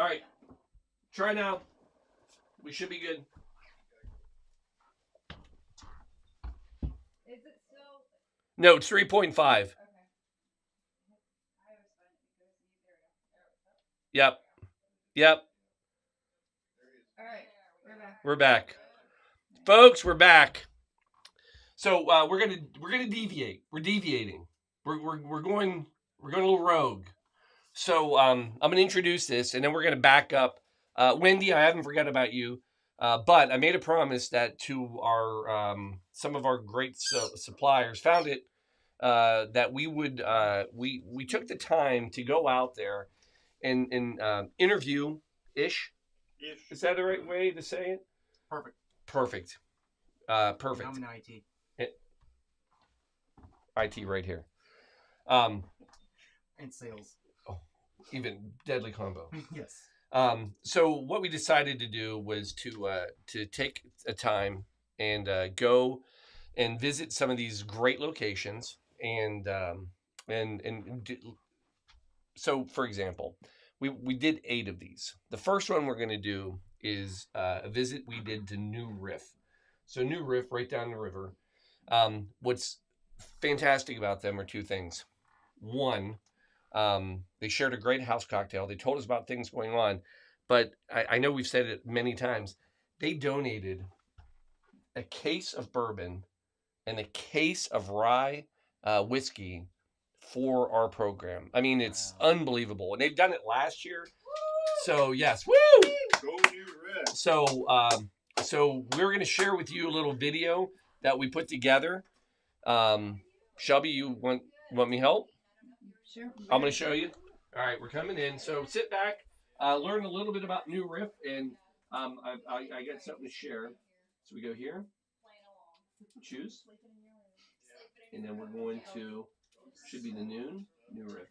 All right. Try now. We should be good. Is it still? No, it's 3.5. Okay. Yep. Yep. All right. We're back. We're back. Folks, we're back. So we're gonna deviate. We're deviating. We're going a little rogue. So I'm gonna introduce this, and then we're gonna back up. Wendy, I haven't forgot about you, but I made a promise that to our some of our great suppliers found it that we would we took the time to go out there and interview ish. Is that the right way to say it? Perfect. Perfect. Perfect. I'm in IT. IT right here. And sales. Oh, even deadly combo. Yes. So what we decided to do was to take a time and go and visit some of these great locations so for example, we did 8 of these. The first one we're going to do is a visit we did to New Riff. So New Riff, right down the river. What's fantastic about them are 2 things. One, they shared a great house cocktail. They told us about things going on, but I know we've said it many times. They donated a case of bourbon and a case of rye whiskey for our program. I mean, it's unbelievable, and they've done it last year. So yes, woo! Go New Riff. So we're going to share with you a little video that we put together. Shelby, you want me help? Sure. I'm going to show you. All right, we're coming in. So sit back, learn a little bit about New Riff, and I got something to share. So we go here, choose, and then we're going to, should be the New Riff.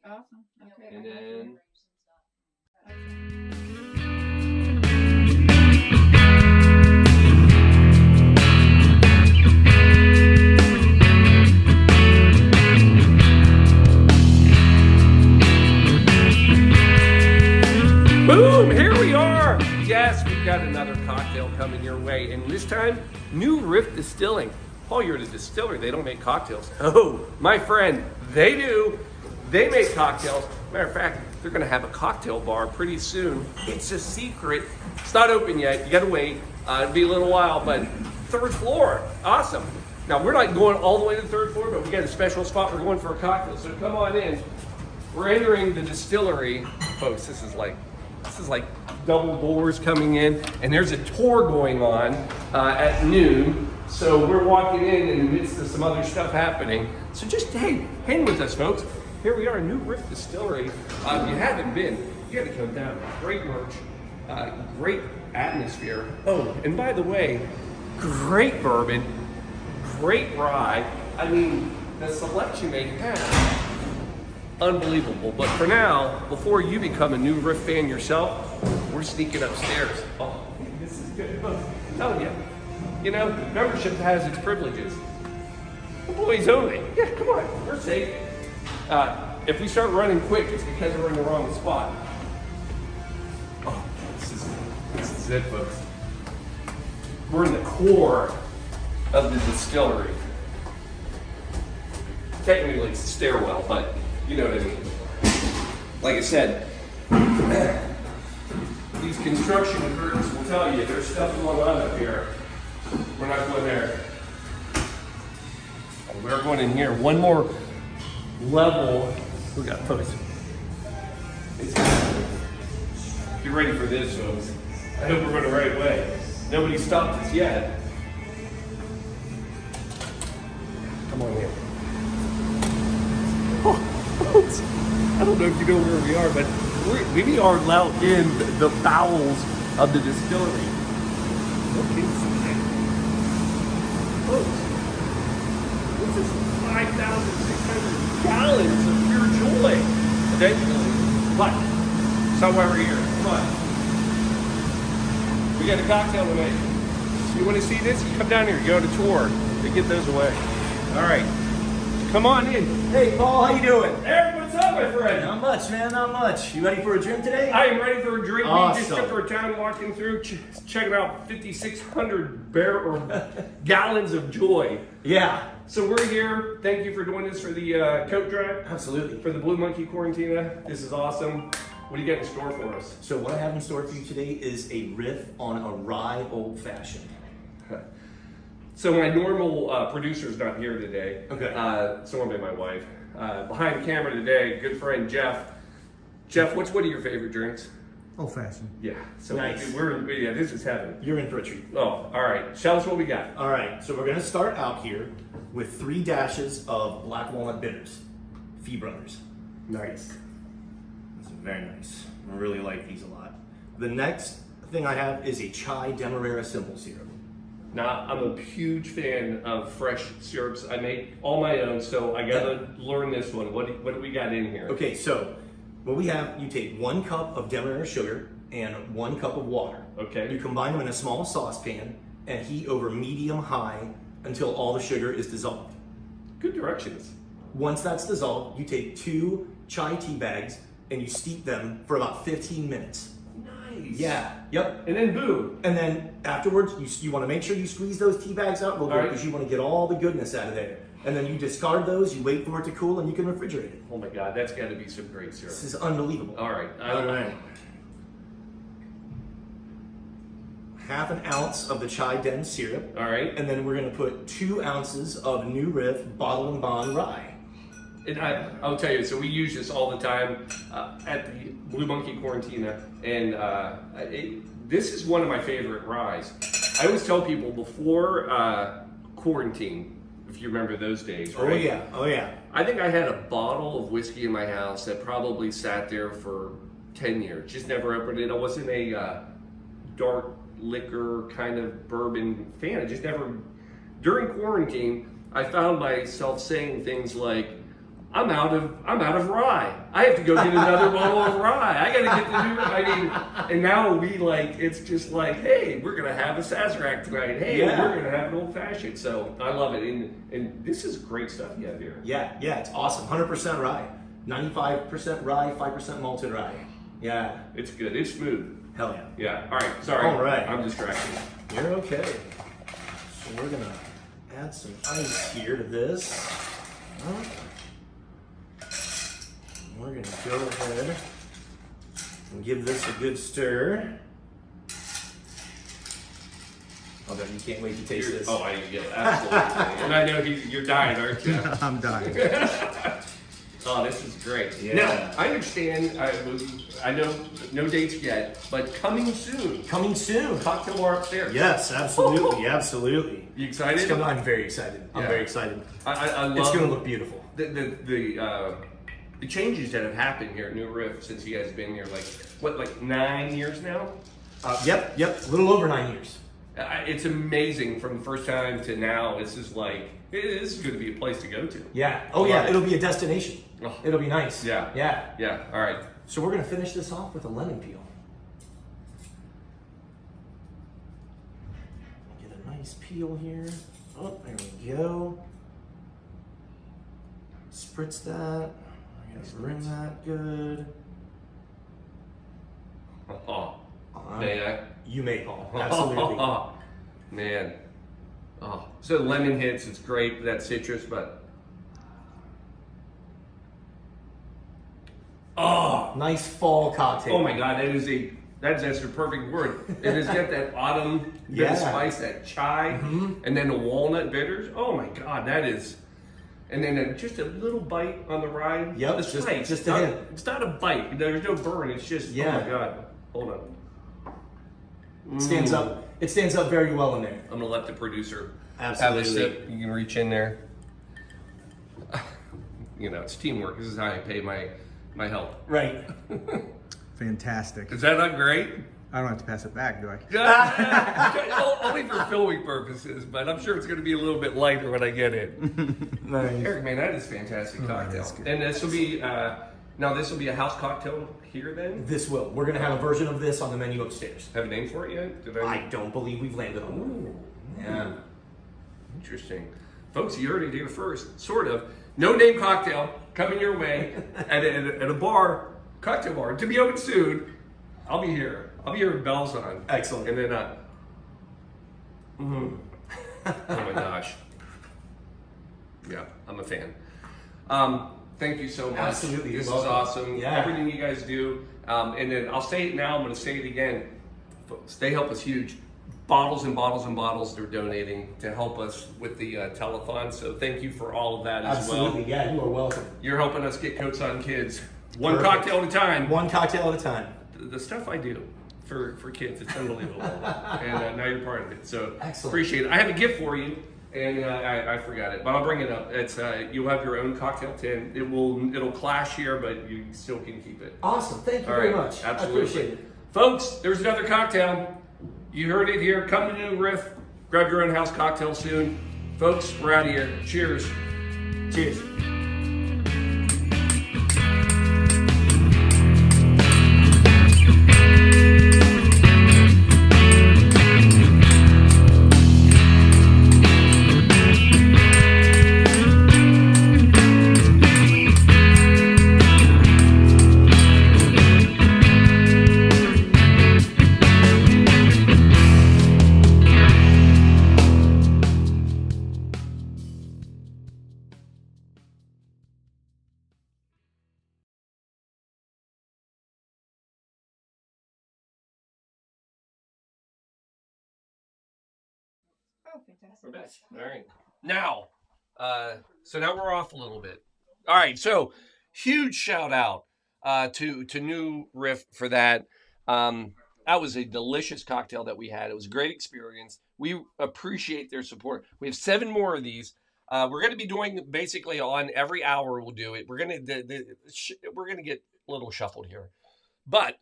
Awesome. Okay. And then... Boom! Here we are! Yes, we've got another cocktail coming your way, and this time, New Riff Distilling. Paul, you're at a distillery. They don't make cocktails. Oh, my friend, they do. They make cocktails. Matter of fact, they're going to have a cocktail bar pretty soon. It's a secret. It's not open yet. You got to wait. It'll be a little while, but 3rd floor. Awesome. Now, we're not going all the way to the 3rd floor, but we got a special spot. We're going for a cocktail, so come on in. We're entering the distillery. Folks, this is like double doors coming in, and there's a tour going on at noon. So we're walking in the midst of some other stuff happening. So just, hey, hang with us, folks. Here we are, New Riff Distillery. If you haven't been, you got to come down. Great merch, great atmosphere. Oh, and by the way, great bourbon, great rye. I mean, the selection they have, unbelievable. But for now, before you become a New Riff fan yourself, we're sneaking upstairs. Oh, this is good. I'm telling you. You know, membership has its privileges. Employees only. Yeah, come on, we're safe. If we start running quick, it's because we're in the wrong spot. Oh, this is it, folks. We're in the core of the distillery. Technically, it's a stairwell, but you know what I mean. Like I said, these construction curtains will tell you there's stuff going on up here. We're not going there. We're going in here. One more level. We got folks. Get ready for this, folks. I hope we're going the right way. Nobody stopped us yet. Come on in. Folks, I don't know if you know where we are, but we are out in the bowels of the distillery. Look inside. Folks, this is 5,600 gallons of pure joy. Eventually. But, that's not why we're here. Come on. We got a cocktail to make. You want to see this? You come down here, you go on a tour. They get those away. All right. Come on in. Hey, Paul, how you doing? Hey, what's up? up, my friend? Not much, man, not much. You ready for a drink today? I am ready for a drink. Awesome. We just took our time walking through, checking out 5,600 gallons of joy. Yeah. So we're here. Thank you for doing this for the coat drive. Absolutely. For the Blue Monkey Quarantina. This is awesome. What do you got in store for us? So what I have in store for you today is a riff on a rye old fashioned. So my normal producer's not here today. Okay. Someone made my wife. Behind the camera today, good friend Jeff. Jeff, what's one of your favorite drinks? Old fashioned. Yeah. So Nice. yeah, this is heaven. You're in for a treat. Oh, all right. Tell us what we got. All right, so we're gonna start out here with 3 dashes of black walnut bitters, Fee Brothers. Nice. This is very nice. I really like these a lot. The next thing I have is a chai demerara simple syrup. Now, I'm a huge fan of fresh syrups. I make all my own, so I gotta learn this one. What do we got in here? Okay, so what we have, you take 1 cup of demerara sugar and 1 cup of water. Okay. You combine them in a small saucepan and heat over medium-high until all the sugar is dissolved. Good directions. Once that's dissolved, you take 2 chai tea bags and you steep them for about 15 minutes. Nice. Yeah, yep. And then boom. And then afterwards, you want to make sure you squeeze those tea bags out real good All right. because you want to get all the goodness out of there. And then you discard those, you wait for it to cool, and you can refrigerate it. Oh my God, that's got to be some great syrup. This is unbelievable. All right. All right. 1/2 ounce of the chai den syrup. All right. And then we're going to put 2 ounces of New Riff Bottle and Bond rye. And I'll tell you, so we use this all the time at the Blue Monkey Quarantina, and this is one of my favorite ryes. I always tell people before quarantine, if you remember those days, right? Oh yeah, oh yeah. I think I had a bottle of whiskey in my house that probably sat there for 10 years. Just never opened it. I wasn't a dark liquor kind of bourbon fan. I just never, during quarantine, I found myself saying things like, I'm out of rye. I have to go get another bottle of rye. I gotta get the new, and now it's just like, hey, we're gonna have a Sazerac tonight. Hey, Yeah. we're gonna have an old fashioned. So I love it. And this is great stuff you have here. Yeah, it's awesome. 100% rye. 95% rye, 5% malted rye. Yeah, It's good. It's smooth. hell yeah. Yeah. All right. Sorry. All right. I'm distracted. You're okay. So we're gonna add some ice here to this. We're gonna go ahead and give this a good stir. Oh, God, you can't wait to taste this. Oh, yeah, absolutely. And I know you're dying, aren't you? I'm dying. Oh, this is great. Yeah. Now, I understand, I know no dates yet, but coming soon. Coming soon. Cocktail bar upstairs. Yes, absolutely, absolutely. You excited? I'm very excited. I'm Yeah. very excited. I love It's gonna look beautiful. The changes that have happened here at New Riff since you guys have been here, like 9 years now? Yep, a little over 9 years. It's amazing from the first time to now. It's just like, this is going to be a place to go to. Yeah. Oh yeah, it'll be a destination. Oh. It'll be nice. Yeah. Yeah. Yeah, all right. So we're gonna finish this off with a lemon peel. Get a nice peel here. Oh, there we go. Spritz that. We're gonna rim that good. Oh, may I? You may, Paul. Absolutely. Man. Oh, so the lemon hits, it's great, that citrus, but. Oh, Nice fall cocktail. oh my God, that's the perfect word. It has got that autumn bit of Yeah. spice, that chai, and then the walnut bitters. Oh my God, that is. And then just a little bite on the rye. Yep, The just- spice. just a Not- hint. It's not a bite. There's no burn. It's just. Yeah. Oh my God. Hold on. It stands up. It stands up very well in there. I'm gonna let the producer Absolutely. have a sip. You can reach in there. You know, it's teamwork. This is how I pay my help. Right. Fantastic. Is that not great? I don't have to pass it back, do I? Only for filming purposes, but I'm sure it's gonna be a little bit lighter when I get it. Nice. Eric, man, that is fantastic cocktail. that's good. And this will be now this will be a house cocktail here then? This will. We're gonna have a version of this on the menu upstairs. Have a name for it yet? Did I don't believe we've landed on one. Ooh. Yeah. Interesting. Folks, you heard it here first, sort of. no name cocktail coming your way at a bar, cocktail bar, to be open soon. I'll be here. I'll be here with bells on. Excellent. And then, oh my gosh. Yeah, I'm a fan. Thank you so much. Absolutely. This is Welcome. awesome. Yeah. Everything you guys do. And then I'll say it now, I'm going to say it again. Folks, they help us huge. Bottles and bottles and bottles they're donating to help us with the telethon. So thank you for all of that as Absolutely. well. Yeah, you are welcome. You're helping us get Coats on Kids. One Perfect. cocktail at a time. One cocktail at a time. The stuff I do for kids, it's unbelievable. And now you're part of it. So Excellent. appreciate it. I have a gift for you. And I forgot it, but I'll bring it up. It's you'll have your own cocktail tin. It'll clash here, but you still can keep it. Awesome. Thank you All very right, much. absolutely. I appreciate it. Folks, there's another cocktail. You heard it here. Come to New Riff. Grab your own house cocktail soon. Folks, we're out of here. Cheers. Cheers. Oh, fantastic. We're back. All right. Now, so now we're off a little bit. All right. So, huge shout out to New Riff for that. That was a delicious cocktail that we had. It was a great experience. We appreciate their support. We have 7 more of these. We're going to be doing basically on every hour. We'll do it. We're going to we're going to get a little shuffled here, but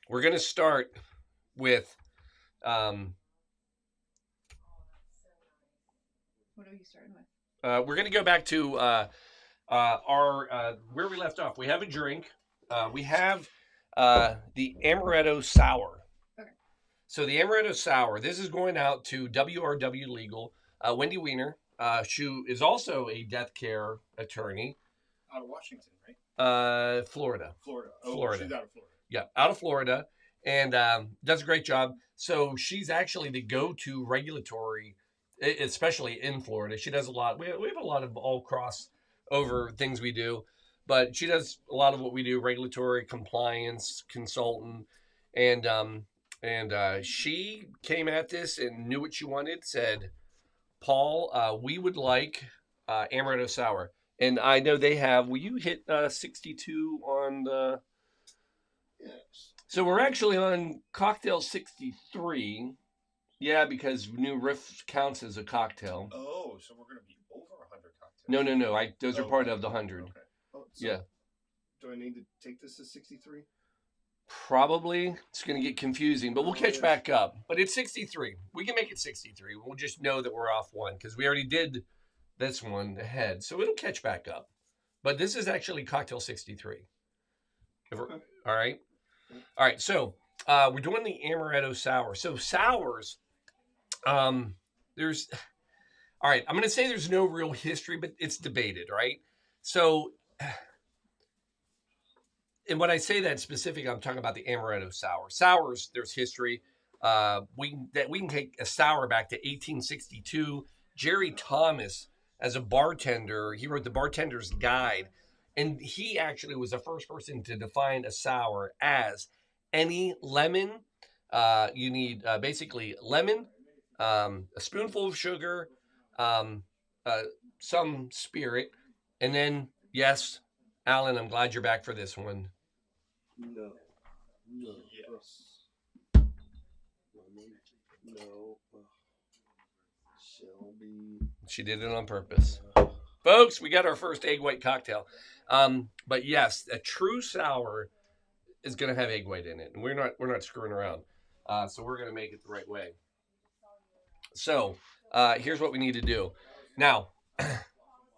we're going to start with. What are you starting with? We're going to go back to our where we left off. We have a drink. We have the Amaretto Sour. Okay. So the Amaretto Sour. This is going out to WRW Legal. Wendy Weiner. She is also a death care attorney. Out of Washington, right? Florida. Florida. Florida. She's out of Florida. Yeah, out of Florida, and does a great job. So she's actually the go-to regulatory, especially in Florida. She does a lot. We have a lot of all cross over things we do, but she does a lot of what we do: regulatory compliance consultant, and she came at this and knew what she wanted. Said, Paul, we would like Amaretto Sour, and I know they have. Will you hit 62 on the? Yes. So we're actually on cocktail 63. Yeah, because New Riff counts as a cocktail. Oh, so we're going to be over 100 cocktails. No. Those are part of the 100. Okay. Oh, so Yeah. Do I need to take this as 63? Probably. It's going to get confusing, but we'll catch back up. But it's 63. We can make it 63. We'll just know that we're off one because we already did this one ahead. So it'll catch back up. But this is actually cocktail 63. Okay. All right. All right. So we're doing the Amaretto Sour. So sours, there's, all right, I'm going to say there's no real history, but it's debated, right? So, and when I say that specific, I'm talking about the Amaretto Sour. Sours, there's history. We can take a sour back to 1862. Jerry Thomas, as a bartender, he wrote the Bartender's Guide, and he actually was the first person to define a sour as any lemon. You need basically lemon, a spoonful of sugar, some spirit, and then, yes, Alan, I'm glad you're back for this one. No. Yes. No. Shelby. She did it on purpose. Folks, we got our first egg white cocktail. But yes, a true sour is going to have egg white in it, and we're not screwing around. So we're going to make it the right way. So here's what we need to do. Now,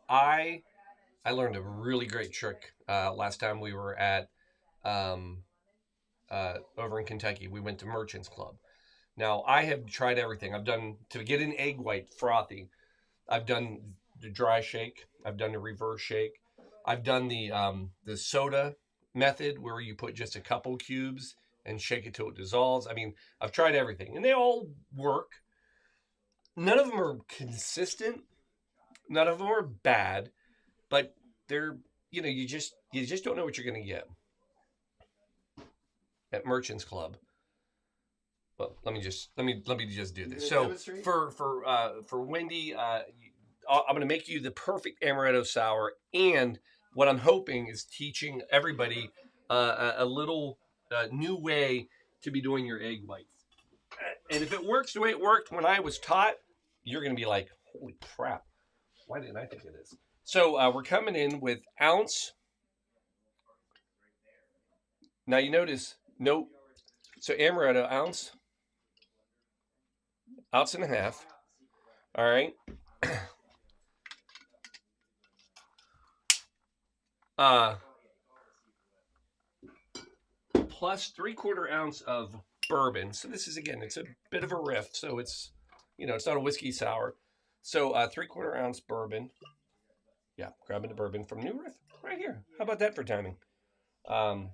I learned a really great trick last time we were at over in Kentucky. We went to Merchants Club. Now, I have tried everything. I've done, to get an egg white frothy, I've done the dry shake. I've done the reverse shake. I've done the soda method where you put just a couple cubes and shake it till it dissolves. I mean, I've tried everything, and they all work. None of them are consistent. None of them are bad, but they're you just don't know what you're going to get at Merchants Club. Well, let me just do this. So for Wendy, I'm going to make you the perfect amaretto sour, and what I'm hoping is teaching everybody a little new way to be doing your egg whites. And if it works the way it worked when I was taught, you're going to be like, holy crap, why didn't I think of this? So we're coming in with ounce. Now you notice, nope. So amaretto, ounce and a half. All right. Plus 3/4 ounce of bourbon. So this is, again, it's a bit of a riff. So it's, it's not a whiskey sour. So 3/4 ounce bourbon. Yeah, grabbing the bourbon from New Riff right here. How about that for timing? So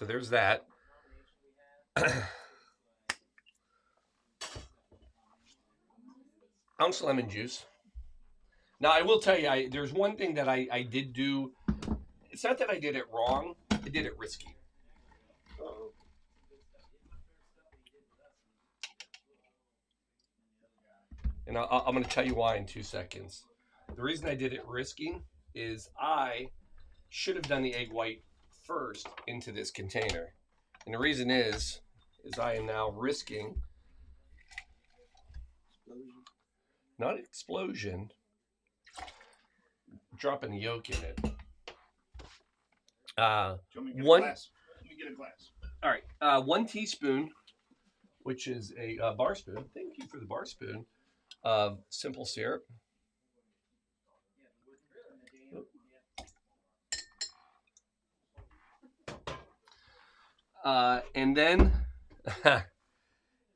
there's that. Ounce lemon juice. Now, I will tell you, there's one thing that I did do. It's not that I did it wrong. I did it risky. Uh-oh. And I'm going to tell you why in 2 seconds. The reason I did it risky is I should have done the egg white first into this container. And the reason is I am now risking, not explosion, dropping the yolk in it. Let me get a glass. All right. 1 teaspoon, which is a bar spoon. Thank you for the bar spoon of simple syrup. And then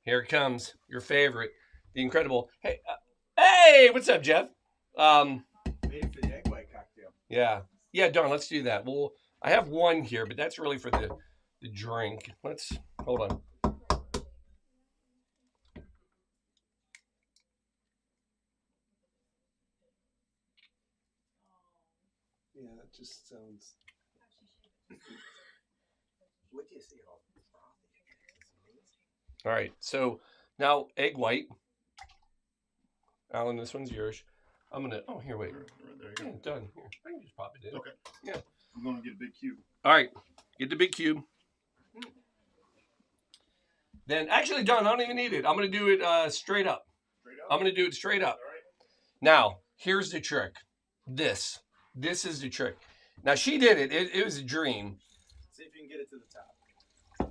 here it comes, your favorite, the incredible. Hey, what's up, Jeff? Made it for the egg white cocktail. Yeah, Don, let's do that. Well, I have one here, but that's really for the drink. Let's hold on. Yeah, that just sounds. What do you see? All right, so now egg white. Alan, this one's yours. I'm gonna. Oh, here, wait. There you go. Yeah, done. Here, I can just pop it in. Okay. Yeah. I'm going to get a big cube. All right, get the big cube. Then, actually, Don, I don't even need it. I'm gonna do it straight up. Straight up? I'm gonna do it straight up. All right. Now, here's the trick. This is the trick. Now, she did it. It was a dream. See if you can get it to the top. A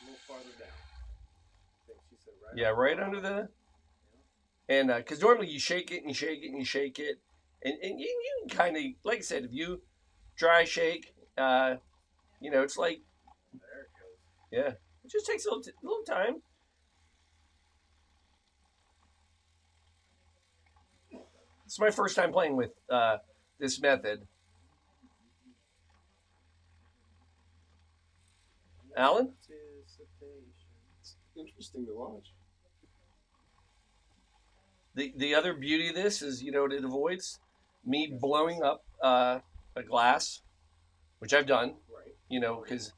little farther down. I think she said right. Yeah, right under the. And because normally you shake it and you shake it and you shake it, and you can kind of, like I said, if you dry shake, it's like. There it goes. Yeah, it just takes a little time. It's my first time playing with this method. Alan? It's interesting to watch. The other beauty of this is, it avoids me blowing up a glass, which I've done. Right. Because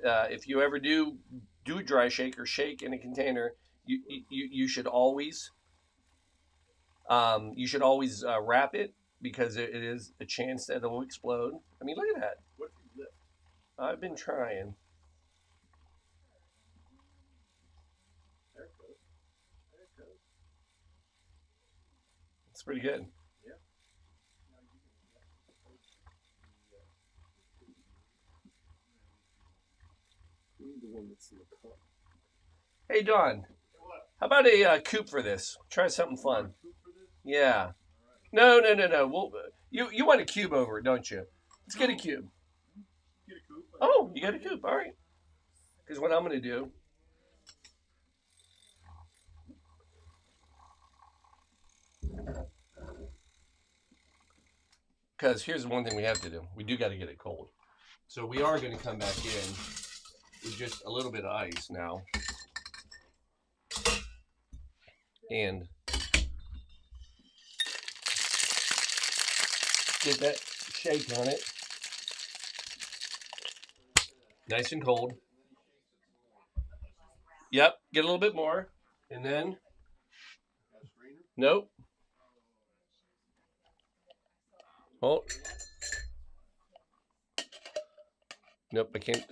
if you ever do a dry shake or shake in a container, you should always wrap it, because it is a chance that it will explode. I mean, look at that. What if you lift? I've been trying. There it goes. There it goes. It's pretty good. Yeah. We need the one that's in the cup. Hey, Don, how about a coupe for this? Try something fun. Yeah. No. Well, you want a cube over it, don't you? Let's get a cube. Get a coupe. Oh, you got a coop. All right. Because what I'm going to do. Because here's one thing we have to do. We do got to get it cold. So we are going to come back in with just a little bit of ice now. And get that shake on it. Nice and cold. Yep, get a little bit more. And then, nope. Oh. Nope, I can't.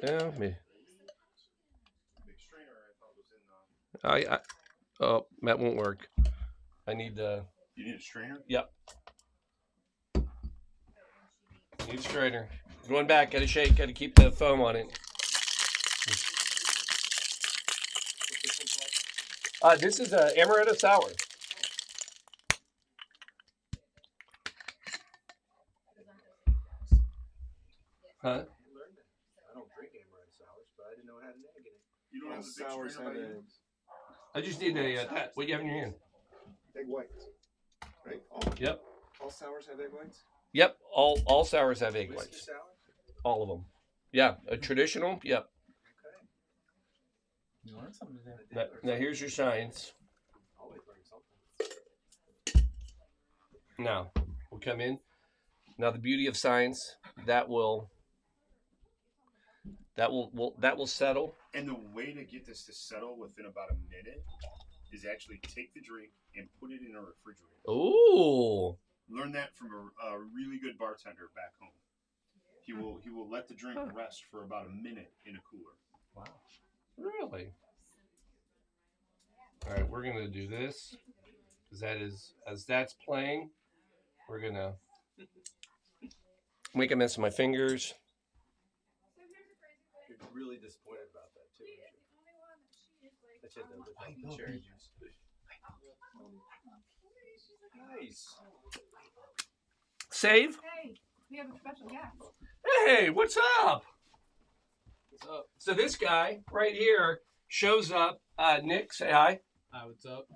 Oh, that won't work. I need the. You need a strainer? Yep. Need a strainer. Going back, gotta shake, gotta keep the foam on it. This is a amaretto sour. Huh? I don't drink amaretto sours, but I didn't know it had an egg in it. You don't All have the sours strainer have by you? eggs. I just need a that. What do you have in your hand? Egg whites. Right? Yep. All sours have egg whites? Yep. All sours have egg Whiskey whites. sour? All of them. Yeah. A traditional. Yep. Okay. You learned something today. Now here's your science. Always learn something. Now we'll come in. Now the beauty of science that will settle. And the way to get this to settle within about a minute is actually take the drink and put it in a refrigerator. Ooh. Learn that from a really good bartender back home. He will let the drink rest for about a minute in a cooler. Wow. Really? All right, we're gonna do this because that is as that's playing. We're gonna make a mess of my fingers. You're really disappointed about that, too, aren't you? That's it, though. The cherry juice. Nice. Save. Hey, we have a special guest. Hey, what's up? What's up? So this guy right here shows up. Nick, say hi. Hi, what's up?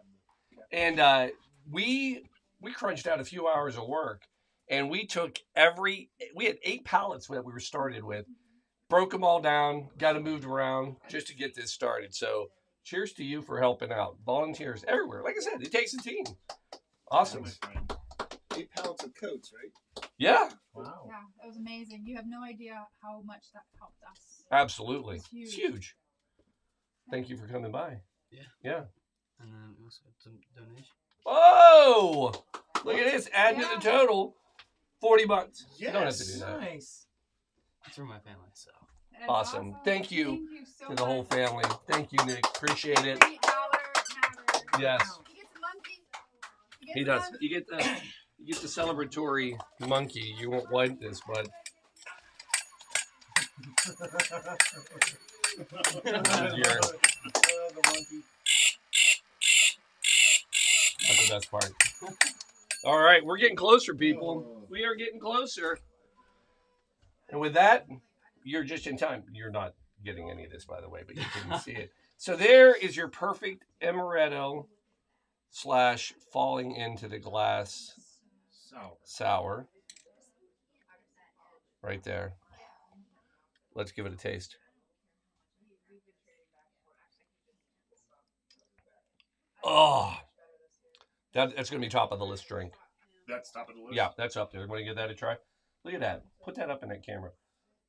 And we crunched out a few hours of work, and we had 8 pallets that we were started with, broke them all down, got them moved around just to get this started. So cheers to you for helping out. Volunteers everywhere. Like I said, it takes a team. Awesome. 8 pallets of coats, right? Yeah, Wow. Yeah, that was amazing. You have no idea how much that helped us. absolutely. It's huge. It's huge. Thank you for coming by. Yeah. Yeah. And then we also had some donation. Oh, look at this. Add to Yeah. the total, $40. You Yes. don't have to do that. Nice. It's for my family, so. That's Awesome. Thank you Thank you so to the whole much. family. Thank you, Nick. Appreciate it. $3 matters. Yes. He gets a monkey. He does. You get the celebratory monkey. You won't like this, but this is your, The monkey. that's the best part. All right, we're getting closer, people. We are getting closer. And with that, you're just in time. You're not getting any of this, by the way, but you can see it. So there is your perfect amaretto / falling into the glass sour. Right there. Let's give it a taste. Oh, that's going to be top of the list drink. That's top of the list? Yeah, that's up there. Want to give that a try? Look at that. Put that up in that camera.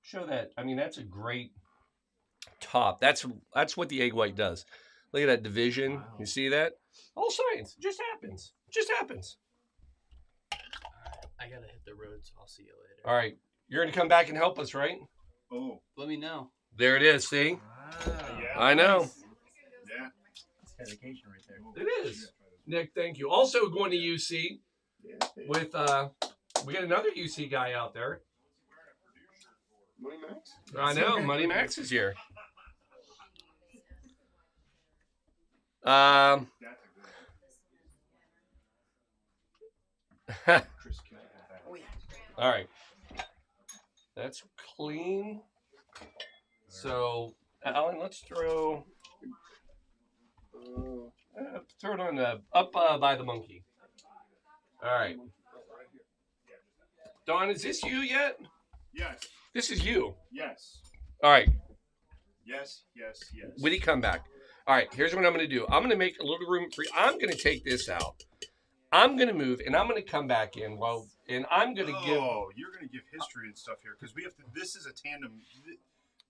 Show that. I mean, that's a great top. That's what the egg white does. Look at that division. Wow. You see that? All science. Just happens. Just happens. I gotta hit the road, so I'll see you later. All right. You're going to come back and help us, right? Oh. Let me know. There it is. See? Yeah. I know. Yeah. That's dedication right there. It is. Nick, thank you. Also going to UC Yeah. with, we got another UC guy out there. Money Max? I know. Money Max is here. Chris Kelly. All right. That's clean. So, Alan, let's throw it on up by the monkey. All right. Don, is this you yet? Yes. This is you. Yes. All right. Yes. Yes. Yes. Witty comeback. All right. Here's what I'm going to do. I'm going to make a little room for you. I'm going to take this out. I'm going to move, and I'm going to come back in. And I'm going to give. Oh, you're going to give history and stuff here because we have to. This is a tandem.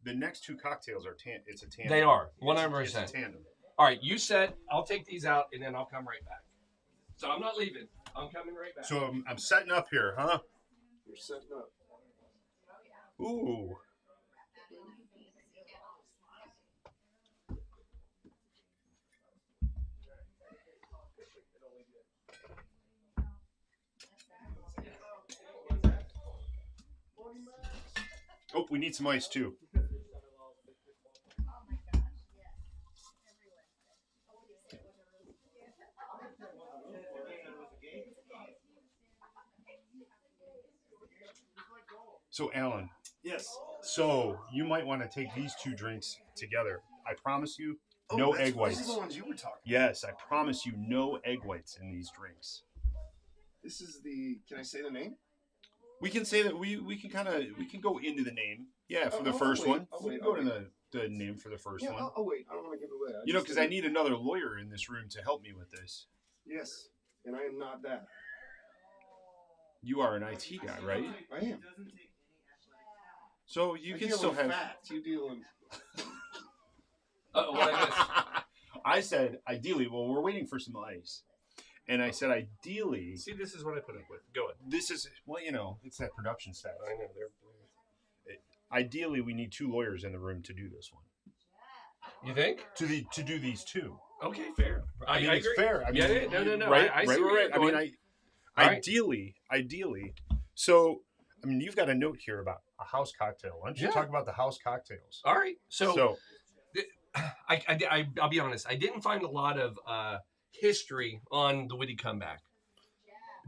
The next two cocktails are it's a tandem. They are 100%. It's a tandem. All right. You said I'll take these out, and then I'll come right back. So I'm not leaving. I'm coming right back. So I'm setting up here, huh? You're setting up. Ooh. Oh, we need some ice too. So, Alan. Yes. So, you might want to take these two drinks together. I promise you, no egg whites. These are the ones you were talking about. Yes, I promise you, no egg whites in these drinks. This is the. Can I say the name? We can say that we can go into the name. Yeah, for the I'll first wait. one. I'll We wait. can go to the name for the first Yeah, one. I'll wait. I don't want to give it away. You know, because I need another lawyer in this room to help me with this. Yes, and I am not that. You are an IT guy, right? I am. So you I can deal still in have. facts. You deal in. What I missed? I said ideally. Well, we're waiting for some ice, and I said ideally. See, this is what I put up with. Go ahead. This is it's that production staff. I know they're. Ideally, we need two lawyers in the room to do this one. You think? To do these two. Okay, fair. I mean, it's agree. fair. I mean, No. Right, I see where right. you're I mean, going. All right. ideally. So, I mean, you've got a note here about a house cocktail. Why don't you Yeah. talk about the house cocktails? All right. So So I'll be honest. I didn't find a lot of history on the witty comeback,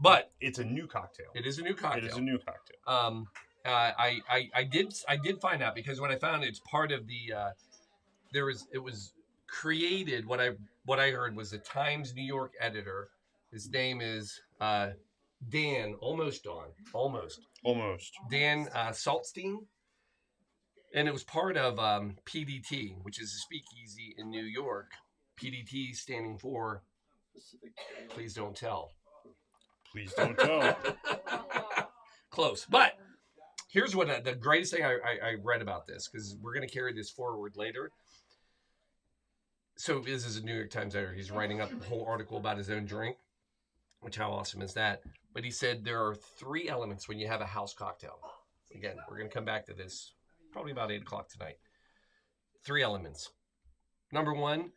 but it's a new cocktail. it is a new cocktail. It is a new cocktail. I did find out because when I found it's part of the it was created. What I heard was the Times New York editor. His name is Dan, almost Dan Saltstein, and it was part of PDT, which is a speakeasy in New York. PDT standing for Please Don't Tell. Please don't tell. Close, but here's what the greatest thing I read about this, because we're going to carry this forward later. So this is a New York Times editor. He's writing up a whole article about his own drink, which how awesome is that? But he said there are 3 elements when you have a house cocktail. Again, we're going to come back to this probably about 8 o'clock tonight. 3 elements. Number 1,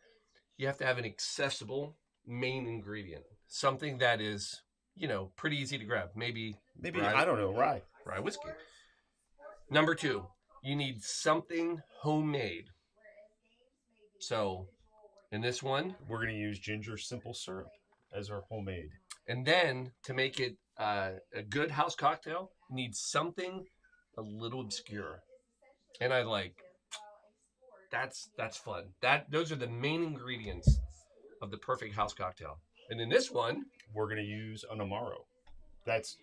you have to have an accessible main ingredient. Something that is, pretty easy to grab. Maybe rye, I don't know, rye whiskey. Number 2, you need something homemade. So, in this one, we're going to use ginger simple syrup as our homemade. And then to make it a good house cocktail, you need something a little obscure. And I that's fun. Those are the main ingredients of the perfect house cocktail. And in this one, we're going to use an Amaro. That's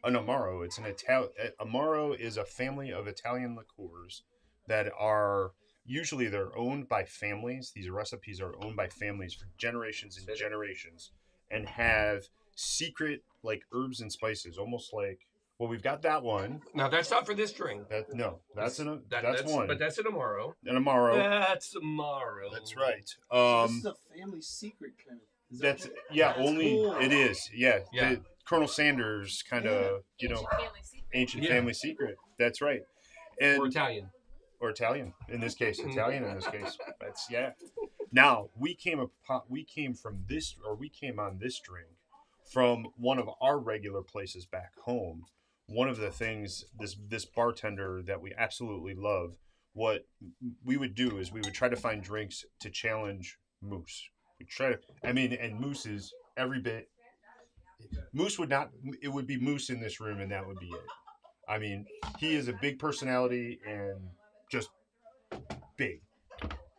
an Amaro. It's an Amaro is a family of Italian liqueurs that are usually they're owned by families. These recipes are owned by families for generations and generations, and have secret herbs and spices, almost like. Well, we've got that one. Now that's not for this drink. That's one. But that's an Amaro. An Amaro. That's Amaro. That's right. So this is a family secret kind of. That's only cool. It is. Yeah. Yeah. Colonel Sanders kind of ancient family secret. That's right. And or Italian. In this case. Italian in this case. That's Now we came on this drink from one of our regular places back home. One of the things this bartender that we absolutely love, what we would do is we would try to find drinks to challenge Moose. And Moose is every bit. Moose would not. It would be Moose in this room, and that would be it. I mean, he is a big personality and just big,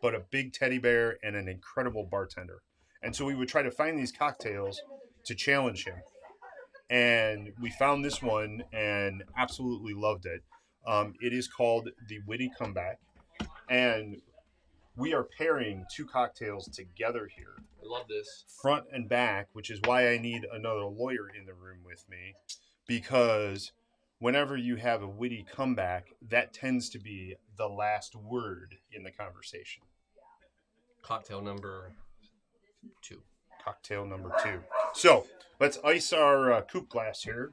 but a big teddy bear and an incredible bartender. And so we would try to find these cocktails to challenge him. And we found this one and absolutely loved it. It is called the Witty Comeback. And we are pairing two cocktails together here, I love this. front and back, which is why I need another lawyer in the room with me, because whenever you have a witty comeback, that tends to be the last word in the conversation. Cocktail number 2. Cocktail number 2. So let's ice our coupe glass here.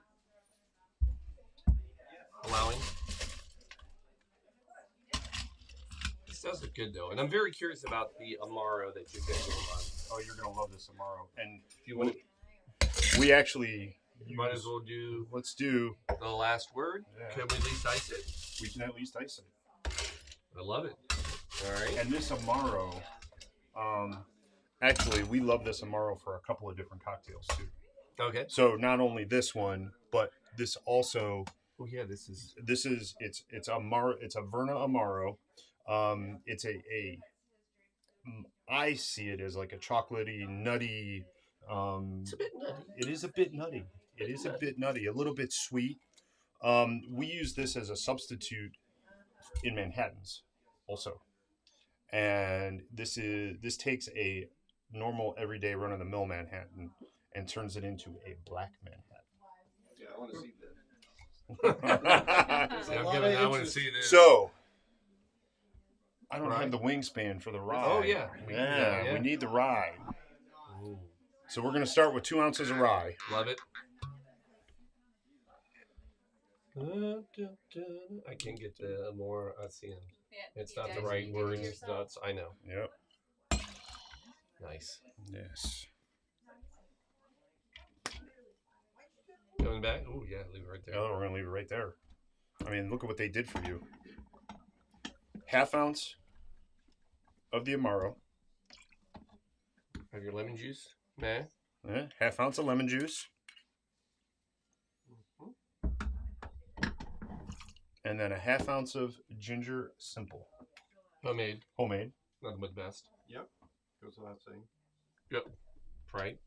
Allowing. This does look good though, and I'm very curious about the Amaro that you're going on. Oh, you're gonna love this Amaro. And If you want, we actually you might as well do let's do. the last word. Yeah. Can we at least ice it? We can at least ice it. I love it. All right. And this Amaro, actually, we love this Amaro for a couple of different cocktails too. Okay. So not only this one, but this also. Oh yeah, this is. It's Amaro. It's a Verna Amaro. It's I see it as like a chocolatey, nutty. It's a bit nutty. It is a bit nutty. It is a bit nutty. A little bit sweet. We use this as a substitute in Manhattans, also. And this takes a normal everyday run of the mill Manhattan and turns it into a black Manhattan. Yeah, I want to see this. I want to see this. So I don't Rye? have the wingspan for the rye. Oh, yeah. Yeah, we need the rye. Ooh, So we're gonna start with 2 ounces of rye. love it. I can't get the more. I see him. It's not the right word. It's not. I know. Yep. Nice. Yes. Coming back. Oh yeah, leave it right there. Oh, we're gonna leave it right there. I mean, look at what they did for you. 1/2 ounce of the Amaro. Have your lemon juice, man. 1/2 ounce of lemon juice. And then 1/2 ounce of ginger simple. Homemade. Homemade. Nothing but the best. Yep. Goes without saying. Yep. Right.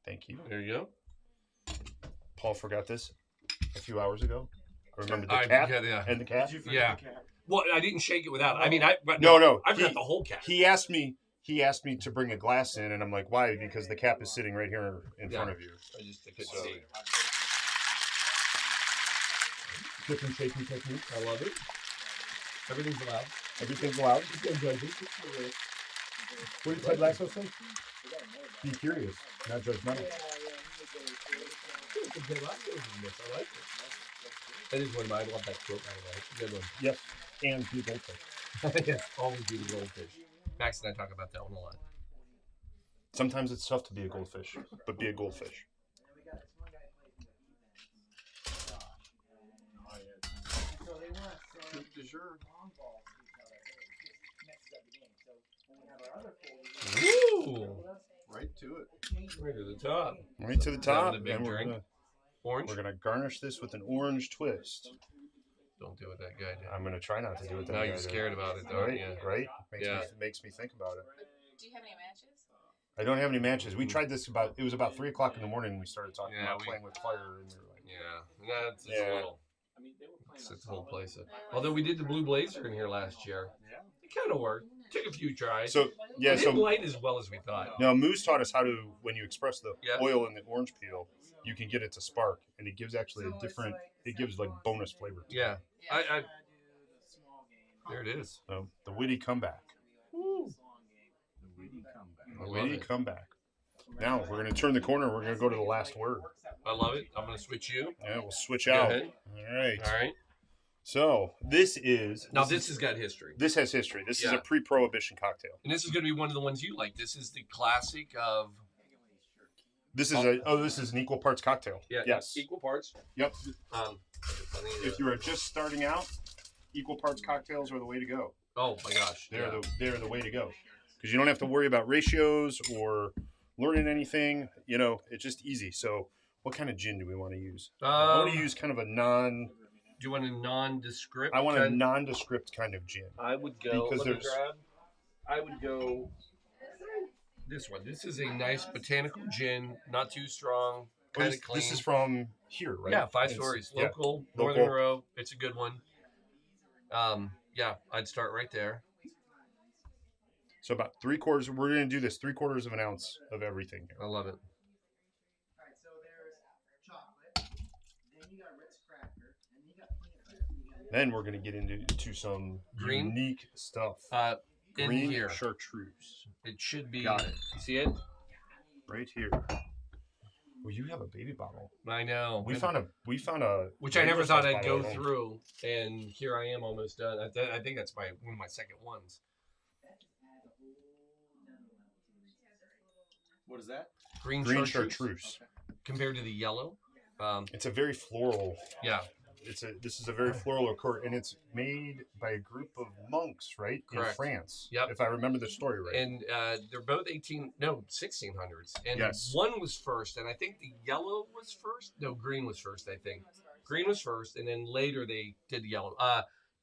Thank you. There you go. Paul forgot this a few hours ago. I remember the I- cap yeah. and the cap. Yeah. Well, I didn't shake it without. I mean, No. I've got the whole cap. He asked me to bring a glass in, and I'm like, why? Because the cap is sitting right here in front of you. I couldn't So- see. Different shaking technique. I love it. Everything's allowed. Everything's allowed. What did Ted Lasso say? Be curious, not judgmental. I like it. That is one of my. I love that quote, by the way. It's a good one. Yes, and be goldfish. Yes, always be the goldfish. Max and I talk about that one a lot. Sometimes it's tough to be a goldfish, but be a goldfish. Woo! Right to it. Right to the top. Right to the top, the big and drink. Orange. we're gonna garnish this with an orange twist. Don't do what that guy did. I'm gonna try not to do it. Now you're scared about it, though. Right? Yeah. Right? Yeah. Makes me think about it. Do you have any matches? I don't have any matches. We tried this it was about 3 o'clock in the morning. We started talking Yeah, about we- playing with fire, and we were like, Yeah. That's Yeah. a little. Sets the whole place up. Although we did the Blue Blazer in here last year. Yeah. It kind of worked. Took a few tries. so yeah. It didn't So light as well as we thought. now Moose taught us how to, when you express the Yeah. oil in the orange peel, you can get it to spark, and it gives actually a different. It gives like bonus flavor. Yeah. I there it is. So the witty comeback. Woo. The witty comeback. I love Witty it. comeback. Now we're gonna turn the corner. We're gonna go to the last word. I love it. I'm going to switch you. Yeah, we'll switch Go out. ahead. All right. All right. So this is Now, this has got history. this has history. This is Yeah. a pre-prohibition cocktail. And this is going to be one of the ones you like. This is the classic of. This is this is an equal parts cocktail. Yeah. Yes. Equal parts. Yep. If If you are just starting out, equal parts cocktails are the way to go. Oh my gosh. They're the way to go, because you don't have to worry about ratios or learning anything. It's just easy. So what kind of gin do we want to use? I want to use kind of a you want a nondescript? I want a kind- nondescript kind of gin. I would go. Because Let me there's- grab. I would go. This one. This is a nice botanical gin, not too strong, kind of clean. This is from here, right? Yeah, 5 It's- stories. yeah. Local, Northern Local. Row. It's a good one. Yeah, I'd start right there. So about 3/4. We're gonna do this 3/4 of an ounce of everything here. I love it. Then we're gonna get into some Green? unique stuff. In Green here, chartreuse. it should be. Got it. See it? Right here. Well, you have a baby bottle. I know. We found a Which I never thought regular I'd size go bottle at home. through, and here I am, almost done. I think that's one of my second ones. What is that? Green Green chartreuse chartreuse. compared to the yellow. It's a very floral. Yeah, This is a very floral liqueur, and it's made by a group of monks, right? Correct. In France. Yep. If I remember the story right. and they're both 1600s, and Yes. one was first, and I think the yellow was first. No, green was first. I think green was first, and then later they did the yellow.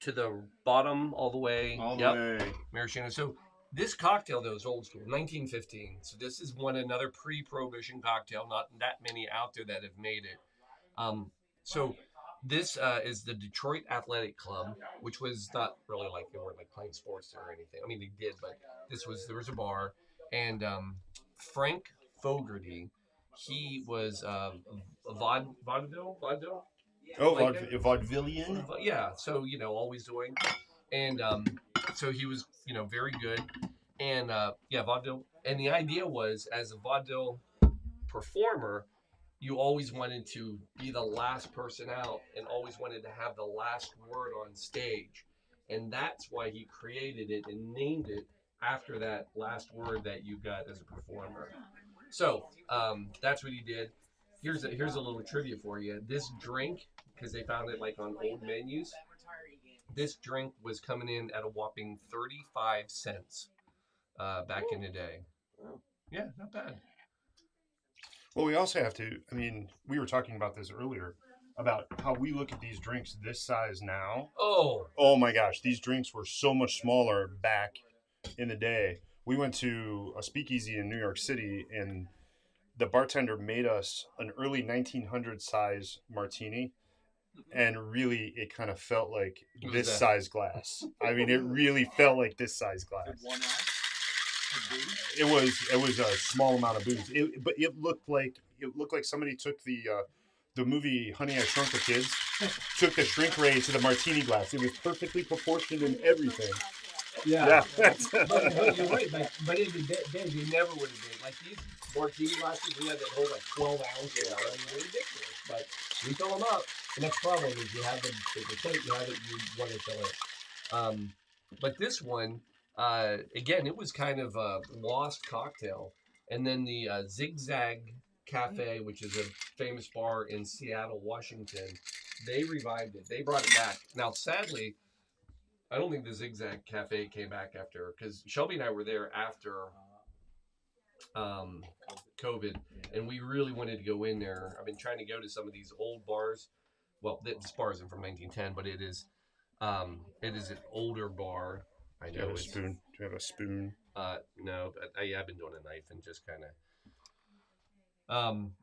To the bottom, all the way. All the Yep. way. Maraschino. So this cocktail, though, is old school, 1915. So this is another pre-prohibition cocktail. Not that many out there that have made it. So this is the Detroit Athletic Club, which was not really like they weren't like playing sports or anything. I mean, they did, but there was a bar, and Frank Fogarty, he was vaudeville. Oh, Like it? vaudevillian. Yeah, so always doing, and so he was very good, and vaudeville. And the idea was, as a vaudeville performer, you always wanted to be the last person out, and always wanted to have the last word on stage, and that's why he created it and named it after that last word that you got as a performer. So that's what he did. Here's a little trivia for you. This drink, because they found it like on old menus, this drink was coming in at a whopping 35 cents back in the day. Yeah, not bad. Well, we also have to. I mean, we were talking about this earlier about how we look at these drinks this size now. Oh my gosh, these drinks were so much smaller back in the day. We went to a speakeasy in New York City, and the bartender made us an early 1900 size martini, and really it kind of felt like What was this that? size glass. I mean, it really felt like this size glass. 1 ounce of booze? It was a small amount of booze. But it looked like somebody took the movie Honey, I Shrunk the Kids, took the shrink ray to the martini glass. It was perfectly proportioned in everything. Yeah. But you're right. But in the day, they never would have been like these martini glasses. We had that hold like 12 ounces. I mean, they're ridiculous. But we fill them up. The next problem is you have the plate. You have it. You want to fill it. But this one, again, it was kind of a lost cocktail. And then the Zigzag Cafe, which is a famous bar in Seattle, Washington, they revived it. They brought it back. Now, sadly, I don't think the Zigzag Cafe came back after, because Shelby and I were there after COVID, and we really wanted to go in there. I've been trying to go to some of these old bars. Well, this bar isn't from 1910, but it is an older bar. I Do you know have a it's spoon? Do you have a spoon? no, but I've been doing a knife and just kind of.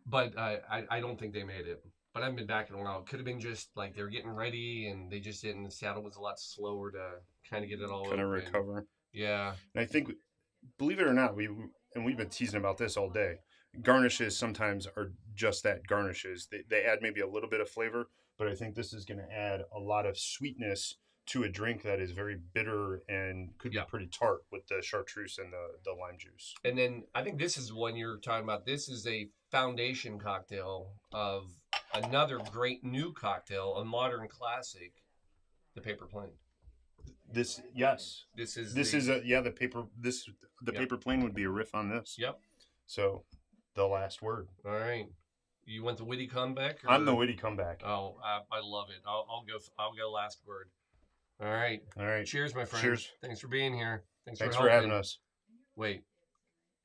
But I don't think they made it. But I've been back in a while. It could have been just like they were getting ready and they just didn't. Seattle was a lot slower to kind of get it all Kind of open. recover. Yeah. And I think, believe it or not, we've been teasing about this all day. Garnishes sometimes are just that, garnishes. They add maybe a little bit of flavor, but I think this is going to add a lot of sweetness to a drink that is very bitter and could Yeah. be pretty tart with the chartreuse and the lime juice. And then I think this is one you're talking about. This is a foundation cocktail of another great new cocktail, a modern classic, the Paper Plane. The paper plane would be a riff on this. Yep. So, the last word. All right. You want the witty comeback? I'm the witty comeback. Oh, I love it. I'll go last word. All right. All right. Cheers, my friend. Cheers. Thanks for being here. Thanks Thanks for for helping. having us. Wait.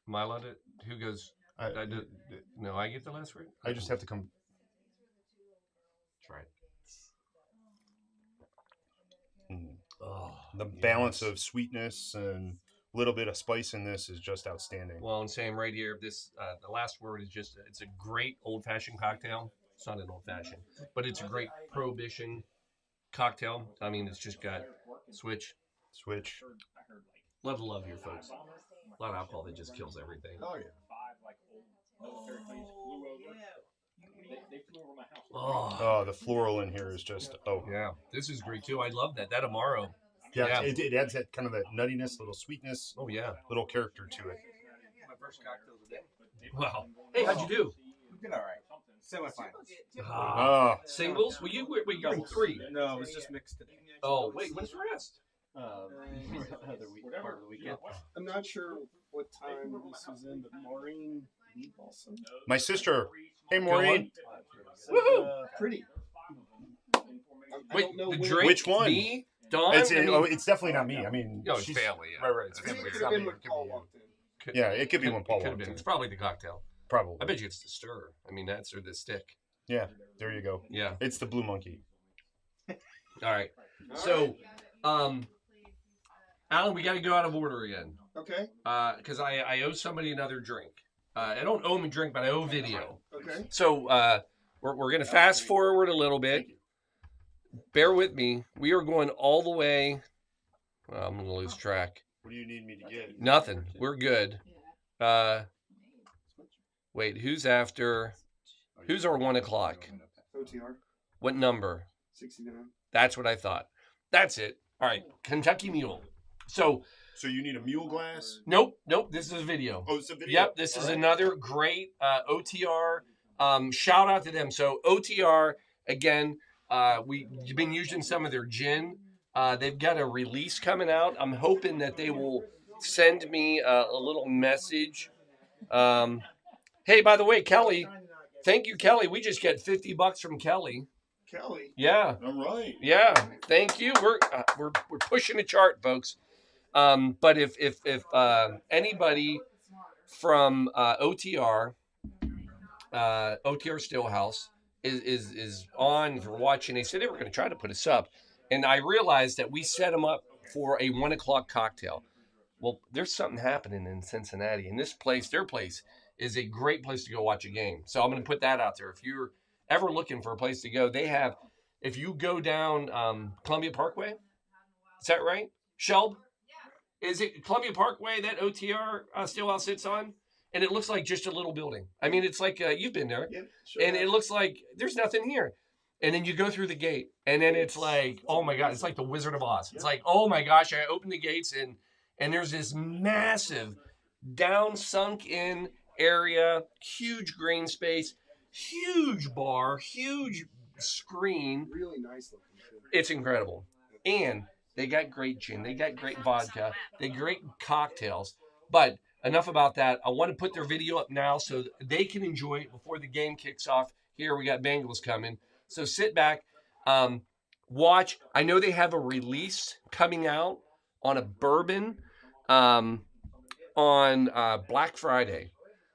Am I allowed to? Who goes? No, I get the last word? I just have to come. Try it. The balance of sweetness and a little bit of spice in this is just outstanding. Well, and Sam, right here, this the last word is just it's a great old-fashioned cocktail. It's not an old-fashioned, but it's a great prohibition cocktail. I mean, it's just got switch. Love here, folks. A lot of alcohol that just kills everything. Oh, yeah. Oh, The floral in here is just yeah. This is great too. I love that. That Amaro. yeah. It adds that kind of that nuttiness, little sweetness, Oh yeah. little character to it. My first cocktail today. Wow. Hey, how'd you do? We did all right. Semifinals. Singles? Well, you got 3. No, it was just mixed today. Oh wait, when's the rest? Other week, part of the weekend. I'm not sure what time this was in, but Maureen also. My sister. Hey, Maureen. Woohoo! Pretty. Wait, the drink? Which one? Me? Dawn? It's definitely not me. I mean, No, it's she's- family. Yeah. Right. It's I think family. it It's could have not been me. when It could Paul be you. walked in. Yeah, it could be when Paul Could have walked been. in. It's probably the cocktail. Probably. I bet you it's the stir. I mean, that's or the stick. Yeah, there you go. Yeah. It's the Blue Monkey. All right. So, Alan, we got to go out of order again. Okay. Because I owe somebody another drink. I don't owe him a drink, but I owe video. Okay. So we're going to fast forward a little bit. Bear with me. We are going all the way. Well, I'm going to lose track. What do you need me to get? Nothing. We're good. Wait, who's after? Who's our 1 o'clock? OTR What number? 69. That's what I thought. That's it. All right. Kentucky Mule. So, So you need a mule glass? nope. This is a video. Oh, it's a video. Yep, this is another great OTR. Shout out to them. So OTR, again, we've been using some of their gin. They've got a release coming out. I'm hoping that they will send me a little message. Hey, by the way, Kelly, thank you, Kelly. We just get $50 from Kelly. Kelly. Yeah, All right. yeah. Thank you. We're pushing the chart, folks. But if anybody from OTR Stillhouse is on for watching, they said they were going to try to put us up, and I realized that we set them up for a 1 o'clock cocktail. Well, there's something happening in Cincinnati, and their place is a great place to go watch a game. So I'm going to put that out there. If you're ever looking for a place to go, they have. If you go down Columbia Parkway, is that right, Shelb? Is it Columbia Parkway that OTR Steelhouse sits on? And it looks like just a little building. I mean, it's like you've been there. Yep. Sure. And it looks like there's nothing here. And then you go through the gate. And then it's like, oh, my God. It's like the Wizard of Oz. It's like, oh, my gosh. I open the gates and there's this massive down sunk in area, huge green space, huge bar, huge screen. Really nice looking too. It's incredible. And they got great gin. They got great vodka. They got great cocktails. But enough about that. I want to put their video up now so they can enjoy it before the game kicks off. Here we got Bengals coming. So sit back, watch. I know they have a release coming out on a bourbon on Black Friday.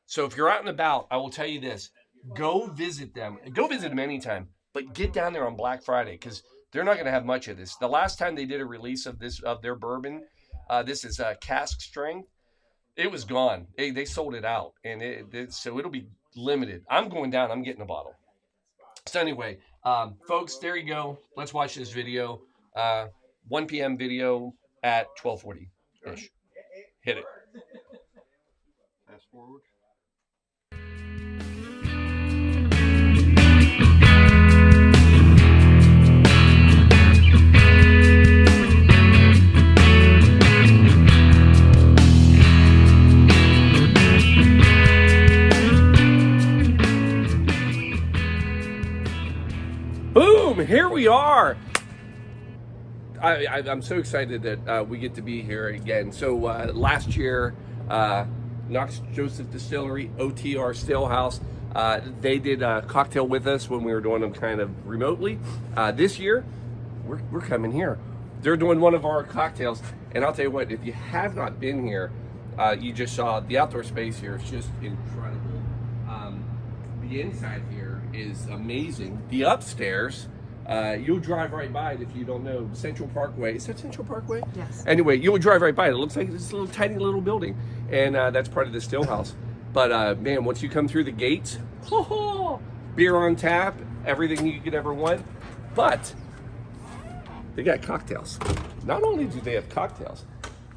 So if you're out and about, I will tell you this. Go visit them. Go visit them anytime. But get down there on Black Friday because they're not going to have much of this. The last time they did a release of their bourbon, this is cask strength. It was gone. They sold it out, and so it'll be limited. I'm going down. I'm getting a bottle. So anyway, folks, there you go. Let's watch this video. 1 p.m. video at 12:40-ish. Hit it. Fast forward. Boom! Here we are. I'm so excited that we get to be here again. So last year, Knox Joseph Distillery, OTR Stillhouse, they did a cocktail with us when we were doing them kind of remotely. This year, we're coming here. They're doing one of our cocktails, and I'll tell you what, if you have not been here, you just saw the outdoor space here. It's just incredible. The inside here is amazing. The upstairs, You'll drive right by it if you don't know Central Parkway. Is that Central Parkway? Yes. Anyway, you'll drive right by it. It looks like this little tiny little building, and that's part of the still house. But man, once you come through the gates, beer on tap, everything you could ever want. But they got cocktails. Not only do they have cocktails,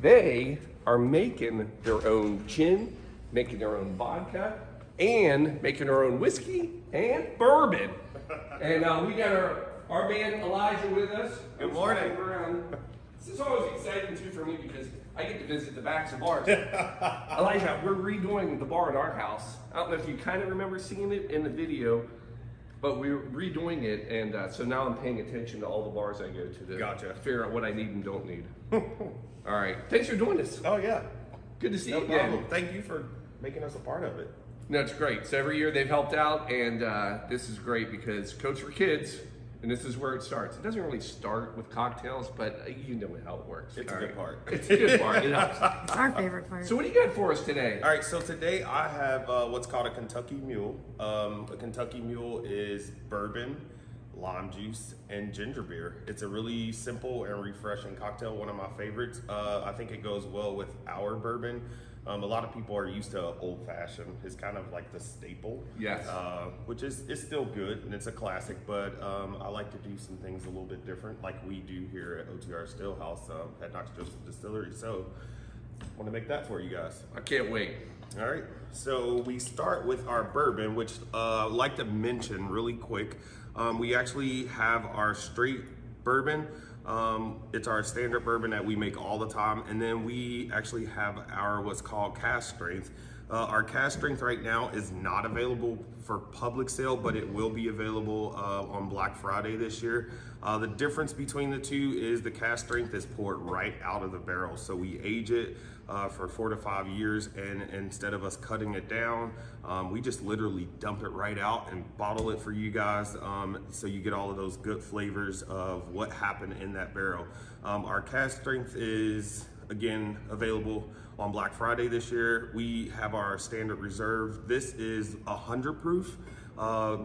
they are making their own gin, making their own vodka, and making their own whiskey and bourbon. And we got our man Elijah with us. Good morning. This is always exciting too for me because I get to visit the backs of bars. Elijah, we're redoing the bar at our house. I don't know if you kind of remember seeing it in the video, but we're redoing it, and so now I'm paying attention to all the bars I go to Gotcha. figure out what I need and don't need. All right, thanks for doing this. Oh yeah. Good to see No you again. problem. Thank you for making us a part of it. No, it's great. So every year they've helped out, and this is great because Coats for Kids, and this is where it starts. It doesn't really start with cocktails, but you know how it works. It's a all good right? part. It's a good part. It helps. It's our favorite part. So what do you got for us today? All right, so today I have what's called a Kentucky Mule. A Kentucky Mule is bourbon, lime juice, and ginger beer. It's a really simple and refreshing cocktail, one of my favorites. I think it goes well with our bourbon. A lot of people are used to old fashioned. It's kind of like the staple. Yes. Which is still good and it's a classic, but I like to do some things a little bit different like we do here at OTR Stillhouse at Knox Joseph Distillery. So I want to make that for you guys. I can't wait. All right, so we start with our bourbon, which I'd like to mention really quick. We actually have our straight bourbon. It's our standard bourbon that we make all the time, and then we actually have our what's called cask strength. Our cask strength right now is not available for public sale, but it will be available on Black Friday this year. The difference between the two is the cask strength is poured right out of the barrel, so we age it for 4 to 5 years, and instead of us cutting it down, we just literally dump it right out and bottle it for you guys, so you get all of those good flavors of what happened in that barrel. Our cask strength is again available on Black Friday this year. We have our standard reserve. This is 100 proof,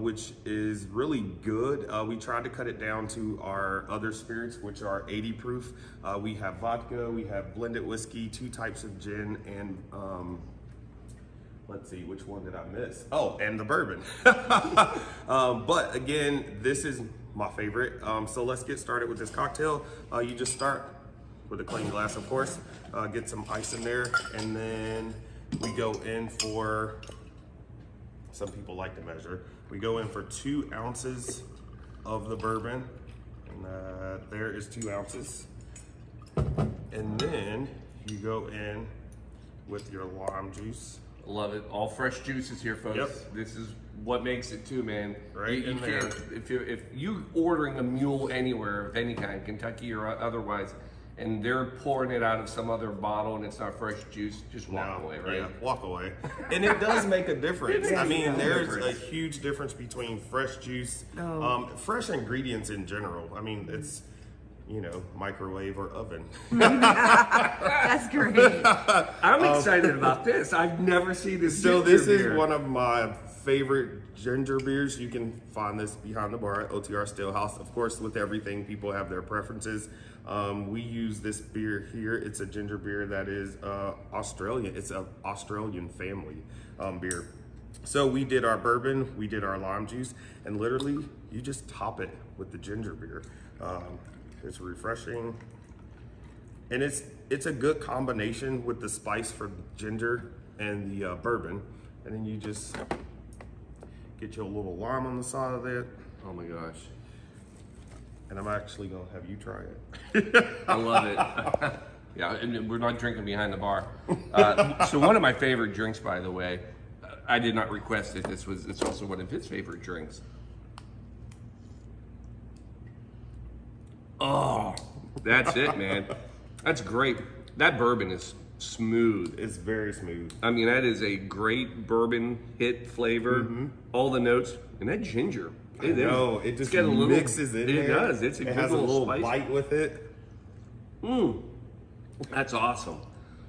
which is really good. We tried to cut it down to our other spirits, which are 80 proof. We have vodka, we have blended whiskey, 2 types of gin, and let's see, which one did I miss? Oh, and the bourbon. But again, this is my favorite. So let's get started with this cocktail. You just start with a clean glass, of course. Get some ice in there, and then we go in for, some people like to measure, we go in for 2 ounces of the bourbon, and there is 2 ounces. And then you go in with your lime juice. Love it. All fresh juices here, folks. Yep. This is what makes it too, man. Right You in there. can't, if you ordering a mule anywhere of any kind, Kentucky or otherwise, and they're pouring it out of some other bottle and it's not fresh juice, just walk away, right? Yeah, walk away. And it does make a difference. I mean, there's a difference. huge difference between fresh juice, Oh. fresh ingredients in general. I mean, it's, you know, microwave or oven. That's great. I'm excited about this. I've never seen this. So ginger this beer. is one of my favorite ginger beers. You can find this behind the bar at OTR Stillhouse. Of course, with everything, people have their preferences. We use this beer here. It's a ginger beer that is Australian. It's an Australian family beer. So we did our bourbon, we did our lime juice, and literally you just top it with the ginger beer. It's refreshing, and it's a good combination with the spice for ginger and the bourbon. And then you just get your little lime on the side of it. Oh my gosh. And I'm actually gonna have you try it. I love it. Yeah, and we're not drinking behind the bar. So one of my favorite drinks, by the way, I did not request it. It's also one of his favorite drinks. Oh, that's it, man. That's great. That bourbon is smooth. It's very smooth. I mean, that is a great bourbon hit flavor. All the notes, and that ginger. It No, is. it just It's got a little, mixes in there. It does. It's a it good has a little spice. bite with it. That's awesome.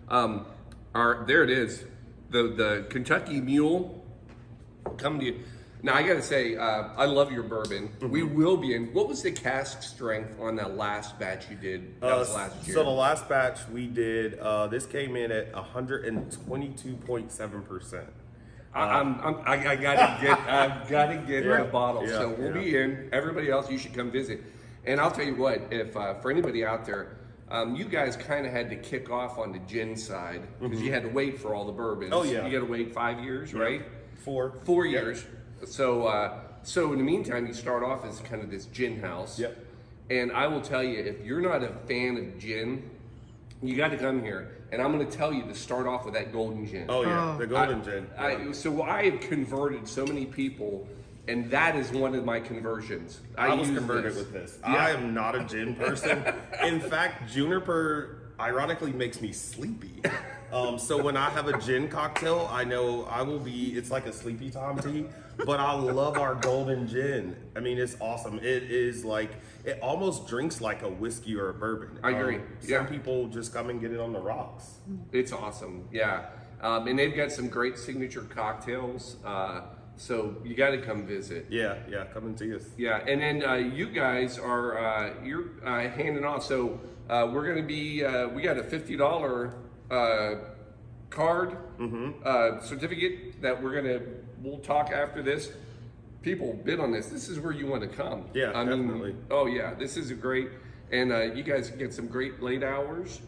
There it is. The Kentucky Mule coming to you. Now I gotta say, I love your bourbon. We will be in. What was the cask strength on that last batch you did? That was last year. So the last batch we did, this came in at 122.7%. I've gotta get Yeah, the bottle. yeah, So we'll be in. Everybody else, you should come visit. And I'll tell you what, if for anybody out there, you guys kind of had to kick off on the gin side because you had to wait for all the bourbons. Oh, yeah. You got to wait 5 years, right? 4 years. So, so in the meantime, you start off as kind of this gin house. Yep. And I will tell you, if you're not a fan of gin, you got to come here. And I'm going to tell you to start off with that golden gin. Oh yeah, the golden gin. So I have converted so many people, and that is one of my conversions. I was use converted this. with this. Yeah. I am not a gin person. In fact, juniper ironically makes me sleepy. So when I have a gin cocktail, I know I will be, it's like a sleepy Tom tea, but I love our golden gin. I mean, it's awesome. It is like, it almost drinks like a whiskey or a bourbon. I agree. Some people just come and get it on the rocks. It's awesome, yeah. And they've got some great signature cocktails. So you got to come visit. Yeah, come and see us. Yeah, and then you guys are you're handing off. So we're going to be we got a $50 card certificate that we'll talk after this. People bid on this. This is where you want to come. Yeah, I definitely. mean, oh yeah, this is a great, and you guys get some great late hours.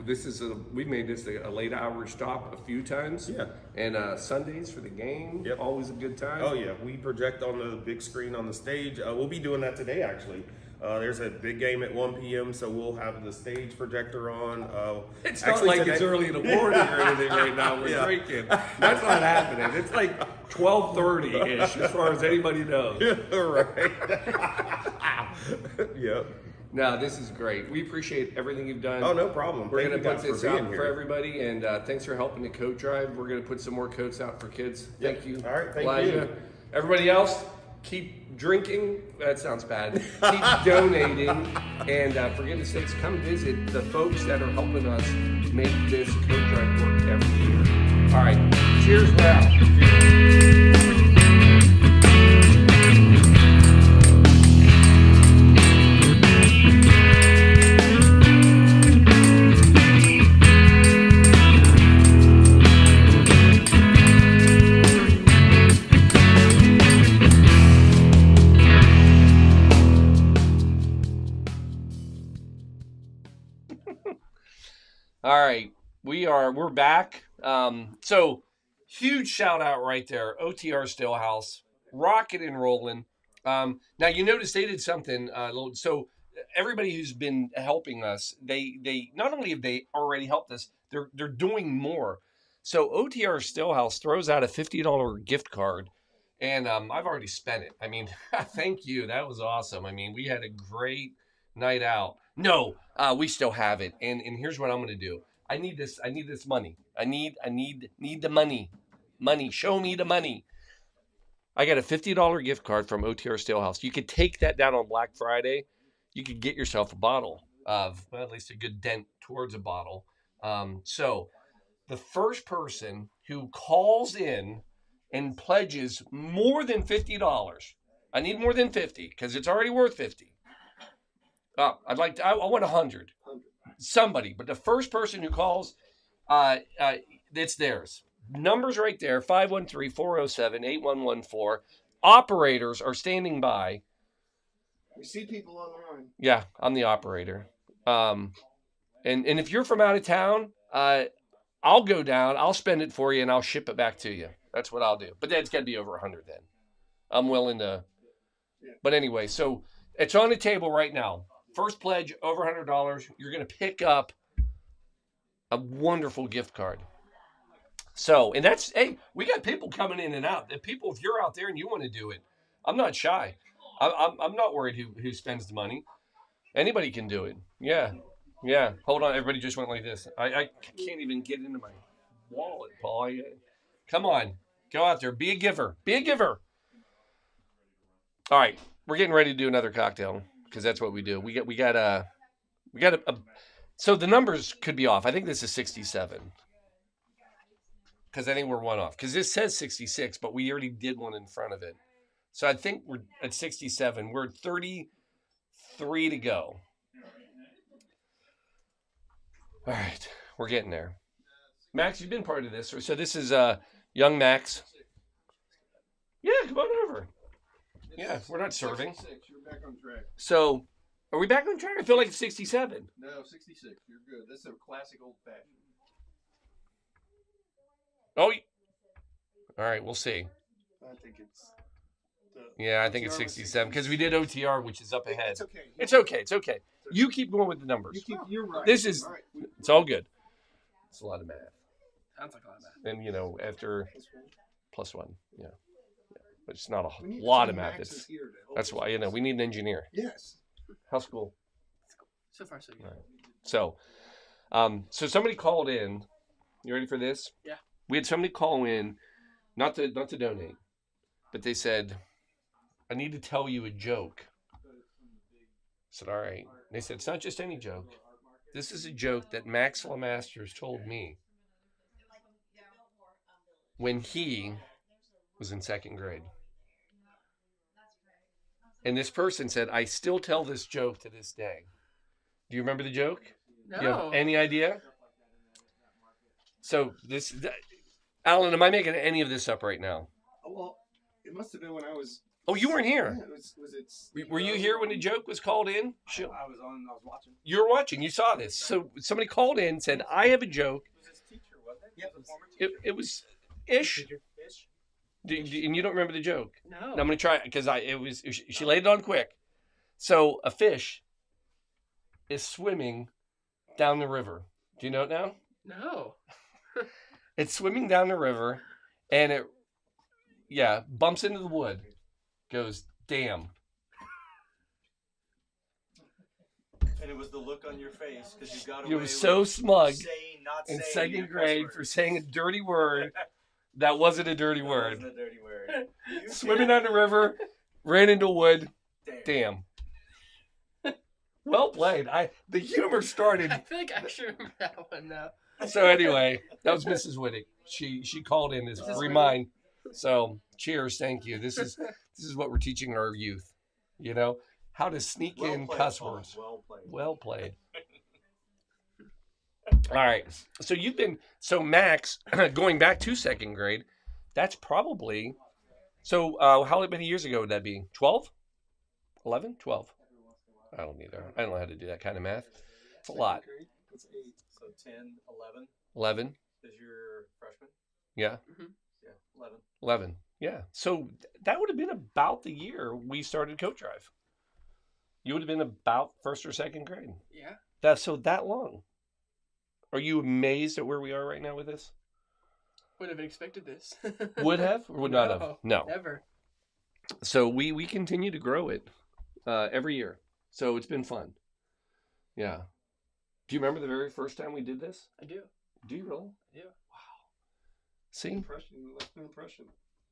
This is we've made this a late hour stop a few times. Yeah. And Sundays for the game. Yep. Always a good time. Oh yeah, we project on the big screen on the stage. We'll be doing that today actually. There's a big game at 1 p.m. so we'll have the stage projector on. It's not like it's early in the morning or anything right now. We're Yeah. drinking. That's not happening. It's like 12:30-ish as far as anybody knows. Right. Yep. No, this is great. We appreciate everything you've done. Oh, no problem. We're Thank going to you put guys this for out being for here. everybody, and thanks for helping the coat drive. We're going to put some more coats out for kids. Yep. Thank you. All right, thank Elijah. you. Everybody else, keep drinking. That sounds bad. Keep donating, and for goodness sakes, come visit the folks that are helping us make this coat drive work every year. All right, cheers, we're out. All right, we're back. So huge shout out right there, OTR Stillhouse, rocking and rolling. Now you notice they did something. So everybody who's been helping us, they not only have they already helped us, they're doing more. So OTR Stillhouse throws out a $50 gift card, and I've already spent it. I mean, thank you, that was awesome. I mean, we had a great night out. No, we still have it, and here's what I'm gonna do. I need this money. I need the money. Money. Show me the money. I got a $50 gift card from OTR Stillhouse. You could take that down on Black Friday. You could get yourself a bottle of, well, at least a good dent towards a bottle. So the first person who calls in and pledges more than $50, I need more than 50 because it's already worth 50. I want 100. Somebody, but the first person who calls, it's theirs. Numbers right there, 513-407-8114. Operators are standing by. We see people on the line. Yeah, I'm the operator. And if you're from out of town, I'll go down, I'll spend it for you, and I'll ship it back to you. That's what I'll do. But that's got to be over 100 then. I'm willing to. But anyway, so it's on the table right now. First pledge, over $100. You're going to pick up a wonderful gift card. So, and that's, hey, we got people coming in and out. If you're out there and you want to do it, I'm not shy. I'm not worried who spends the money. Anybody can do it. Yeah. Hold on. Everybody just went like this. I can't even get into my wallet, Paul. Come on. Go out there. Be a giver. Be a giver. All right. We're getting ready to do another cocktail because that's what we do. We got a so the numbers could be off. I think this is 67. because I think we're one off. Because this says 66, but we already did one in front of it. So I think we're at 67. We're at 33 to go. All right, we're getting there. Max, you've been part of this. So this is young Max. Yeah, come on over. Yeah, we're not serving. 66, you're back on track. So, are we back on track? I feel like it's 67. No, 66. You're good. That's a classic old fashioned. Oh, all right, we'll see. I think it's. Yeah, I think it's 67 because we did OTR, which is up ahead. It's okay. It's okay. It's okay. You keep going with the numbers. You're right. This is. All right. It's all good. It's a lot of math. Sounds like a lot of math. And, you know, after plus one, yeah. But it's not a We need lot some of math. Maxes here to help That's us. why, you know, we need an engineer. Yes. How's school? So far, so good. Right. So, so somebody called in. You ready for this? Yeah. We had somebody call in, not to donate, but they said, "I need to tell you a joke." I said, "All right." They said, "It's not just any joke. This is a joke that Max Lemasters told me when he was in second grade." And this person said, "I still tell this joke to this day." Do you remember the joke? No. Do you have any idea? So this, Alan, am I making any of this up right now? Well, it must have been when I was. Oh, you weren't here. Yeah, was it? Were you here when the joke was called in? I was watching. You were watching. You saw this. So somebody called in and said, "I have a joke." It was his teacher, wasn't it? Yep. Was it former teacher? It was ish. Ish. And you don't remember the joke. No. And I'm going to try it because she laid it on quick. So a fish is swimming down the river. Do you know it now? No. It's swimming down the river and it, bumps into the wood. Goes, "Damn." And it was the look on your face because you got away You were so with smug not in saying second your grade cuss for words. saying a dirty word that wasn't a dirty That word. wasn't a dirty word. You Swimming did. down the river, ran into wood. Damn. Damn. Well played. The humor started. I feel like I should remember that one now. So anyway, that was Mrs. Whittick. She called in this Mrs. remind. So cheers, thank you. This is what we're teaching our youth. You know how to sneak Well in played, cuss Paul. words. Well played. Well played. All right. So Max, going back to second grade, that's probably, so how many years ago would that be? 12? 11? 12? I don't either. I don't know how to do that kind of math. It's a lot. That's 8. So 10, 11 11? is your freshman? Yeah. Yeah, 11. 11. Yeah. So that would have been about the year we started Coach Drive. You would have been about first or second grade. Yeah. That's that long. Are you amazed at where we are right now with this? Wouldn't have expected this. Would have or would not have? No. Never. So we continue to grow it every year. So it's been fun. Yeah. Do you remember the very first time we did this? I do. Do you really? Yeah. Wow. See? Impression, left an impression.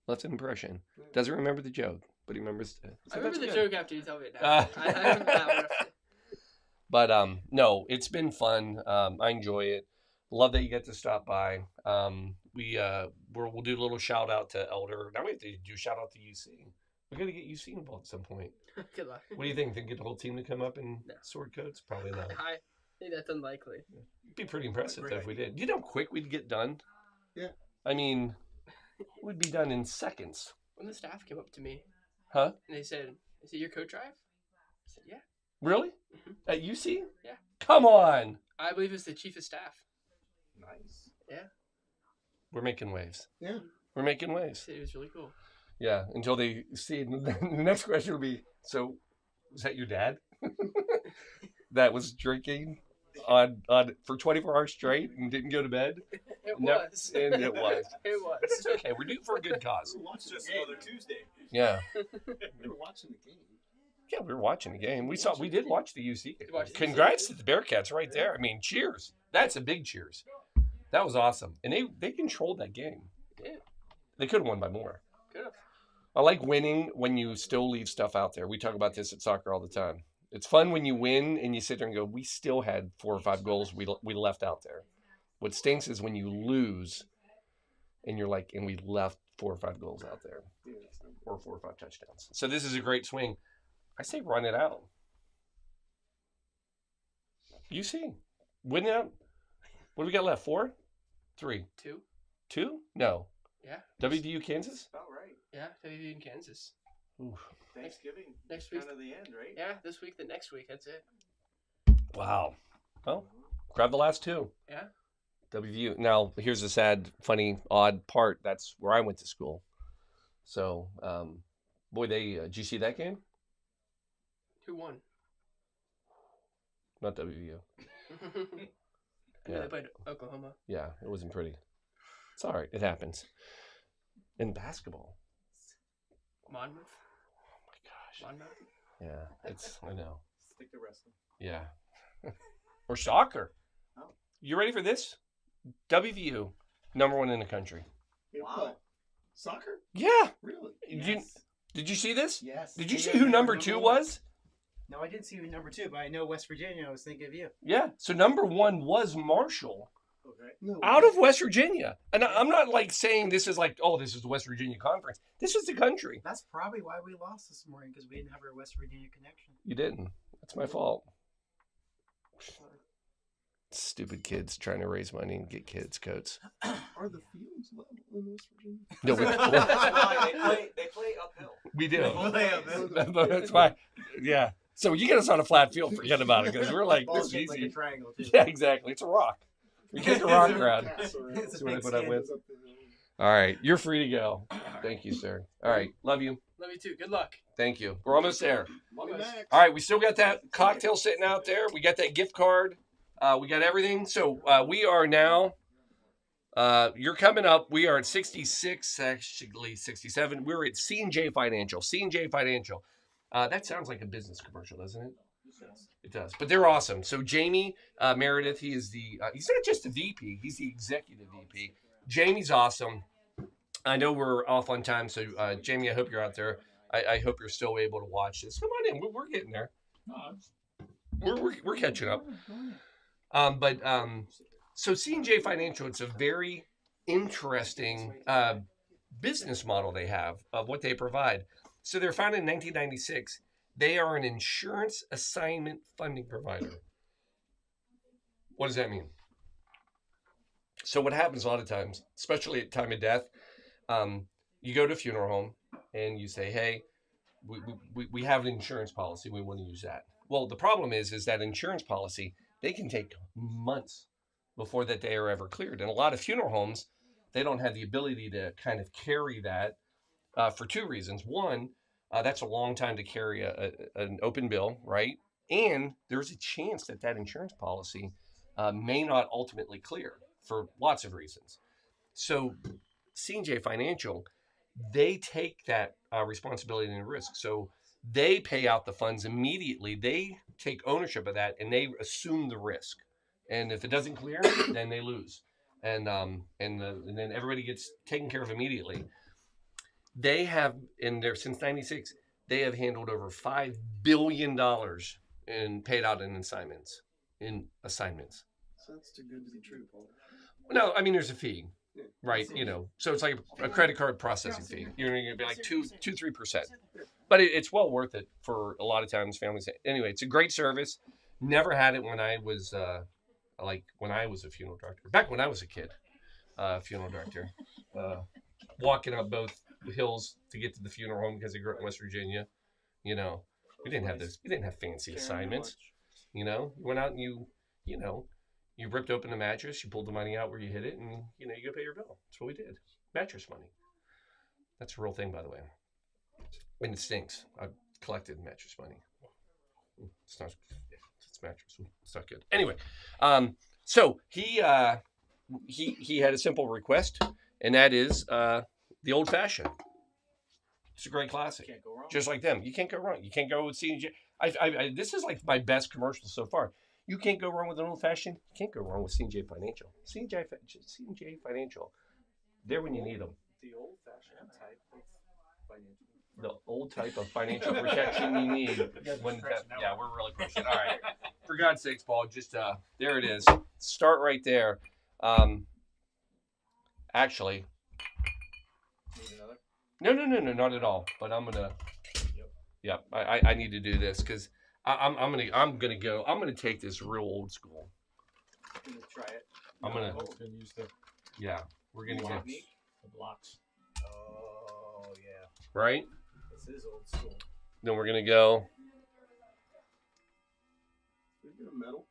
Left an impression. Doesn't remember the joke, but he remembers. So I remember the that's joke good. after you told me it now. I remember that one. But no, it's been fun. I enjoy it. Love that you get to stop by. We'll do a little shout out to Elder. Now we have to do shout out to UC. We got to get UC involved at some point. Good luck. What do you think? Think get the whole team to come up in No. sword coats? Probably not. I think that's unlikely. It'd be pretty impressive though if we did. You know how quick we'd get done? Yeah. I mean, we'd be done in seconds. When the staff came up to me Huh? and they said, "Is it your coach drive?" I said, "Yeah." Really? Mhm. At UC? Yeah. Come on. I believe it's the chief of staff. Nice. Yeah. We're making waves. Yeah. We're making waves. It was really cool. Yeah, until they see. The next question will be, so, was that your dad? That was drinking on for 24 hours straight and didn't go to bed? It No, was. and it was. It was. It's okay. We're doing it for a good cause. It's just another Tuesday. Yeah. We were watching the game. Yeah, we were watching the game. We did watch the UC game. Watch the Congrats UC. to the Bearcats right there. I mean, cheers. That's a big cheers. That was awesome. And they controlled that game. Yeah. They could have won by more. Good. I like winning when you still leave stuff out there. We talk about this at soccer all the time. It's fun when you win and you sit there and go, we still had 4 or 5 goals we left out there. What stinks is when you lose and you're like, and we left 4 or 5 goals out there, Yeah, it's not- or 4 or 5 touchdowns. So this is a great swing. I say run it out. You see, win it out. What do we got left? 4, 3, 2. 2? No. Yeah. WVU Kansas. About right. Yeah. WVU in Kansas. Ooh. Thanksgiving. Next Kind week. of the end, right? Yeah. This week. The next week. That's it. Wow. Well, grab the last 2. Yeah. WVU. Now, here's the sad, funny, odd part. That's where I went to school. So, boy, did you see that game? Who won? Not WVU. Yeah. Yeah. They played Oklahoma. Yeah, it wasn't pretty. It's all right. It happens. In basketball. Monmouth. Oh my gosh. Monmouth. Yeah, it's, I know. Stick to wrestling. Yeah. Or soccer. Oh. You ready for this? WVU, #1 in the country. Yeah, Wow. what? Soccer? Yeah. Really? Did you see this? Yes. Did you see who number 2 was? No, I didn't see who number 2, but I know West Virginia. I was thinking of you. Yeah. So #1 was Marshall. Okay. No. Out of West Virginia. And I'm not like saying this is like, oh, this is the West Virginia Conference. This is the country. That's probably why we lost this morning, because we didn't have our West Virginia connection. You didn't. That's my fault. Stupid kids trying to raise money and get kids coats. Are the fields level in West Virginia? No, That's why they play uphill. we do. Play That's why. Yeah. So you get us on a flat field, forget about it, because we're like, Ball this is shaped like a easy. triangle, too. Yeah, exactly. It's a rock. We kick a rock Is there around. castle around? It's a See what I big put up skin. with? Goes up the hill. All right. You're free to go. Thank you, sir. All right. Love you. Love you too. Good luck. Thank you. We're almost there. Money back. All right. We still got that cocktail sitting out there. We got that gift card. We got everything. So we are now, you're coming up. We are at 66, actually 67. We're at C&J Financial. C&J Financial. That sounds like a business commercial, doesn't it? It does. But they're awesome. So Jamie Meredith, he is the, he's not just a VP, he's the executive VP. Jamie's awesome. I know we're off on time, so Jamie, I hope you're out there. I hope you're still able to watch this. Come on in. We're getting there. We're catching up. So C&J Financial, it's a very interesting business model they have of what they provide. So they're founded in 1996. They are an insurance assignment funding provider. What does that mean? So what happens a lot of times, especially at time of death, you go to a funeral home and you say, hey, we have an insurance policy. We want to use that. Well, the problem is that insurance policy, they can take months before that they are ever cleared. And a lot of funeral homes, they don't have the ability to kind of carry that for 2 reasons. One, that's a long time to carry an open bill, right? And there's a chance that that insurance policy may not ultimately clear for lots of reasons. So C&J Financial, they take that responsibility and risk. So they pay out the funds immediately. They take ownership of that and they assume the risk. And if it doesn't clear, then they lose. And then everybody gets taken care of immediately. They have, since 96, they have handled over $5 billion in paid out in assignments. Sounds too good to be true, Paul. No, I mean, there's a fee, Yeah. right? You know, so it's like a credit card processing fee. You're going to be like 2-3%. But it's well worth it for a lot of times families. Anyway, it's a great service. Never had it when I was a funeral director. Back when I was a kid, funeral director. Walking up both hills to get to the funeral home because I grew up in West Virginia. You know, we didn't have this. We didn't have fancy assignments. You know, you went out and you ripped open the mattress, you pulled the money out where you hid it, and you go pay your bill. That's what we did. Mattress money. That's a real thing, by the way. And it stinks. I've collected mattress money. It's not. It's mattress. It's not good. Anyway, so he had a simple request, and that is the old fashioned. It's a great classic. Can't go wrong. Just like them, you can't go wrong. You can't go with C&J. This is like my best commercial so far. You can't go wrong with an old fashioned. You can't go wrong with C&J Financial. C&J Financial, they're when you need them. The old-fashioned type of financial. The old type of financial protection you need. Yeah, we're really pushing. All right, for God's sakes, Paul, just there it is. Start right there. Actually, No, not at all. But I'm gonna. Yep. I need to do this because I'm gonna take this real old school. I'm gonna try it. I'm gonna. I was gonna use the Yeah, we're gonna get the blocks. Oh yeah, right. this is old school. Then we're gonna go. Can we get a medal?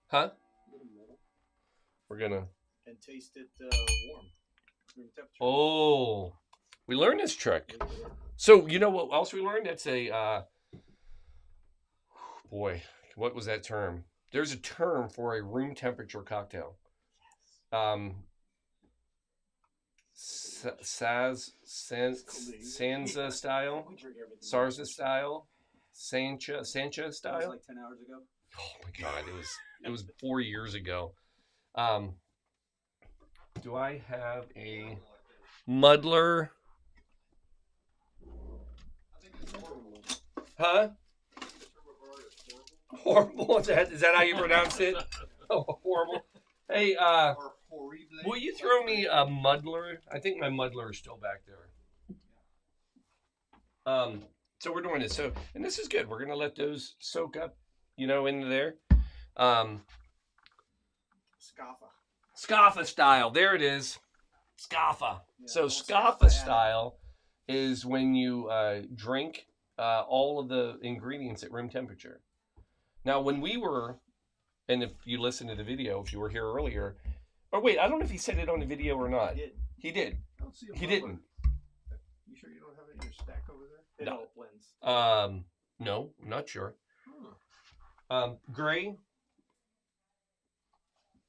Huh? Get a medal. We're gonna. And taste it warm, room temperature. Oh, we learned this trick. So you know what else we learned? That's a boy. What was that term? There's a term for a room temperature cocktail. Sansa style, Sarsa style, Sancha That was style. like 10 hours ago. Oh my God, it was 4 years ago. Do I have a muddler? Huh? Horrible. Is that how you pronounce it? Oh, horrible. Hey, will you throw me a muddler? I think my muddler is still back there. So we're doing this. So, and this is good. We're gonna let those soak up, into there. Scaffa style. There it is. Scaffa. Yeah, So well, Scaffa style is when you drink all of the ingredients at room temperature. Now, when we were, and if you listen to the video, if you were here earlier, or wait, I don't know if he said it on the video or not. He did. I don't see a He muddler. didn't. You sure you don't have it in your stack over there? It all blends. No, I'm not sure. Huh. Gray.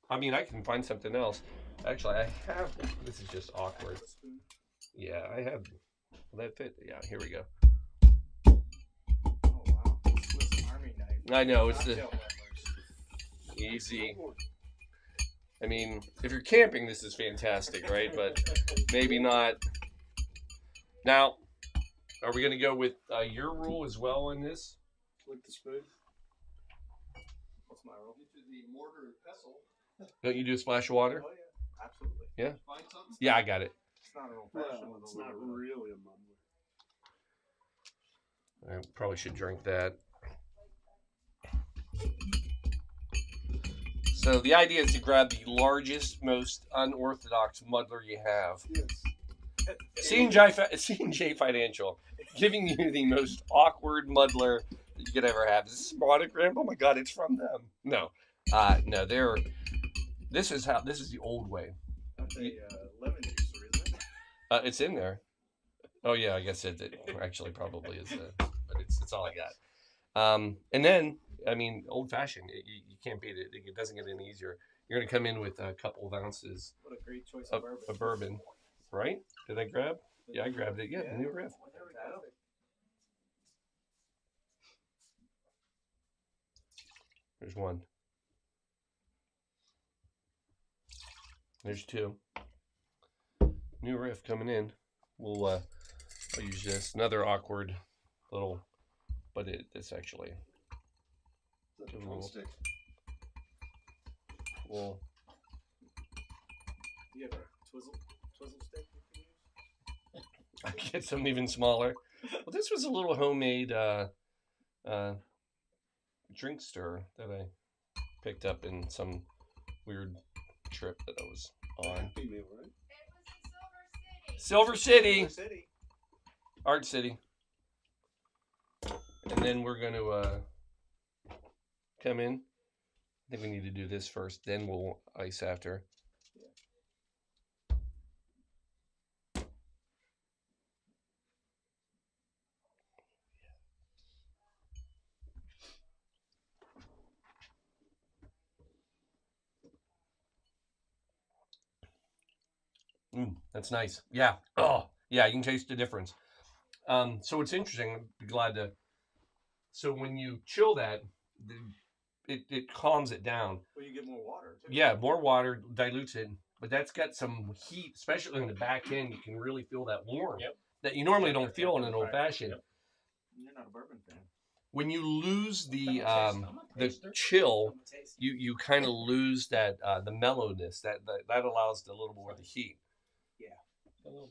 I mean, I can find something else. Actually, I have. This is just awkward. Yeah, I have. Will that fit? Yeah, here we go. Oh wow, Swiss Army knife. I know it's the Cocktail muddlers. easy. I mean, if you're camping, this is fantastic, right? But maybe not. Now, are we going to go with your rule as well in this? With the spoon. What's my rule? Into the mortar and pestle. Don't you do a splash of water? Oh yeah, absolutely. Yeah. Find something. Yeah, I got it. It's not an old Well, fashioned with a it's little not bit of- really a muddler. I probably should drink that. So the idea is to grab the largest, most unorthodox muddler you have. Yes. C&J Financial, giving you the most awkward muddler that you could ever have. Is this a monogram? Oh my God, it's from them. No, no, this is the old way. That's a lemon juicer, isn't it? It's in there. Oh yeah, I guess it actually probably is, but it's all I got. And then, I mean, old fashioned, you can't beat it. It doesn't get any easier. You're gonna come in with a couple of ounces What a great choice of of bourbon. bourbon, right? Did I grab? Yeah, I grabbed it. Yeah, the new riff. Fantastic. There's one. There's two. New riff coming in. I'll use this. Another awkward little, but it's actually Is that a Ooh. drumstick? well. Do you have a twizzle stick you can use? I get something even smaller. Well, this was a little homemade drink stir that I picked up in some weird trip that I was on. Happy Meal, right? Silver City, Silver City. Art City. And then we're going to come in. I think we need to do this first, then we'll ice after. That's nice. Yeah. Oh, yeah. You can taste the difference. So it's interesting. I'd be glad to. So when you chill that, it calms it down. Well, you get more water too. Yeah, more water dilutes it, but that's got some heat, especially in the back end. You can really feel that warmth that you normally don't feel in an old fashioned. You're not a bourbon fan. When you lose the chill, you kind of lose that the mellowness that allows a little more of the heat.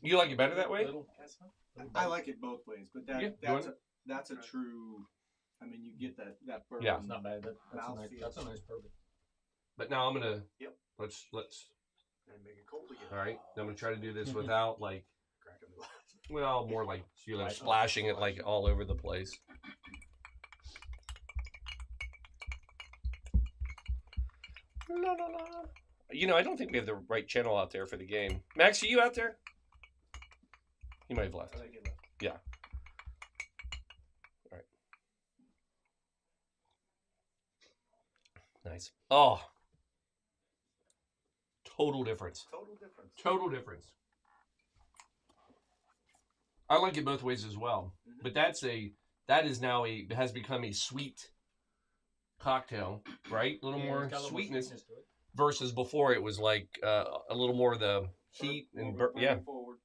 You like it better that way? I like it both ways, but Yeah, that's a true. I mean, you get that bourbon. Yeah. It's not bad. That's a mouthfeel. nice bourbon. But now I'm gonna. Yep. Let's. And make it cold again. All right. I'm gonna try to do this without like. Cracking the glass. Well, more like splashing it like all over the place. La, la, la. You know, I don't think we have the right channel out there for the game. Max, are you out there? You might have left. I think it left. Yeah. All right. Nice. Oh. Total difference. Total difference. Total difference. I like it both ways as well. Mhm. But it has become a sweet cocktail, right? A little more sweetness to it. versus before it was like a little more of the heat and yeah. Forward.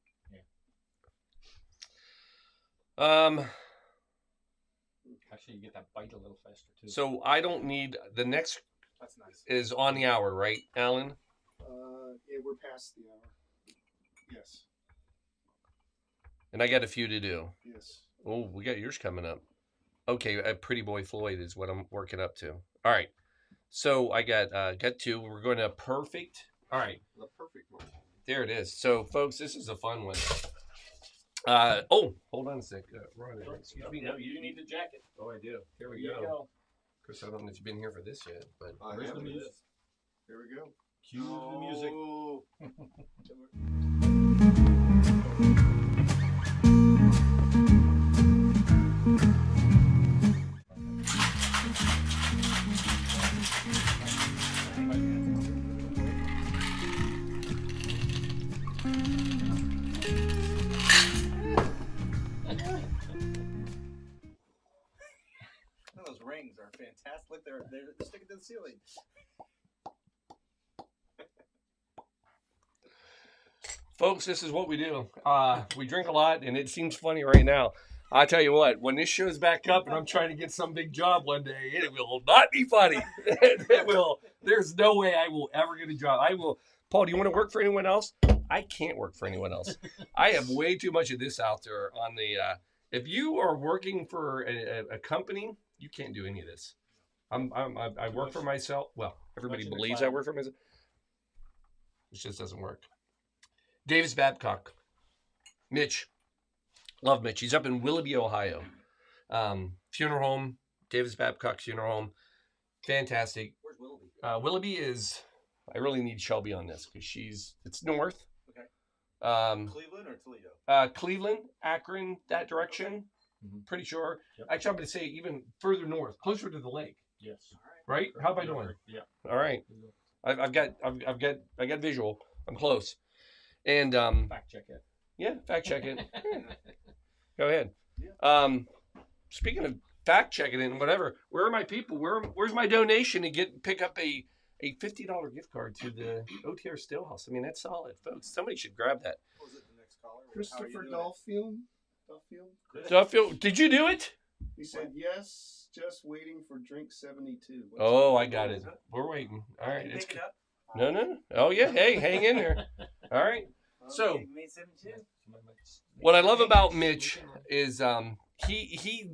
Actually, you get that bite a little faster too. So I don't need the next That's nice. is on the hour, right, Alan? Yeah, we're past the hour. Yes. And I got a few to do. Yes. Oh, we got yours coming up. Okay, Pretty Boy Floyd is what I'm working up to. All right. So I got two. We're going to perfect. All right. The perfect one. There it is. So, folks, this is a fun one. Oh, hold on a sec. Ron, excuse me. No, you need the jacket. Oh, I do. Here we There you go. Chris, I don't know if you've been here for this yet, but Where's the music? Here we go. Cue the music. Oh. Those rings are fantastic. They're sticking to the ceiling. folks, this is what we do. We drink a lot, and it seems funny right now. I tell you what, when this show's back up and I'm trying to get some big job one day, it will not be funny. It will. There's no way I will ever get a job. I will. Paul, do you want to work for anyone else? I can't work for anyone else. I have way too much of this out there on the. If you are working for a company, you can't do any of this. I work for myself. Well, everybody believes I work for myself. It just doesn't work. Davis Babcock, Mitch. Love Mitch. He's up in Willoughby, Ohio. Funeral home, Davis Babcock Funeral Home. Fantastic. Where's Willoughby? Willoughby is, I really need Shelby on this because it's north. Okay. Cleveland or Toledo? Cleveland, Akron, that direction. Mhm. Pretty sure. Yep. Actually, I'm going to say even further north, closer to the lake. Yes. Right? How am I doing? Yeah. All right. I've got visual. I'm close. And Fact check it. yeah, fact check it. Go ahead. Yeah. Speaking of fact checking it and whatever, where are my people? Where's my donation to pick up a $50 gift card to the OTR Stillhouse? I mean, that's solid, folks. Somebody should grab that. What was it, the next caller? Christopher Duffield. Duffield, did you do it? He said yes, just waiting for drink 72. Oh, I got it. We're waiting. All right. It's Pick it up. no. Oh yeah. Hey, hang in there. All right. So- you made 72. What I love about Mitch is he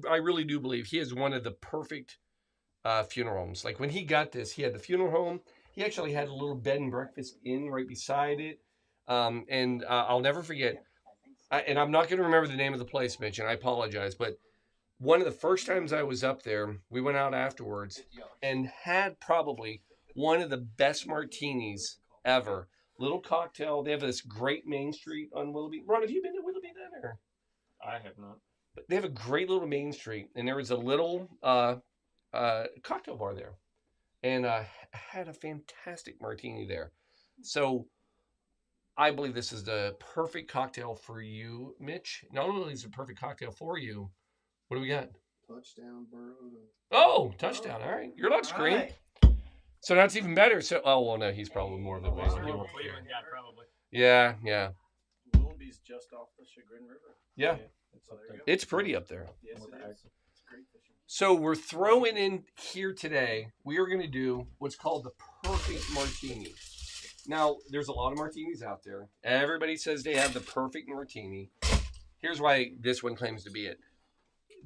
I really do believe he is one of the perfect funeral homes. Like when he got this, he had the funeral home. He actually had a little bed and breakfast inn right beside it. And I'll never forget. And I'm not going to remember the name of the place, Mitch, and I apologize. But one of the first times I was up there, we went out afterwards and had probably one of the best martinis ever. Little cocktail. They have this great main street on Willoughby. Ron, have you been to Willoughby then? Or? I have not. But they have a great little main street, and there was a little cocktail bar there, and had a fantastic martini there. So I believe this is the perfect cocktail for you, Mitch. Not only is it a perfect cocktail for you, what do we got? Touchdown, Burrow. Oh, touchdown. All right. You're on screen. Right. So that's even better. So, oh, well, no, he's probably more of a Cleveland, Baylor. yeah, probably. Yeah. Willoughby's just off the Chagrin River. Yeah. So there you go. It's pretty up there. Yes, it is. It's great fishing. So we're throwing in here today, we are going to do what's called the perfect martini. Now, there's a lot of martinis out there. Everybody says they have the perfect martini. Here's why this one claims to be it.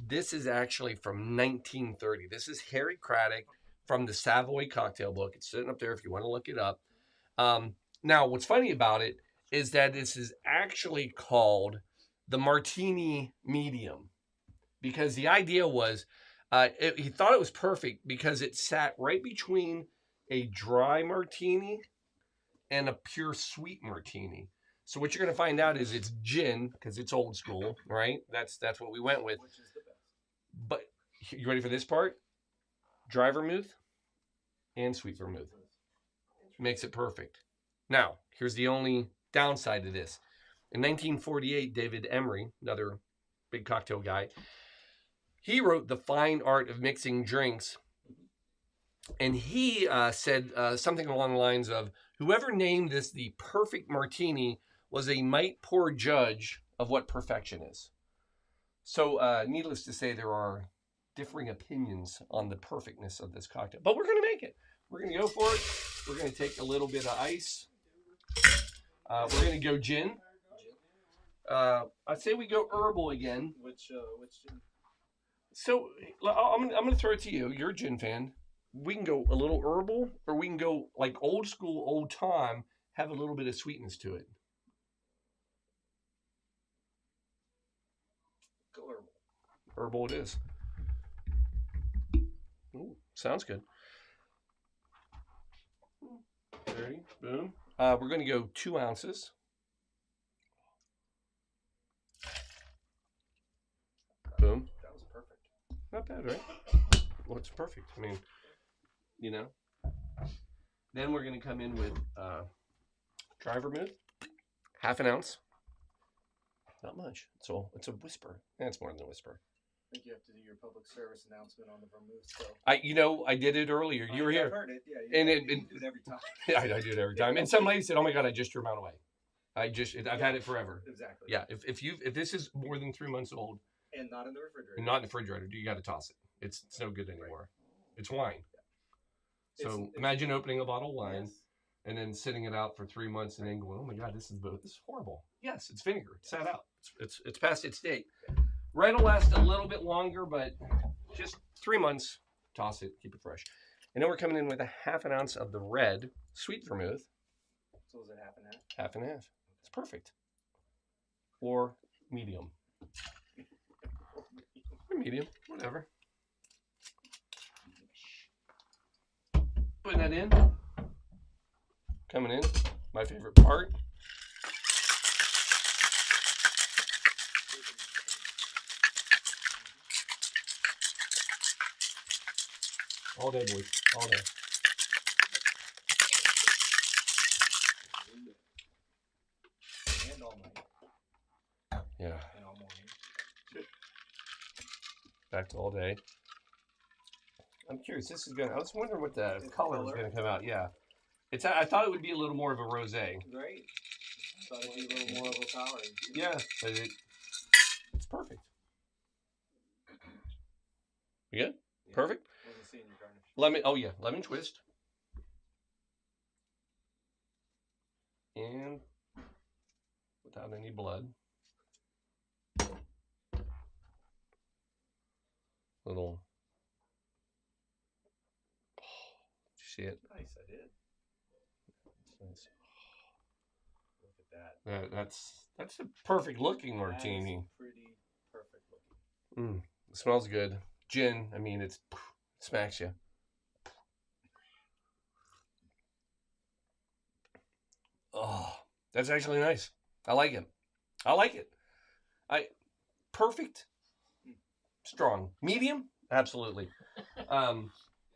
This is actually from 1930. This is Harry Craddock from the Savoy Cocktail Book. It's sitting up there if you want to look it up. Now, what's funny about it is that this is actually called the Martini Medium, because the idea was he thought it was perfect because it sat right between a dry martini and a pure sweet martini. So what you're going to find out is it's gin, because it's old school, right? That's what we went with. Which is the best. But you ready for this part? Dry vermouth and sweet vermouth makes it perfect. Now, here's the only downside to this. In 1948, David Emery, another big cocktail guy, he wrote The Fine Art of Mixing Drinks. And he said something along the lines of, whoever named this the perfect martini was a mighty poor judge of what perfection is. So needless to say, there are differing opinions on the perfectness of this cocktail. But we're going to make it. We're going to go for it. We're going to take a little bit of ice. We're going to go gin. I'd say we go herbal again. Which gin? So I'm going to throw it to you. You're a gin fan. We can go a little herbal, or we can go like old school, old time, have a little bit of sweetness to it. Go herbal. Herbal it is. Ooh, sounds good. Ready? Boom. We're going to go 2 ounces. Boom. That was perfect. Not bad, right? Well, it's perfect. I mean, you know. Then we're going to come in with dry vermouth, 1/2 ounce. Not much. It's a whisper. It's more than a whisper. I think you have to do your public service announcement on the vermouth. So I did it earlier. You were here. I've heard it. Yeah, And you it do it every time. Yeah, I do it every time. And some lady said, "Oh my God, I just threw mine away." I've had it forever. Exactly. Yeah. If this is more than 3 months old And not in the refrigerator. and not in the refrigerator, you got to toss it. It's no good anymore. It's wine. So It's- imagine opening a bottle of wine Yes. and then sitting it out for 3 months and then going, "Oh my God, this is horrible." Yes, it's vinegar. It's sat out. It's past its date. Red will last a little bit longer, but just 3 months. Toss it, keep it fresh. And then we're coming in with 1/2 ounce of the red sweet vermouth. So is it 1/2 and 1/2? 1/2 and 1/2. It's perfect. Or medium. Or medium, whatever. Putting that in. Coming in. My favorite part. All day, boys. All day. And all night. Yeah. And all morning. Back to all day. I'm curious. I was wondering what the It's color was color? going to come out. Yeah. I thought it would be a little more of a rosé. Great. Thought it'd be a little more overpowering. Yeah, but it's perfect. You good? Yeah. Perfect. Wasn't seeing your garnish. Lemon twist. And without any blood. Little. Did you see it? Nice, I did. Nice. Look at that. That's a perfect looking That is martini. pretty perfect looking. It smells good. Gin, I mean, it smacks you. Oh, that's actually nice. I like it. Perfect. Strong. Medium? Absolutely.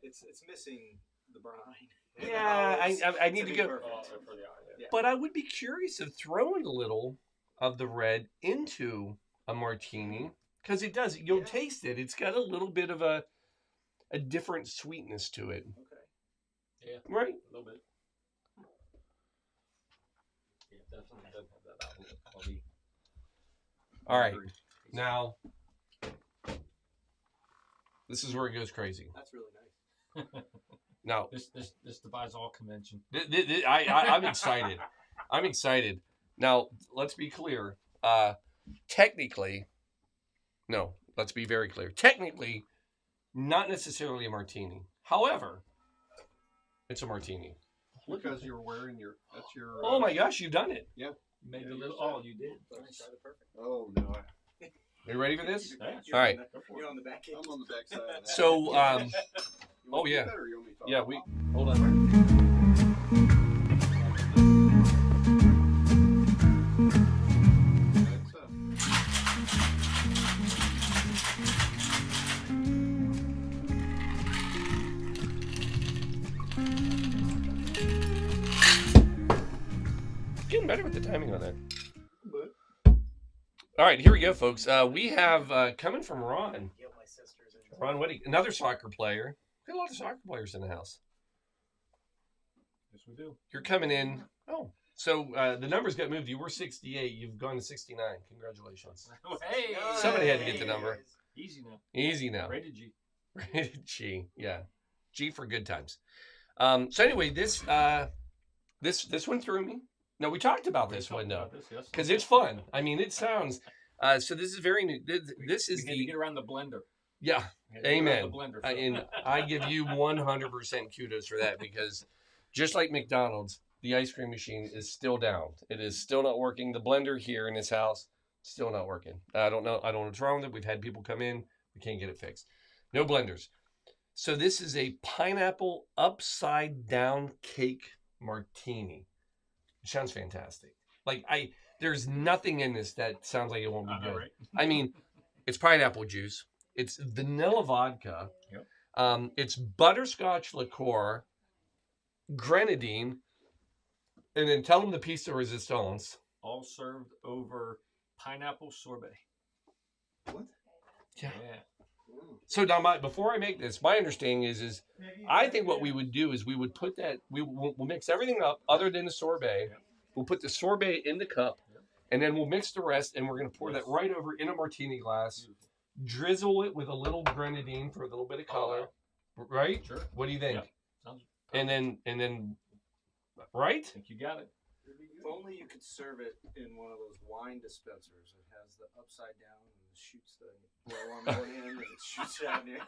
It's missing the brine. Yeah, I need to go. Perfect. For the Yeah. But I would be curious of throwing a little of the red into a martini, because it does. You'll taste it. It's got a little bit of a different sweetness to it. Okay. Yeah, Right? a little bit. Yeah, definitely does have that alcohol quality. All right. Now, this is where it goes crazy. That's really nice. Now, This defies all convention. I'm excited. I'm excited. Now, let's be clear. Technically, no, let's be very clear. Technically, not necessarily a martini. However, it's a martini. Because you're wearing that's your. Oh my gosh, you've done it. Yeah. You made Yeah, the you little. said Oh, it. you did. Nice. Perfect. Oh no. Are you ready for this? Yeah. All right. You're on the back end. I'm on the back side of that. So, You want oh, to yeah. do that or you want me to talk? yeah, hold on. That's, Getting better with the timing on that. but All right, here we go, folks. We have coming from Ron. Get my sisters in. Ron Whitty, another soccer player. Got a lot of soccer players in the house. Yes, we do. You're coming in. Oh, so the numbers got moved. You were 68. You've gone to 69. Congratulations. Hey. Somebody had to get the number. Easy now. Easy now. Rated G. Rated G. Yeah. G for good times. So anyway, this one threw me. No, we talked about this one though, because it's fun. I mean, it sounds. So this is very new. This is We had to the get around the blender. yeah. We had to get around Amen. the blender. And I give you 100% kudos for that because just like McDonald's, the ice cream machine is still down. It is still not working. The blender here in this house, still not working. I don't know. I don't know what's wrong with it. We've had people come in. We can't get it fixed. No blenders. So this is a pineapple upside down cake martini. It sounds fantastic. Like there's nothing in this that sounds like it won't be good. Right. I mean, it's pineapple juice. It's vanilla vodka. Yep. It's butterscotch liqueur, grenadine, and then tell them the piece de resistance. All served over pineapple sorbet. what? Yeah. Yeah. So now, before I make this, my understanding is I think what we would do is we would put that we'll mix everything up other than the sorbet. We'll put the sorbet in the cup, and then we'll mix the rest, and we're going to pour that right over in a martini glass. Drizzle it with a little grenadine for a little bit of color, right? Sure. What do you think? Yep. Sounds And then, right? I think you got it. If only you could serve it in one of those wine dispensers. It has the upside down and it shoots the well on one end and it shoots it out here.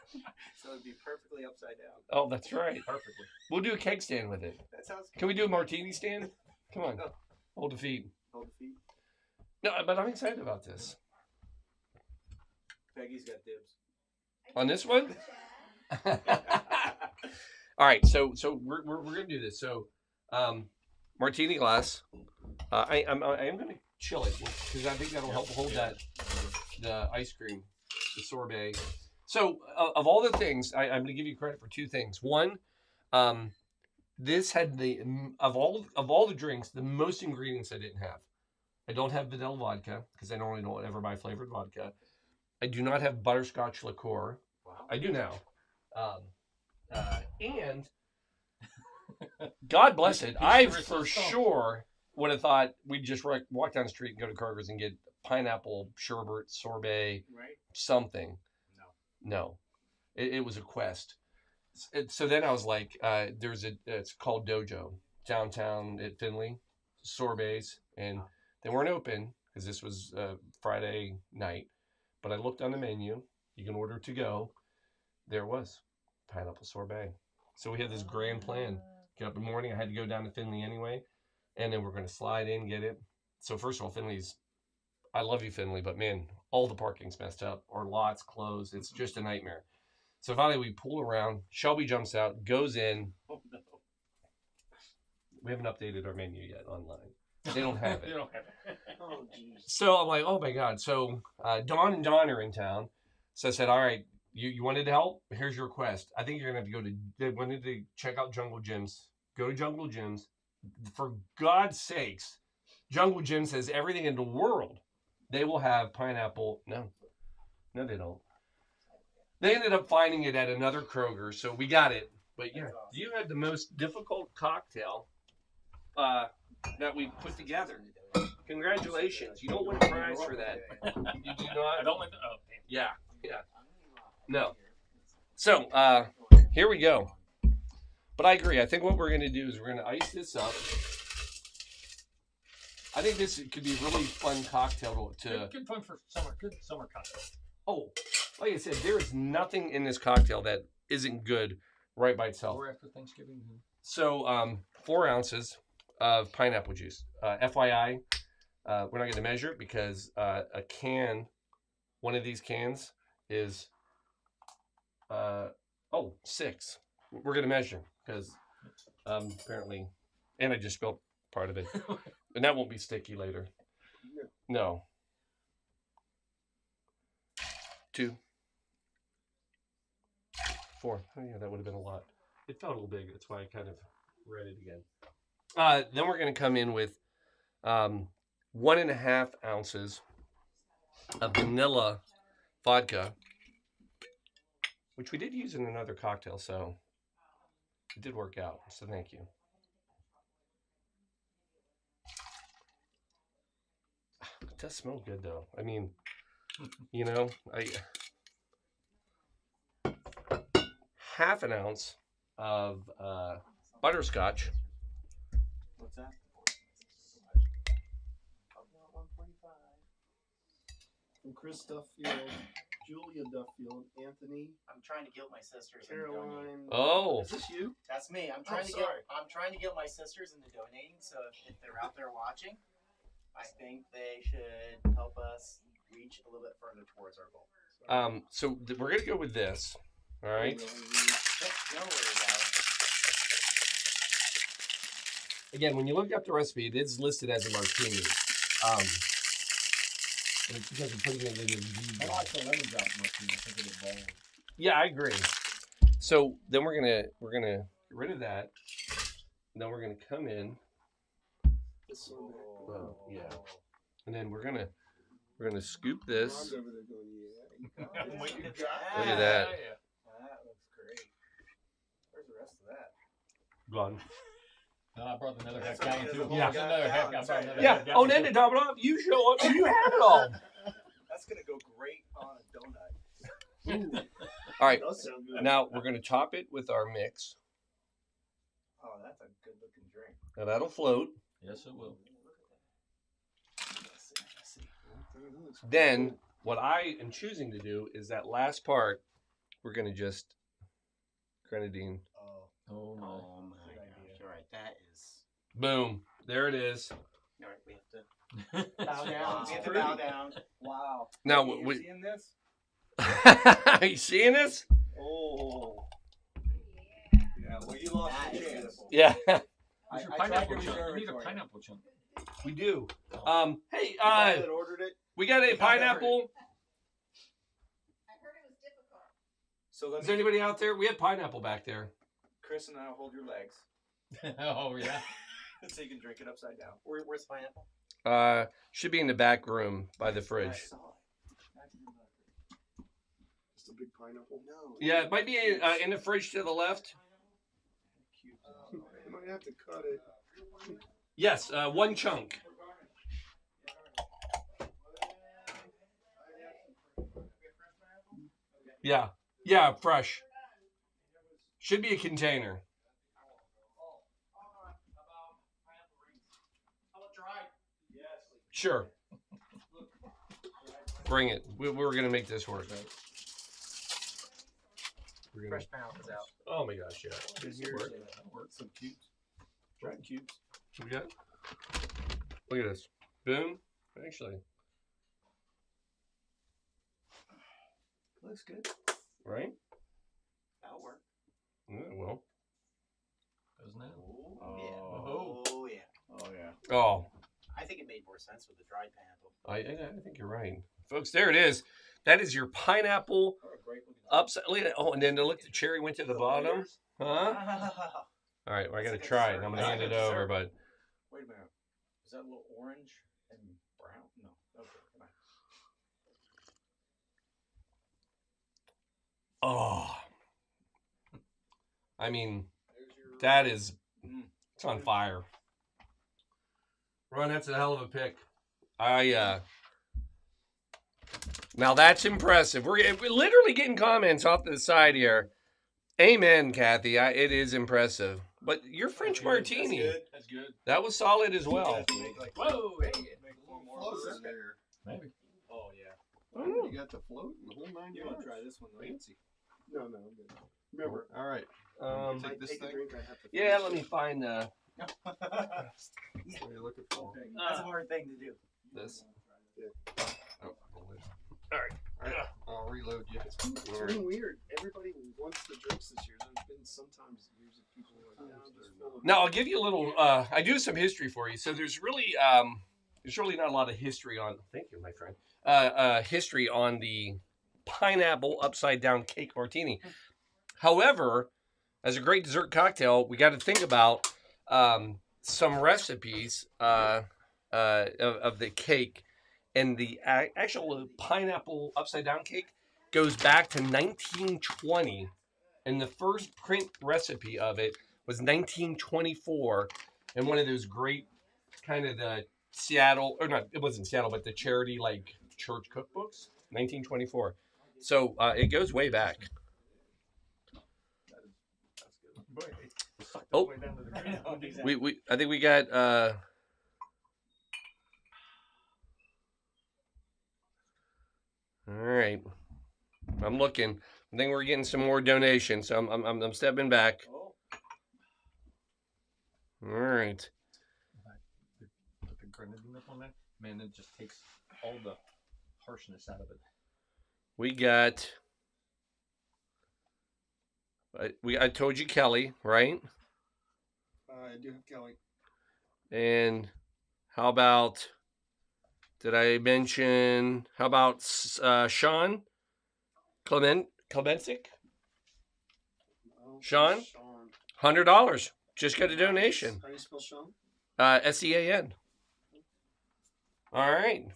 So it'd be perfectly upside down. Oh, that's right. Perfectly. We'll do a keg stand with it. That sounds Can we do a martini stand? Come on, Oh. hold the feet. Hold the feet. No, but I'm excited about this. Peggy's got dibs. On this one. All right, so we're gonna do this. So, martini glass. I am gonna chill it because I think that'll help hold the ice cream, the sorbet. So, of all the things, I'm gonna give you credit for two things. One, this had of all the drinks, the most ingredients I didn't have. I don't have vanilla vodka because I normally don't ever buy flavored vodka. I do not have butterscotch liqueur. Wow. I do now. And God bless it, I for sure would have thought we'd just walk down the street and go to Kroger's and get pineapple sherbet, sorbet, Right? something. No. No, it was a quest. So then I was like, it's called Dojo downtown at Finley, sorbets, and they weren't open because this was Friday night. But I looked on the menu. You can order to go. There it was, pineapple sorbet. So we had this grand plan. Get up in the morning. I had to go down to Finley anyway, and then we're going to slide in, get it. So first of all, I love you, Finley, but man, all the parking's messed up. Our lot's closed. It's just a nightmare. So finally, we pull around. Shelby jumps out, goes in. Oh no. We haven't updated our menu yet online. They don't have it. You don't have it. Oh jeez. So I'm like, oh my God. So Dawn and Don are in town. So I said, all right, you wanted to help? Here's your request. I think you're going to have to they wanted to check out Jungle Gyms. Go to Jungle Gyms. For God's sakes, Jungle Gyms has everything in the world. They will have pineapple. No, they don't. They ended up finding it at another Kroger. So we got it. But yeah, you had the most difficult cocktail that we put together. Congratulations. You don't win a prize for that. You do not. I don't like the. Oh, damn. Yeah. No. So, here we go. But I agree. I think what we're going to do is we're going to ice this up. I think this could be a really fun cocktail to... Good fun for summer. Good summer cocktail. Oh, like I said, there is nothing in this cocktail that isn't good right by itself. Or after Thanksgiving. So 4 ounces of pineapple juice. FYI, we're not going to measure it because one of these cans is 6. We're going to measure because apparently, and I just spilled part of it. And that won't be sticky later. No. 2, 4. Oh, yeah, that would have been a lot. It felt a little big. That's why I kind of read it again. Then we're going to come in with 1.5 ounces of vanilla vodka, which we did use in another cocktail, so it did work out. So thank you. It does smell good, though. I mean, you know, half an ounce of butterscotch. What's that? From Chris Duffield, Julia Duffield, Anthony, I'm trying to guilt my sisters into donating. Caroline. Oh, Is this you? That's me. I'm trying to guilt my sisters into donating. So if they're out there watching, I think they should help us reach a little bit further towards our goal. so we're gonna go with this. All right. No worries, Alex. Again, when you look up the recipe, it is listed as a martini. And it's because I'm putting it in the... I like the lemon drop martini. I think it's bold. Yeah, I agree. So then we're gonna get rid of that. Then we're gonna come in. Oh, yeah. And then we're gonna scoop this. Mom's over there going, yeah. Look Look at that. That looks great. Where's the rest of that? Gone. No, I brought another half That's gallon okay, too. the Yeah. There's another half gallon. I brought another Yeah. half Oh, gallon, then too. to top it off, you show up and you have it all. That's gonna go great on a donut. All right. Does sound good. Now we're gonna top it with our mix. Oh, that's a good looking drink. Now that'll float. Yes, it will. Then what I am choosing to do is that last part, we're gonna just grenadine. Oh my. Oh my gosh! All right, that is. Boom. There it is. All right, we have to bow down. We have to Pretty. bow down. Wow. Now, Hey, you we- seeing this? Are you seeing this? Oh. Yeah, well, you lost That your is chance. Yeah, I Your tried pineapple to chunk. reserve You need it a for you. pineapple chunk. we do. Hey, The guy that ordered it. we got a pineapple. I heard it was difficult. So let Is me, there anybody out there? We have pineapple back there. Chris and I'll hold your legs Oh yeah. so you can drink it upside down. Where's the pineapple? Should be in the back room by the I fridge. saw it. Just a big pineapple. No. Yeah, it might be in the fridge to the left. You might have to cut it. Yes, 1 chunk. Yeah, fresh. Should be a container. Sure. Bring it. We're gonna make this work. We're gonna, Fresh pineapple's out. oh my gosh, yeah. Some cubes. Dried cubes. We got. Look at this. Boom. Actually, Looks good. right? That'll work. Yeah, well. Doesn't it? Oh yeah. Oh. Oh yeah. Oh yeah. Oh, I think it made more sense with the dried pineapple. I think you're right, folks. There it is. That is your pineapple Oh, great looking. upside. Look at that. Oh, and then look, the cherry went to the bottom. Huh? Ah. All right, well, I gotta That's like a try it. dessert. I'm gonna That's hand like it a over, dessert. but Wait a minute. Is that a little orange and brown? No. Okay. Come on. oh, I mean, that is, it's on fire. Ron, that's a hell of a pick. Now that's impressive. We're literally getting comments off to the side here. Amen, Kathy. It is impressive. But your French martini, That's good. that was solid as well. Whoa, hey. Make four more Float brewers. there. Maybe. Oh yeah. Oh, you got the float and the whole 9 You yards. want to try this one? Though. Fancy. No, I'm good. Remember, All right. if I Take this take a thing. drink, I have to Yeah, finish let it. me find What are you looking for? That's a hard thing to do. This. Yeah. Oh, All right. I'll reload you. It's been weird. Everybody wants the drinks this year. There's been sometimes years of people who are like, "No, just full of Now I'll give you a little. I do some history for you. So there's really not a lot of history on. Thank you, my friend. History on the pineapple upside down cake martini. However, as a great dessert cocktail, we got to think about some recipes of the cake, and the actual pineapple upside down cake goes back to 1920, and the first print recipe of it was 1924, and one of those great kind of the Seattle, or not, it wasn't Seattle, but the charity like church cookbooks, 1924. So it goes way back. Oh, we I think we got all right. I'm looking. I think we're getting some more donations, so I'm stepping back. All right. Put the grenadine up on that. Man, it just takes all the harshness out of it. We got. I told you Kelly, right? I do have Kelly. And how about? Did I mention? How about Sean Klemensick? Oh, Sean? $100. Just got a donation. How do you spell Sean? SEAN. All right.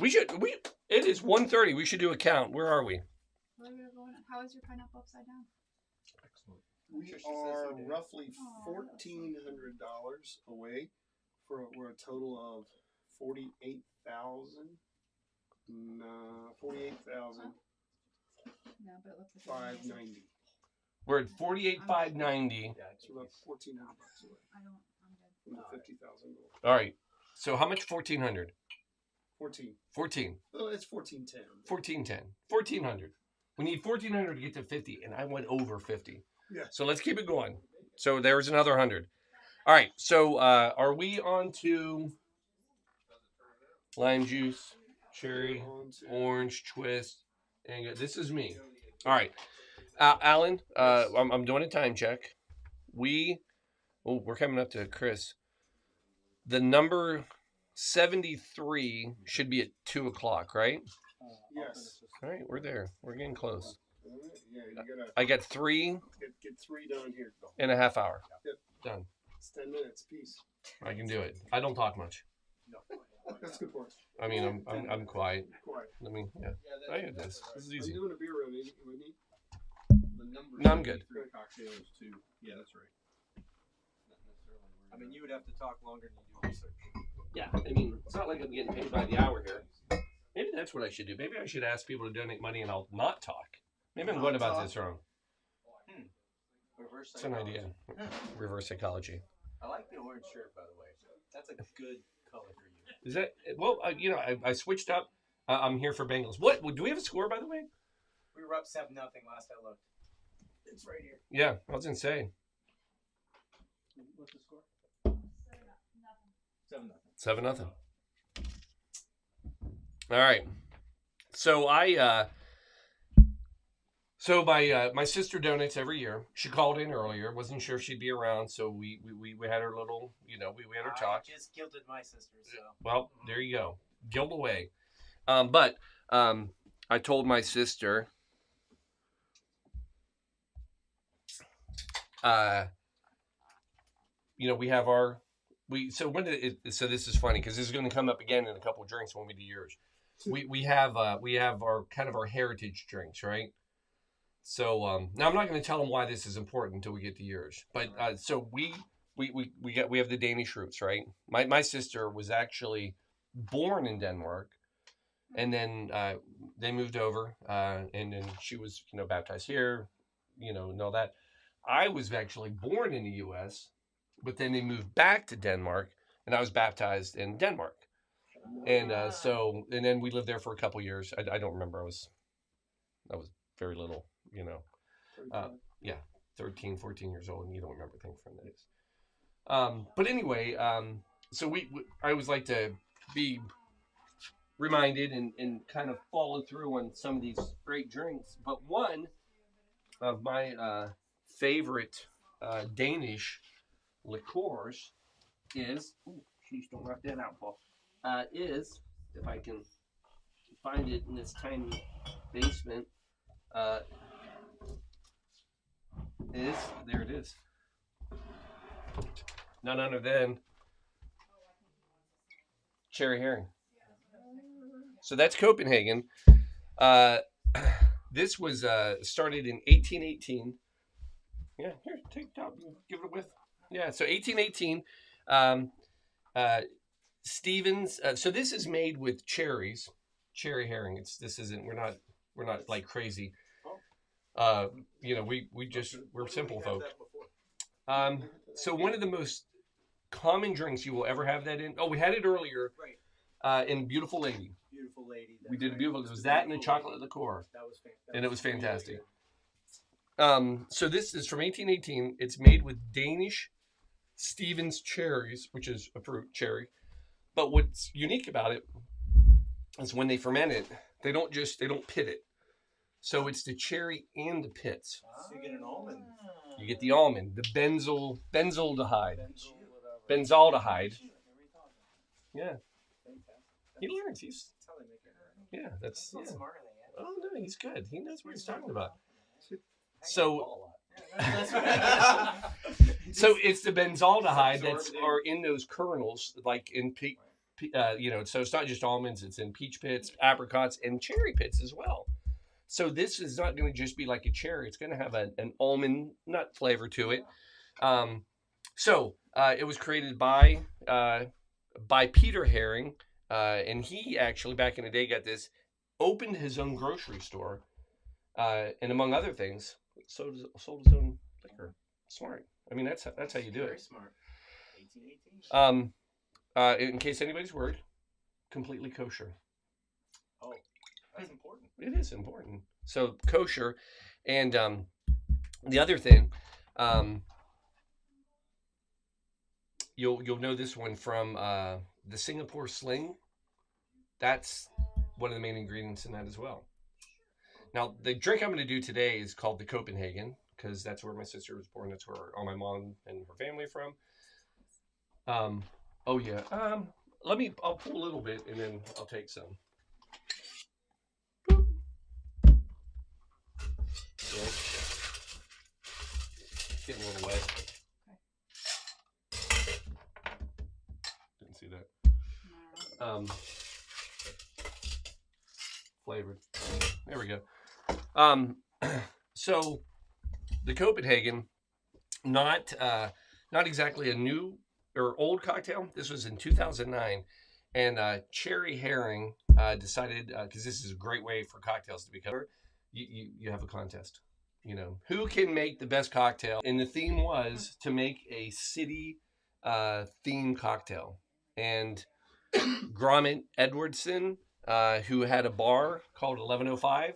It is 1:30. We should do a count. Where are we? How is your pineapple upside down? Excellent. We are roughly $1,400 away we're a total of 48,000. 48,000. No, but it looks like 590. We're at 48,590. So about $1,400 away I'm good. from the 50,000 goal. All right. So how much? 1,400. 14. 14. Oh, it's 1410. 1410. 1,400. We need 1,400 to get to 50, and I went over 50. Yeah. So let's keep it going. So there's another 100. All right. So are we on to lime juice, cherry, orange, twist, and this is me. All right. Alan, I'm doing a time check. We're coming up to Chris. The number 73 should be at 2 o'clock, right? Yes. All right, we're there. We're getting close. Yeah, you gotta I got 3 get 3 done here. and a half hour. Yep. Done. It's 10 minutes piece. I can do it. I don't talk much. That's good for us. I mean, I'm quiet. Quiet. I mean, yeah. I got this. This is I'm easy. doing a beer run. We need. The number No, I'm good. cocktails too. Yeah, that's right. Not necessarily. I mean, you would have to talk longer than you do research. Yeah, I mean, it's not like I'm getting paid by the hour here. Maybe that's what I should do. Maybe I should ask people to donate money and I'll not talk. Maybe I'm going about this wrong. Reverse It's an psychology. idea. Reverse psychology. I like the orange shirt, by the way. That's a good color for you. Is that well? I switched up. I'm here for Bengals. What do we have a score, by the way? We were up 7-0 last I looked. It's right here. Yeah, I was gonna say What's the score? 7-0. 7-0. All right. So my sister donates every year. She called in earlier. Wasn't sure if she'd be around, so we had her little, we had her talk. I just guilted my sister, so. Well, there you go. Guilt away. But I told my sister, we have so this is funny because this is going to come up again in a couple of drinks when we do yours. We have our kind of our heritage drinks, right? So now I'm not going to tell them why this is important until we get to yours. But so we have the Danish roots, right? My sister was actually born in Denmark, and then they moved over, and then she was baptized here, and all that. I was actually born in the U.S., but then they moved back to Denmark, and I was baptized in Denmark. And and then we lived there for a couple years. I don't remember. I was very little, yeah, 13, 14 years old, and you don't remember things from days. But anyway, so I always like to be reminded and kind of follow through on some of these great drinks. But one of my favorite Danish liqueurs is, please don't knock that out, Paul, is, if I can find it in this tiny basement, there it is. None other than cherry herring. So that's Copenhagen. This was started in 1818. Yeah, here, take the top, give it a whiff. Yeah, so 1818. Stevens. So this is made with cherries, cherry herring. We're not like crazy. We're simple folk. So one of the most common drinks you will ever have that in. Oh, we had it earlier. Right. In Beautiful Lady. Beautiful Lady. We did a beautiful. It was that and a chocolate liqueur. That was fantastic. And it was fantastic. So this is from 1818. It's made with Danish Stevens cherries, which is a fruit cherry. But what's unique about it is when they ferment it, they don't pit it. So it's the cherry and the pits. So you get an almond. You get the almond, the benzaldehyde. Benzaldehyde. Yeah. He learns. That's how they make it. Yeah, that's Not yeah. smarter than you. Oh no, he's good. He knows what he's talking about. So so it's the benzaldehyde that's are in those kernels, like in so it's not just almonds, it's in peach pits, apricots, and cherry pits as well. So this is not going to just be like a cherry. It's going to have an almond nut flavor to it. It was created by Peter Herring, and he actually back in the day opened his own grocery store, and among other things, sold his own liquor. Smart. I mean, that's how you do Very it. smart. 1818. In case anybody's worried, completely kosher. Oh, that's important. It is important. So kosher, and the other thing, you'll know this one from the Singapore Sling. That's one of the main ingredients in that as well. Now, the drink I'm going to do today is called the Copenhagen, because that's where my sister was born. That's where all my mom and her family are from. Oh yeah. I'll pull a little bit and then I'll take some. Yeah. Getting a little wet. Didn't see that. Flavored. There we go. So the Copenhagen, not exactly a new or old cocktail. This was in 2009, and Cherry Herring decided, because this is a great way for cocktails to be covered. You have a contest. Who can make the best cocktail, and the theme was to make a city themed cocktail. And Gromit Edwardson, who had a bar called 1105.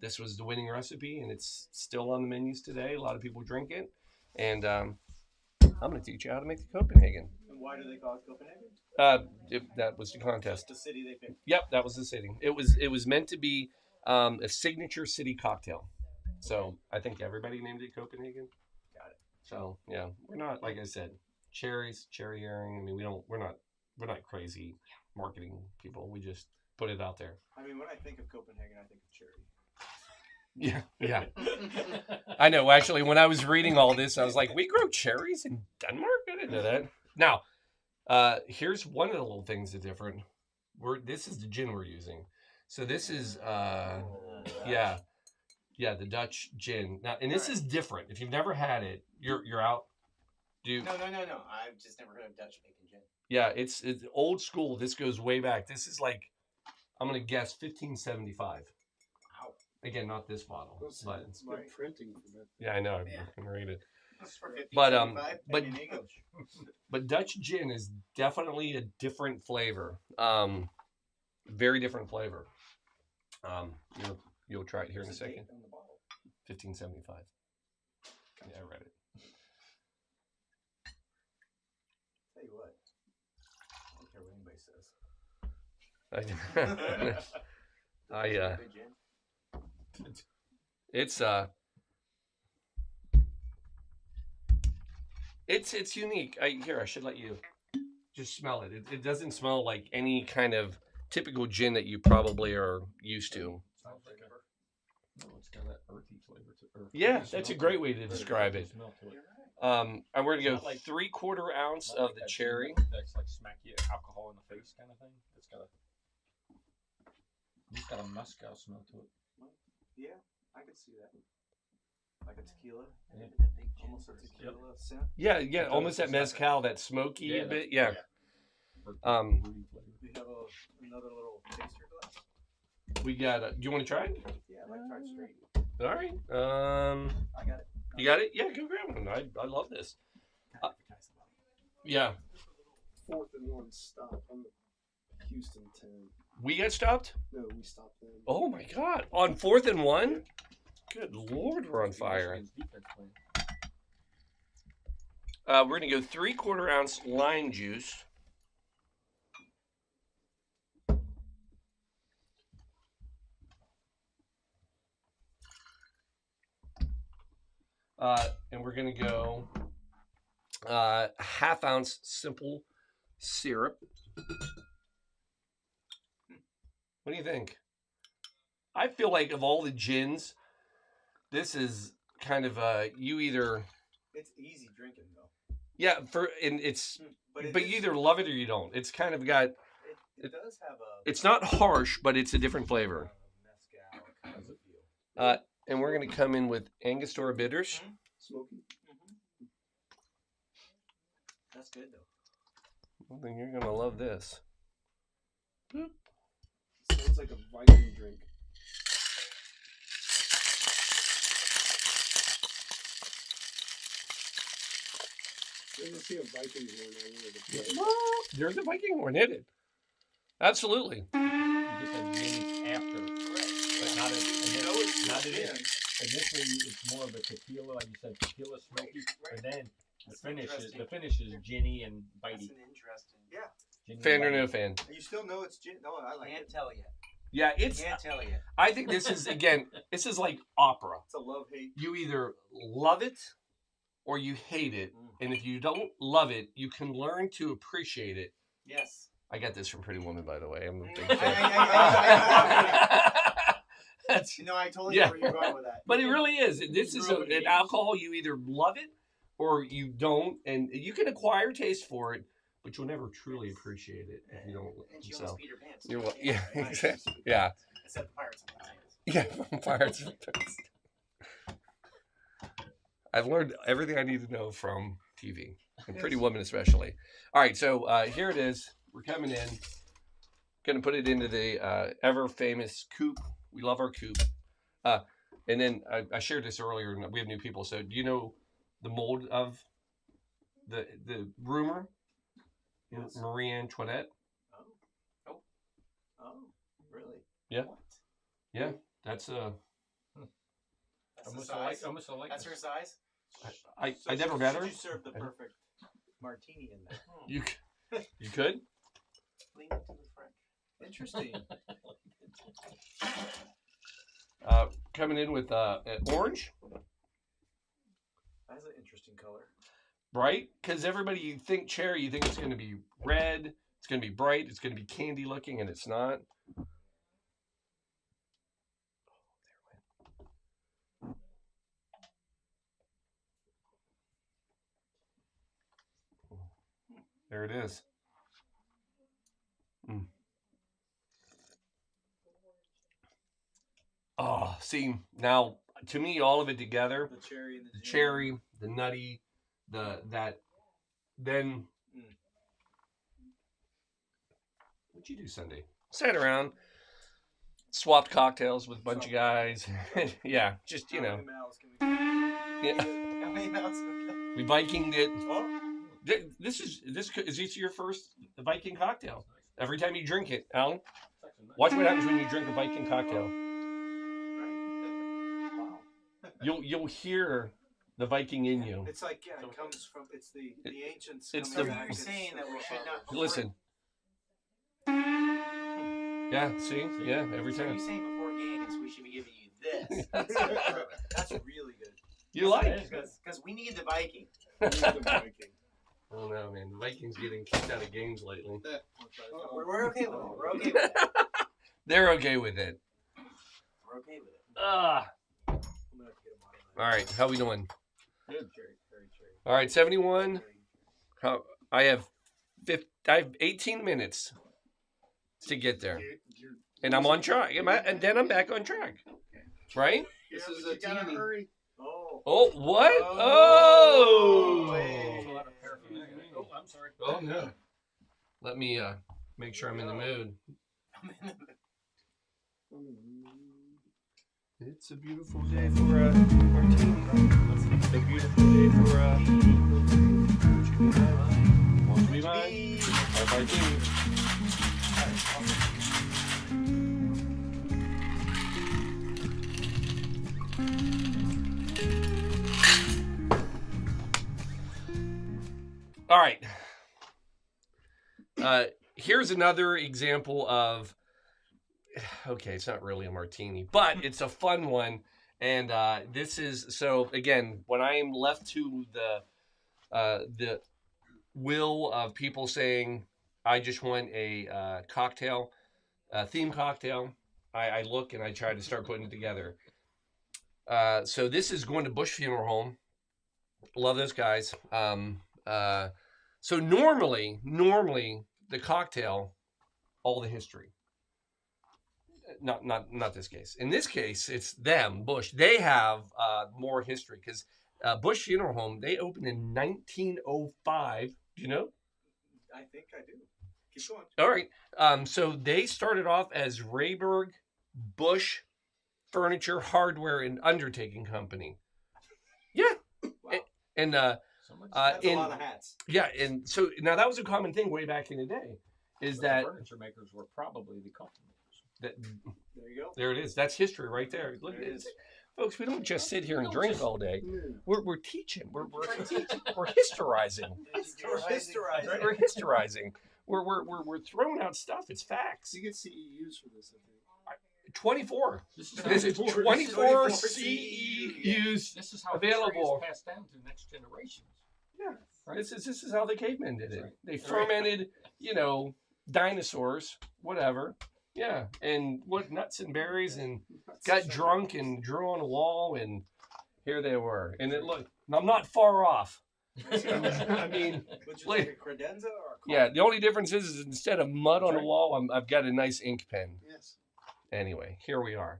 This was the winning recipe, and it's still on the menus today. A lot of people drink it, and I'm going to teach you how to make the Copenhagen. And why do they call it Copenhagen? That was the contest. Just the city they picked. Yep, that was the city. It was meant to be a signature city cocktail. So I think everybody named it Copenhagen. Got it. So yeah, we're not, like I said, cherries, cherry herring. I mean, we're not crazy marketing people. We just put it out there. I mean, when I think of Copenhagen, I think of cherry. Yeah. I know. Actually, when I was reading all this, I was like, we grow cherries in Denmark? I didn't know that. Now, here's one of the little things that's different. This is the gin we're using. So this is, the Dutch gin. Now, and this is different. If you've never had it, you're out. No. I've just never heard of Dutch making gin. Yeah, it's old school. This goes way back. This is like, I'm going to guess 1575. Again, not this bottle, It's but good printing for that. yeah, I know. I Yeah. can read it. For But, 15.75 but- in English. But Dutch gin is definitely a different flavor. Very different flavor. You'll try it here in a There's a date second. on the bottle. 1575. Yeah, I read it. Tell you what, I don't care what anybody says. Good gin. It's unique. I should let you just smell it. It doesn't smell like any kind of typical gin that you probably are used to. Sounds like no, it's got that earthy flavor to it. Yeah, that's a great way to describe it. Smell to it. And we're gonna go Not like- 3/4 ounce Not of like the that cherry. gin that's like smack you alcohol in the face kind of thing. It's got a mezcal smell to it. Yeah, I could see that. Like a tequila. Yeah. Almost a tequila scent. Yeah, almost that mezcal, that smoky a bit. Yeah. Fruity flavor. We have another little taster glass. We got. Do you want to try it? Yeah, I like try straight. All right. I got it. You got it? Yeah, go grab one. I love this. Advertise about it. Yeah. 4th and 1 stop on the Houston 10. We got stopped? No, we stopped them. Oh my God. On 4th and 1? Good Lord, we're on fire. Michigan's defense plan. We're going to go 3/4 ounce lime juice. And we're going to go 1/2 ounce simple syrup. What do you think? I feel like of all the gins, this is kind of you either It's easy drinking though. and it's But but you either love it or you don't. It's kind of got it does have a it's not harsh, but it's a different flavor. mezcal kind of feel. And we're gonna come in with Angostura bitters. Smoky. That's good though. Well, then you're gonna love this. Sounds like a Viking drink. I didn't see a Viking horn. I wanted to play. There's a Viking horn in it. Absolutely. You get that gin after, but not initially. It's more of a tequila, like you said, tequila smoky, and then the finish is ginny and That's bitey. an interesting. Yeah. Ginny Fan or and no bitey. fan? You still know it's gin. No, I like Can't it. tell you. Yeah, it's. Can't tell you. I think this is again. This is like opera. It's a love hate. You either love it or you hate it, and if you don't love it, you can learn to appreciate it. Yes. I got this from Pretty Woman, by the way. I'm a big Yeah, fan. That's, You know, I totally Yeah. know where you're going with that. but it really is. This is Really an is. alcohol. You either love it or you don't, and you can acquire taste for it, but you'll never truly appreciate it if you don't. And she So almost peed her pants. you're wel- yeah, right? exactly. Yeah, Except the Pirates of Pirates. yeah. Pirates. I've learned everything I need to know from TV, and Pretty Woman especially. All right, so here it is. We're coming in. Going to put it into the ever famous coupe. We love our coupe. And then I shared this earlier, and we have new people. So do you know the mold of the rumor? Yes. Marie Antoinette. Oh, really? Yeah. What? Yeah, that's That's the Almost size. like That's her size. I never met her. You serve the perfect martini in there. You could. Lean into the French. Interesting. Coming in with orange, That's an interesting color. right? Because everybody, you think cherry, you think it's going to be red, it's going to be bright, it's going to be candy looking, and it's not. There it is. Oh, see, now to me, all of it together, The cherry and the the gin. cherry, the nutty, then what'd you do Sunday? Sat around, swapped cocktails with a bunch of guys. Yeah, just How you know. many mouths can we Yeah. How many mouths? We Vikinged it. Oh, This is your first Viking cocktail. Every time you drink it, Alan, watch what happens when you drink a Viking cocktail. wow. You'll hear the Viking in you. It's like, yeah, it comes from, it's the ancients. It's coming the- back. You're saying that we should not Listen. Yeah, see? Yeah, every So time. you're saying before games we should be giving you this? That's really good. You like? Because we need the Viking. I don't know, man. The Vikings getting kicked out of games lately. We're okay with it. We're okay with it. They're okay with it. We're okay with it. Ah. I'm gonna have to get them out of All right, how we doing? Good. All right, 71. I have 18 minutes to get there, and I'm on track. And then I'm back on track, right? This is a teeny. Hurry. Oh, what? Oh! Oh, I'm sorry. Oh no. Let me make sure I'm in the mood. It's a beautiful day for a martini. It's a beautiful day for a. Want to be mine? A martini. All right. Here's another example of, okay, it's not really a martini, but it's a fun one. And this is, so again, when I am left to the will of people saying, I just want a cocktail, a theme cocktail, I look and I try to start putting it together. So this is going to Bush Funeral Home. Love those guys. So normally the cocktail, all the history. Not this case. In this case, it's them, Bush. They have more history because Bush Funeral Home, they opened in 1905. Do you know? I think I do. Keep going. All right. So they started off as Rayburg Bush Furniture, Hardware, and Undertaking Company. Yeah. Wow. And That's a lot of hats. yeah, and so now that was a common thing way back in the day, is But that the furniture makers were probably the coffee makers. There you go. there it is. That's history right there. Look at There it this. is. Folks, we don't just sit here and drink all day. Mm. We're teaching. We're historizing. We're historizing. We're throwing out stuff. It's facts. You get CEUs for this, I think. 24. This This is 24 CEUs. This is how available. history is passed down to next generations. Yeah. Right. This is how the cavemen did it. Right. They fermented, dinosaurs, whatever. Yeah, and what nuts and berries, and got drunk and drew on a wall, and here they were. And it looked. I'm not far off. I mean, Would you like a credenza or a yeah. The only difference is instead of mud on a wall, I've got a nice ink pen. Yes. Anyway, here we are.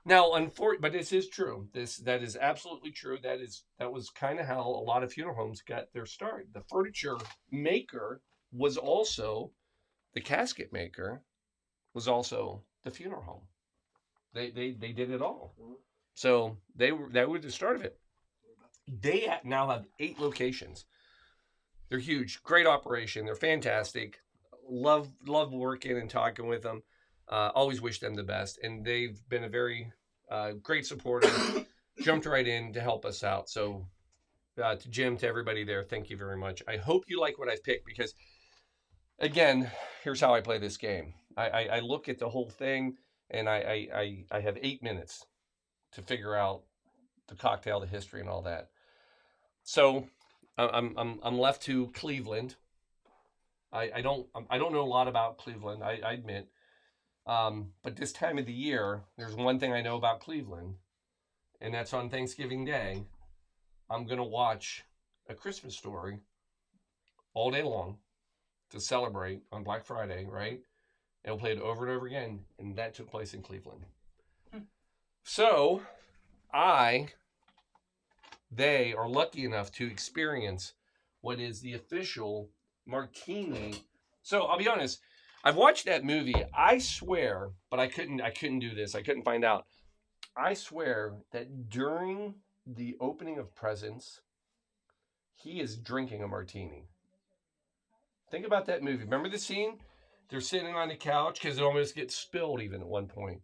Now, but this is true. That is absolutely true. That was kind of how a lot of funeral homes got their start. The furniture maker was also the casket maker, was also the funeral home. They did it all. So that was the start of it. They now have 8 locations. They're huge, great operation. They're fantastic. Love working and talking with them. Always wish them the best, and they've been a very great supporter. Jumped right in to help us out. So to Jim, to everybody there, thank you very much. I hope you like what I've picked because, again, here's how I play this game. I look at the whole thing, and I have 8 minutes to figure out the cocktail, the history, and all that. So I'm left to Cleveland. I don't know a lot about Cleveland. I admit. But this time of the year, there's one thing I know about Cleveland, and that's on Thanksgiving Day. I'm going to watch A Christmas Story all day long to celebrate on Black Friday, right? And we'll play it over and over again, and that took place in Cleveland. So, they are lucky enough to experience what is the official martini. So, I'll be honest. I've watched that movie. I swear, but I couldn't do this. I couldn't find out. I swear that during the opening of Presents, he is drinking a martini. Think about that movie. Remember the scene? They're sitting on the couch because it almost gets spilled even at one point.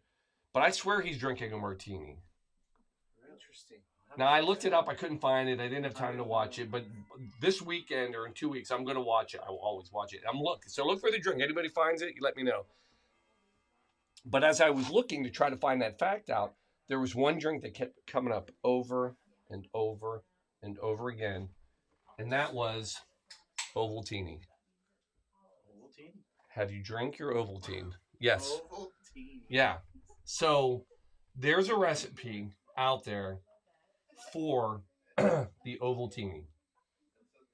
But I swear he's drinking a martini. Interesting. Now, I looked it up. I couldn't find it. I didn't have time to watch it. But this weekend or in 2 weeks, I'm going to watch it. I will always watch it. So look for the drink. Anybody finds it, you let me know. But as I was looking to try to find that fact out, there was one drink that kept coming up over and over and over again. And that was Ovaltine. Ovaltine? Have you drank your Ovaltine? Yes. Ovaltine. Yeah. So there's a recipe out there for the Ovaltine.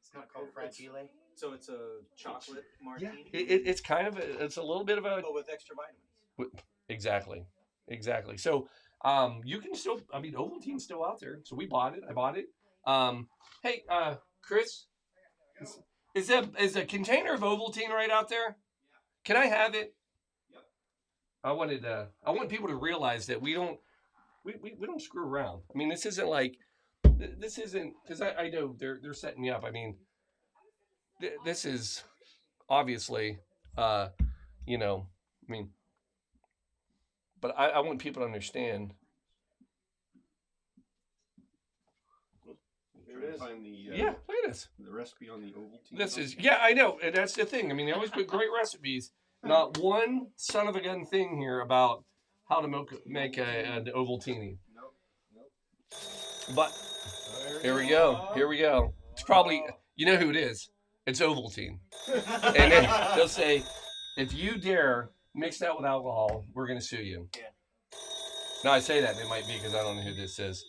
It's not called fragile. So it's a chocolate martini? It's kind of it's a little bit of a But with extra vitamins. exactly. So you can still, I mean, Ovaltine's still out there. So we bought it. I bought it. Hey, Chris, is a container of Ovaltine right out there? Can I have it? I want people to realize that we don't screw around. I mean, this isn't because I know they're setting me up. I mean, this is obviously, I mean, but I want people to understand. There it is. Find the, Yeah, look at this. the recipe on the Ovaltine. This is, I know, and that's the thing. I mean, they always put great recipes. Not one son of a gun thing here about how to make an Ovaltine. Nope. But here we go. It's probably, you know who it is. It's Ovaltine. And then they'll say, if you dare mix that with alcohol, we're going to sue you. Yeah. Now I say that, it might be because I don't know who this is.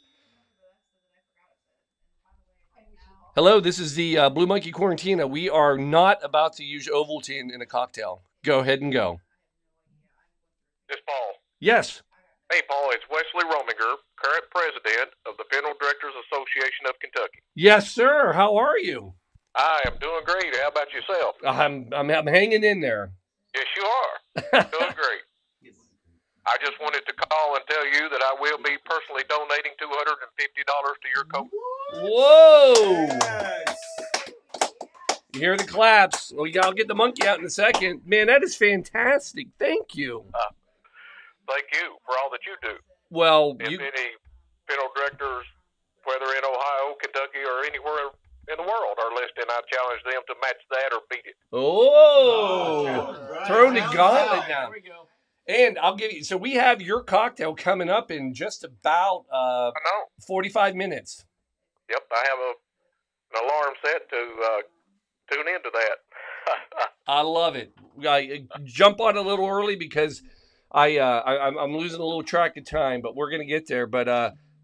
Hello, this is the Blue Monkey Quarantina. We are not about to use Ovaltine in a cocktail. Go ahead and go. This Paul. Yes. Hey, Paul, it's Wesley Rominger, current president of the Funeral Directors Association of Kentucky. Yes, sir. How are you? I am doing great. How about yourself? I'm hanging in there. Yes, you are. Doing great. I just wanted to call and tell you that I will be personally donating $250 to your cause. Whoa! Yes. You hear the claps. Well, I'll get the monkey out in a second. Man, that is fantastic. Thank you. Thank you for all that you do. Well, If any funeral directors, whether in Ohio, Kentucky, or anywhere in the world are listening, I challenge them to match that or beat it. Oh, throwing the gauntlet down. There we go. And I'll give you, so we have your cocktail coming up in just about I know. 45 minutes. Yep, I have an alarm set to tune into that. I love it. I jump on a little early because I'm losing a little track of time, but we're gonna get there. But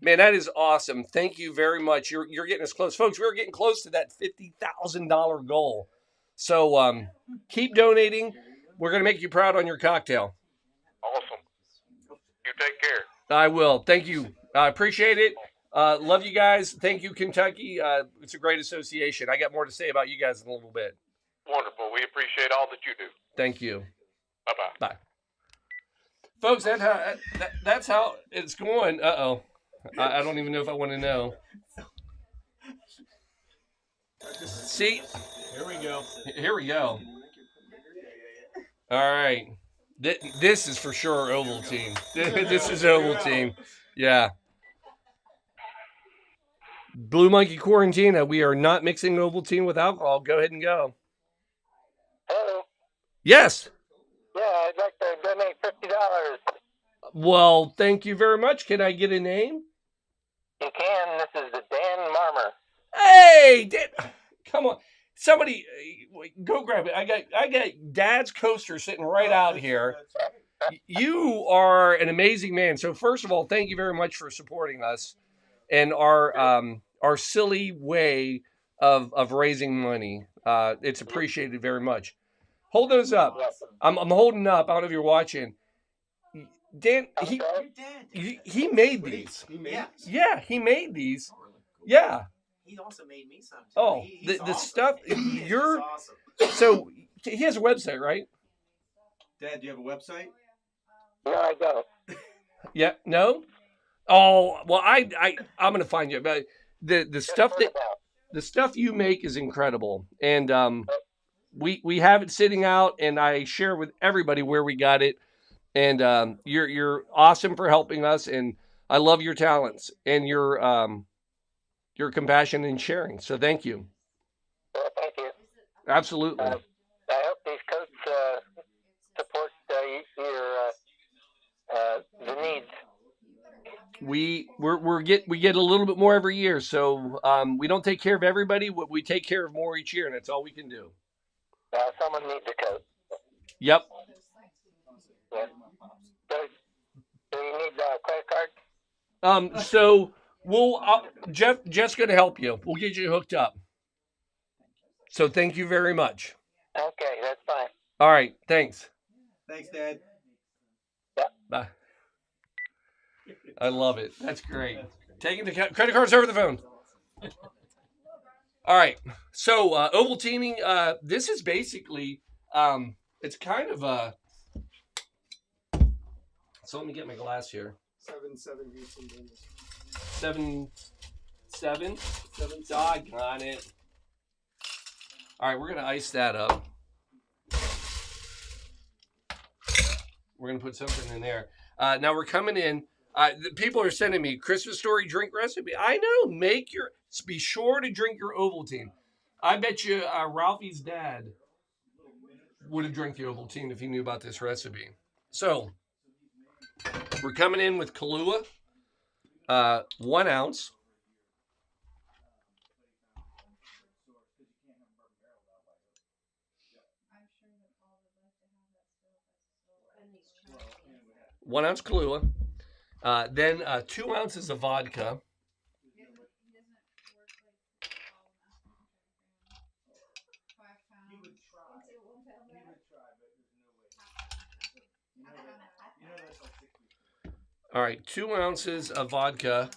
man, that is awesome. Thank you very much. You're getting us close, folks. We're getting close to that $50,000 goal. So keep donating. We're gonna make you proud on your cocktail. Awesome. You take care. I will. Thank you. I appreciate it. Love you guys. Thank you, Kentucky. It's a great association. I got more to say about you guys in a little bit. Wonderful. We appreciate all that you do. Thank you. Bye-bye. Bye. Folks, that's how it's going. Uh-oh. I don't even know if I want to know. See? Here we go. All right. This is for sure Ovaltine. This is Ovaltine. Yeah. Blue Monkey Quarantina. We are not mixing Ovaltine with alcohol. Go ahead and go. Hello. Yes. Yeah, I'd like to donate $50. Well, thank you very much. Can I get a name? You can. This is Dan Marmer. Hey, come on. Somebody go grab it. I got Dad's coaster sitting right out here. You are an amazing man. So first of all, thank you very much for supporting us and our silly way of raising money. It's appreciated very much. Hold those up. I'm holding up. I don't know if you're watching. Dan, he made these. Yeah, he made these. Yeah. He also made me some too. Oh, He's the awesome. stuff He's you're awesome. so he has a website, right? Dad, do you have a website? No, I don't. Yeah, no. Oh well, I'm gonna find you. But the stuff you make is incredible, and we have it sitting out, and I share with everybody where we got it. And you're awesome for helping us, and I love your talents and your compassion and sharing. So thank you. Well, thank you. Absolutely. I hope these coats support the needs. We get a little bit more every year, so we don't take care of everybody. We take care of more each year, and that's all we can do. Someone needs a coat. Yep. Yeah. Do you need a credit card? So we'll Jeff's gonna help you. We'll get you hooked up. So thank you very much. Okay, that's fine. All right. Thanks. Thanks, Dad. Bye. I love it. That's great. Taking the credit cards over the phone. All right. So Ovaltining, this is basically it's kind of a. So let me get my glass here. 7-7 Houston Dennis. 7-7. Doggone it. All right, we're gonna ice that up. We're gonna put something in there. Now we're coming in. People are sending me Christmas story drink recipe. I know. Be sure to drink your Ovaltine. I bet you Ralphie's dad would have drank the Ovaltine if he knew about this recipe. So we're coming in with Kahlua, 1 ounce. One ounce Kahlua. Then 2 ounces of vodka. All right, 2 ounces of vodka.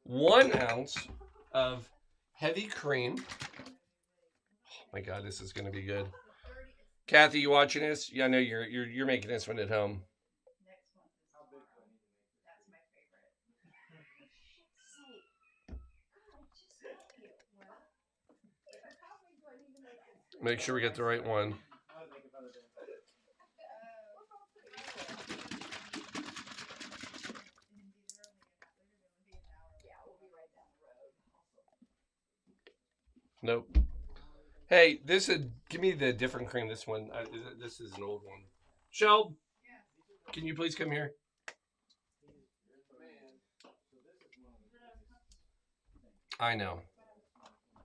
1 ounce of heavy cream. Oh my God, this is going to be good. Kathy, you watching this? Yeah, I know you're making this one at home. Make sure we get the right one. Nope. Hey, give me the different cream. This one. This is an old one. Shel, can you please come here? I know. I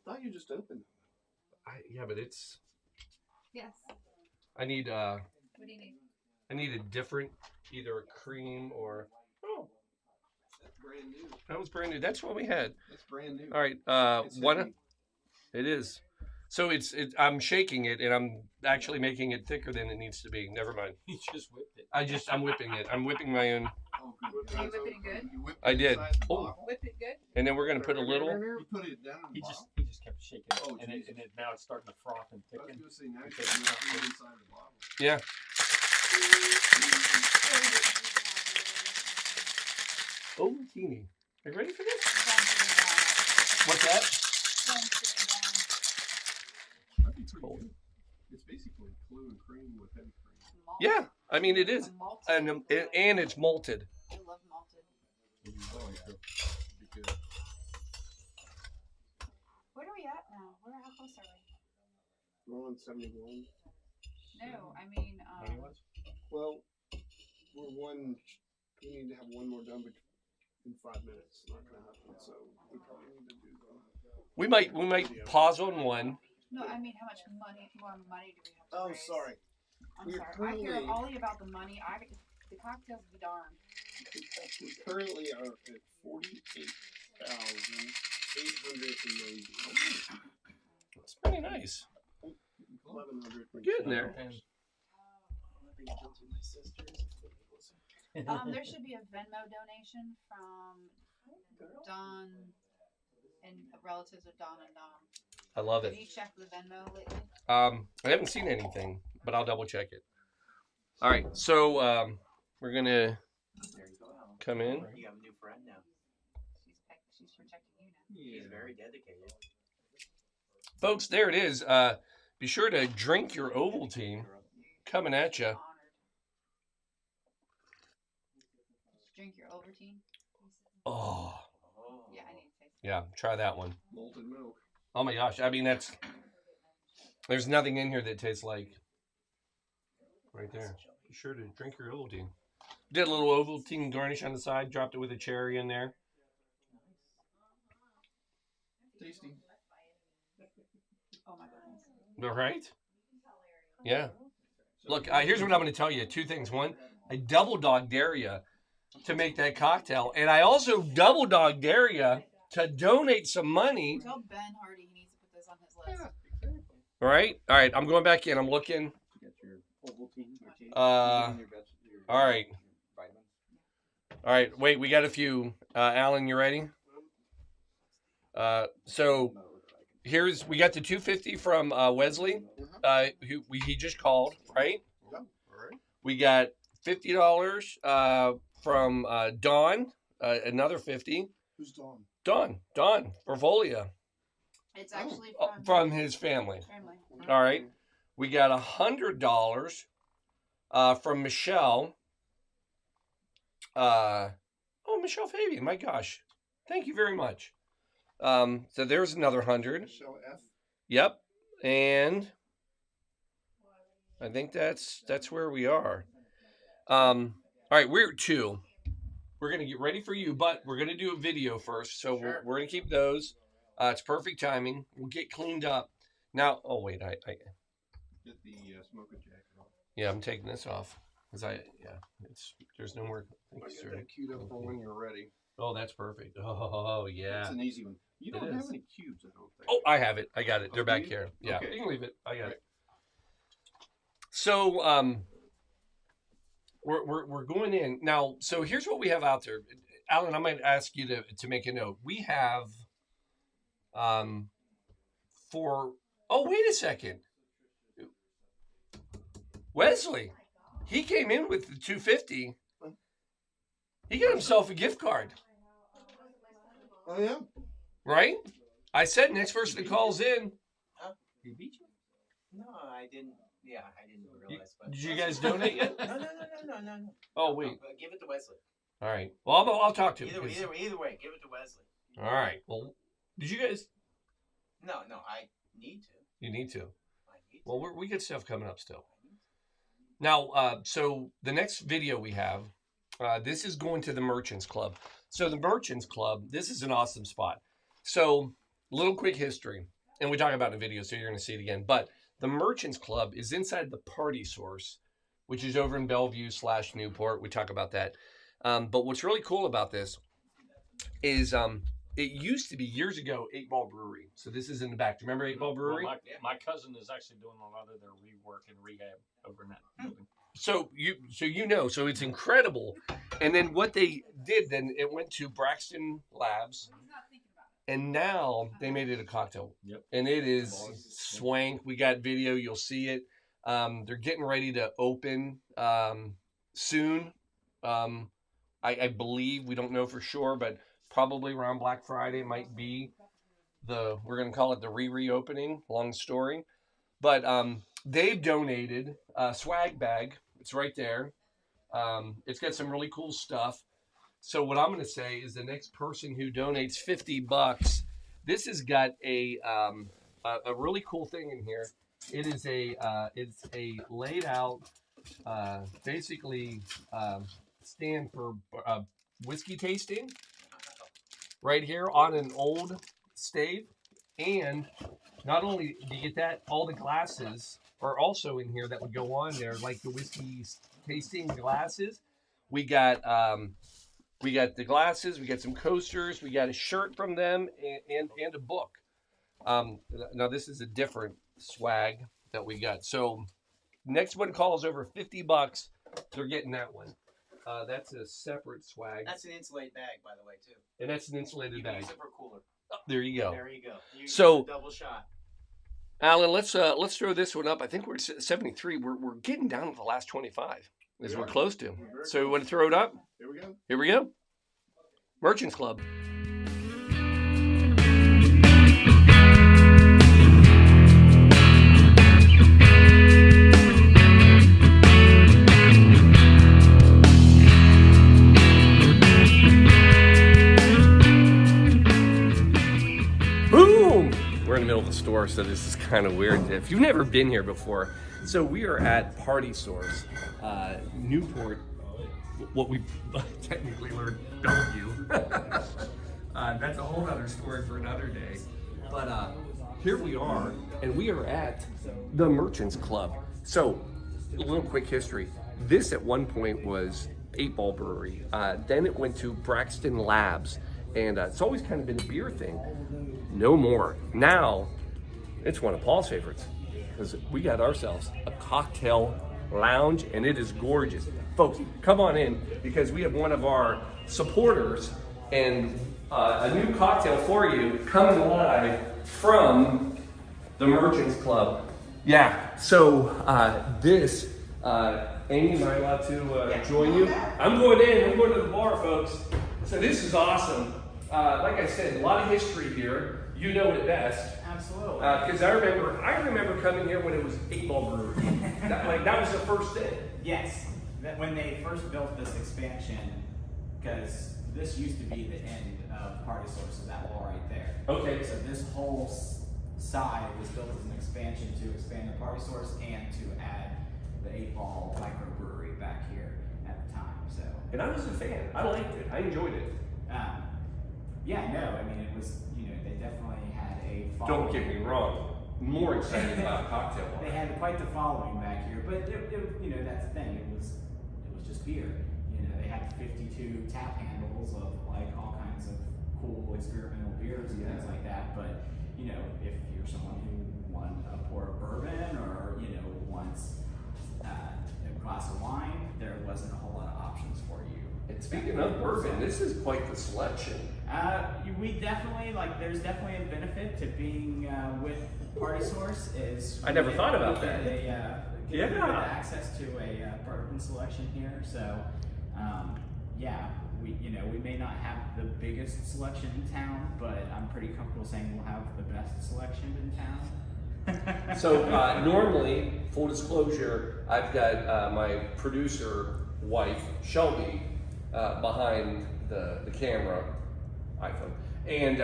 thought you just opened. Yeah, but it's. Yes. I need. What do you need? I need a different, either a cream or. Oh. That's brand new. That was brand new. That's what we had. That's brand new. All right. One. It is. So I'm shaking it, and I'm actually making it thicker than it needs to be. Never mind. You just whipped it. I'm whipping it. I'm whipping my own. Are you whipping it good? I did. Oh. Whip it good? And then we're gonna put a little. You put it down. He just kept shaking it, Oh, and now it's starting to froth and I was thicken. going to say now you put it inside the bottle. Yeah. Ovaltine. Are you ready for this? What's that? It's cold. It's basically glue and cream with heavy cream. Yeah, I mean it is, and it's malted. I love malted. Where are we at now? How close are we? We're on 71. No, I mean, Well, we need to have one more done in 5 minutes. It's not going to happen, so we probably need to do We might pause on one. no, I mean, how much more money do we have to raise? sorry. I'm We're sorry. I hear currently- all about the money. The cocktails be darned. We currently are at 48,890. It's pretty nice. 1,100. We're getting there. There should be a Venmo donation from Don and relatives of Don and Dom. I love Have it. you checked the Venmo lately? I haven't seen anything, but I'll double check it. All right, so we're gonna There you go, Alan. come in. You have a new friend now. She's protecting you now. He's very dedicated. Folks, there it is. Be sure to drink your Ovaltine. Coming at you. Honored. Drink your Ovaltine. Oh, Yeah, I need to taste. yeah, try that one. Molten milk. Oh my gosh, I mean there's nothing in here that tastes like right there. Be sure to drink your Ovaltine. Did a little Ovaltine garnish on the side, dropped it with a cherry in there. Tasty. Oh my goodness. All right? Yeah. Look, here's what I'm going to tell you. Two things. One, I double dog dare you to make that cocktail. And I also double dog dare you to donate some money. Tell Ben Hardy he needs to put this on his list. All right? All right, I'm going back in. I'm looking. All right. All right, wait, we got a few. Alan, you ready? So we got the 250 from Wesley, he just called, right? Yeah. All right. We got $50 from Dawn, another 50. Who's Dawn? Dawn Fervolia, It's actually from his family. family. All right, we got $100 from Michelle. Michelle Fabian, my gosh, thank you very much. So there's another 100. Michelle F. Yep, and I think that's where we are. All right, we're at 2. We're gonna get ready for you, but we're gonna do a video first, so Sure. we're gonna keep those. It's perfect timing. We'll get cleaned up now. Oh wait, I Get the smoker jacket off. yeah, I'm taking this off because there's no more. Thank I you, got sir. that queued up for when you're ready. Oh, that's perfect. Oh yeah. It's an easy one. You don't It have is. any cubes, I don't think. Oh, I have it. I got it. They're Oh, back do you? here. Yeah, Okay. you can leave it. I got it. So, we're going in now. So here's what we have out there, Alan. I might ask you to make a note. We have, Oh, wait a second, Wesley. He came in with the 250. He got himself a gift card. Oh, yeah? Right? I said next person that calls in. He beat you? No, I didn't. Yeah, I didn't realize. But Did you guys donate yet? No. Oh wait. Give it to Wesley. All right. Well, I'll talk to him. Either way, give it to Wesley. All right. Well, did you guys? No, I need to. You need to. I need to. Well, we get stuff coming up still. Now, so the next video we have, this is going to the Merchants Club. So the Merchants Club, this is an awesome spot. So, little quick history, and we talk about it in the video, so you're going to see it again. But the Merchants Club is inside the Party Source, which is over in Bellevue/Newport. We talk about that. But what's really cool about this is it used to be years ago 8 Ball Brewery. So this is in the back. Do you remember 8 Ball Brewery? Well, my cousin is actually doing a lot of their rework and rehab over in that building. So it's incredible. And then what they did, then it went to Braxton Labs, and now they made it a cocktail. Yep. And it is swank. We got video. You'll see it. They're getting ready to open soon. I believe, we don't know for sure, but probably around Black Friday might be we're going to call it the reopening. Long story. But they've donated a swag bag. It's right there. It's got some really cool stuff. So what I'm going to say is the next person who donates $50, this has got a really cool thing in here. It is it's a laid out, basically stand for whiskey tasting right here on an old stave. And not only do you get that, all the glasses are also in here that would go on there, like the whiskey tasting glasses. We got the glasses, we got some coasters, we got a shirt from them, and a book. Now this is a different swag that we got. So next one calls over $50, they're getting that one. That's a separate swag. That's an insulated bag, by the way, too. And that's an insulated You can bag. use it for cooler. There you go. There you go. So double shot. Alan, let's throw this one up. I think we're at 73. We're getting down to the last 25, as we're close to. So we want to throw it up? Here we go. Here we go. Merchants Club. Boom! We're in the middle of the store, so this is kind of weird. If you've never been here before, so we are at Party Source, Newport. What we technically learned, Bellevue. That's a whole other story for another day. But here we are, and we are at the Merchants Club. So, a little quick history. This at one point was 8 Ball Brewery. Then it went to Braxton Labs, and it's always kind of been a beer thing. No more. Now, it's one of Paul's favorites, because we got ourselves a cocktail lounge, and it is gorgeous. Folks, come on in, because we have one of our supporters and a new cocktail for you coming live from the Merchants Club. Yeah, so Amy, am I allowed to join you? I'm going to the bar, folks. So this is awesome. Like I said, a lot of history here. You know it best. Absolutely. Because I remember coming here when it was 8 Ball Brewery. that was the first thing. Yes. When they first built this expansion, because this used to be the end of Party Source, that wall right there. Okay. So this whole side was built as an expansion to expand the Party Source and to add the 8 Ball microbrewery back here at the time. So. And I was a fan. I liked it. I enjoyed it. Yeah, no, I mean, it was, they definitely had a following. Don't get me wrong. More excited about cocktail bar. They had quite the following back here, but that's the thing. It was just beer. They had 52 tap handles of like all kinds of cool experimental beers and things like that. But if you're someone who wants a pour of bourbon or wants a glass of wine, there wasn't a whole lot of options for you. And speaking of bourbon, this is quite the selection. We definitely there's definitely a benefit to being with Party Source. I never thought about that. Get access to a bourbon selection here. So, we may not have the biggest selection in town, but I'm pretty comfortable saying we'll have the best selection in town. So normally, full disclosure, I've got my producer wife, Shelby, behind the camera, iPhone. And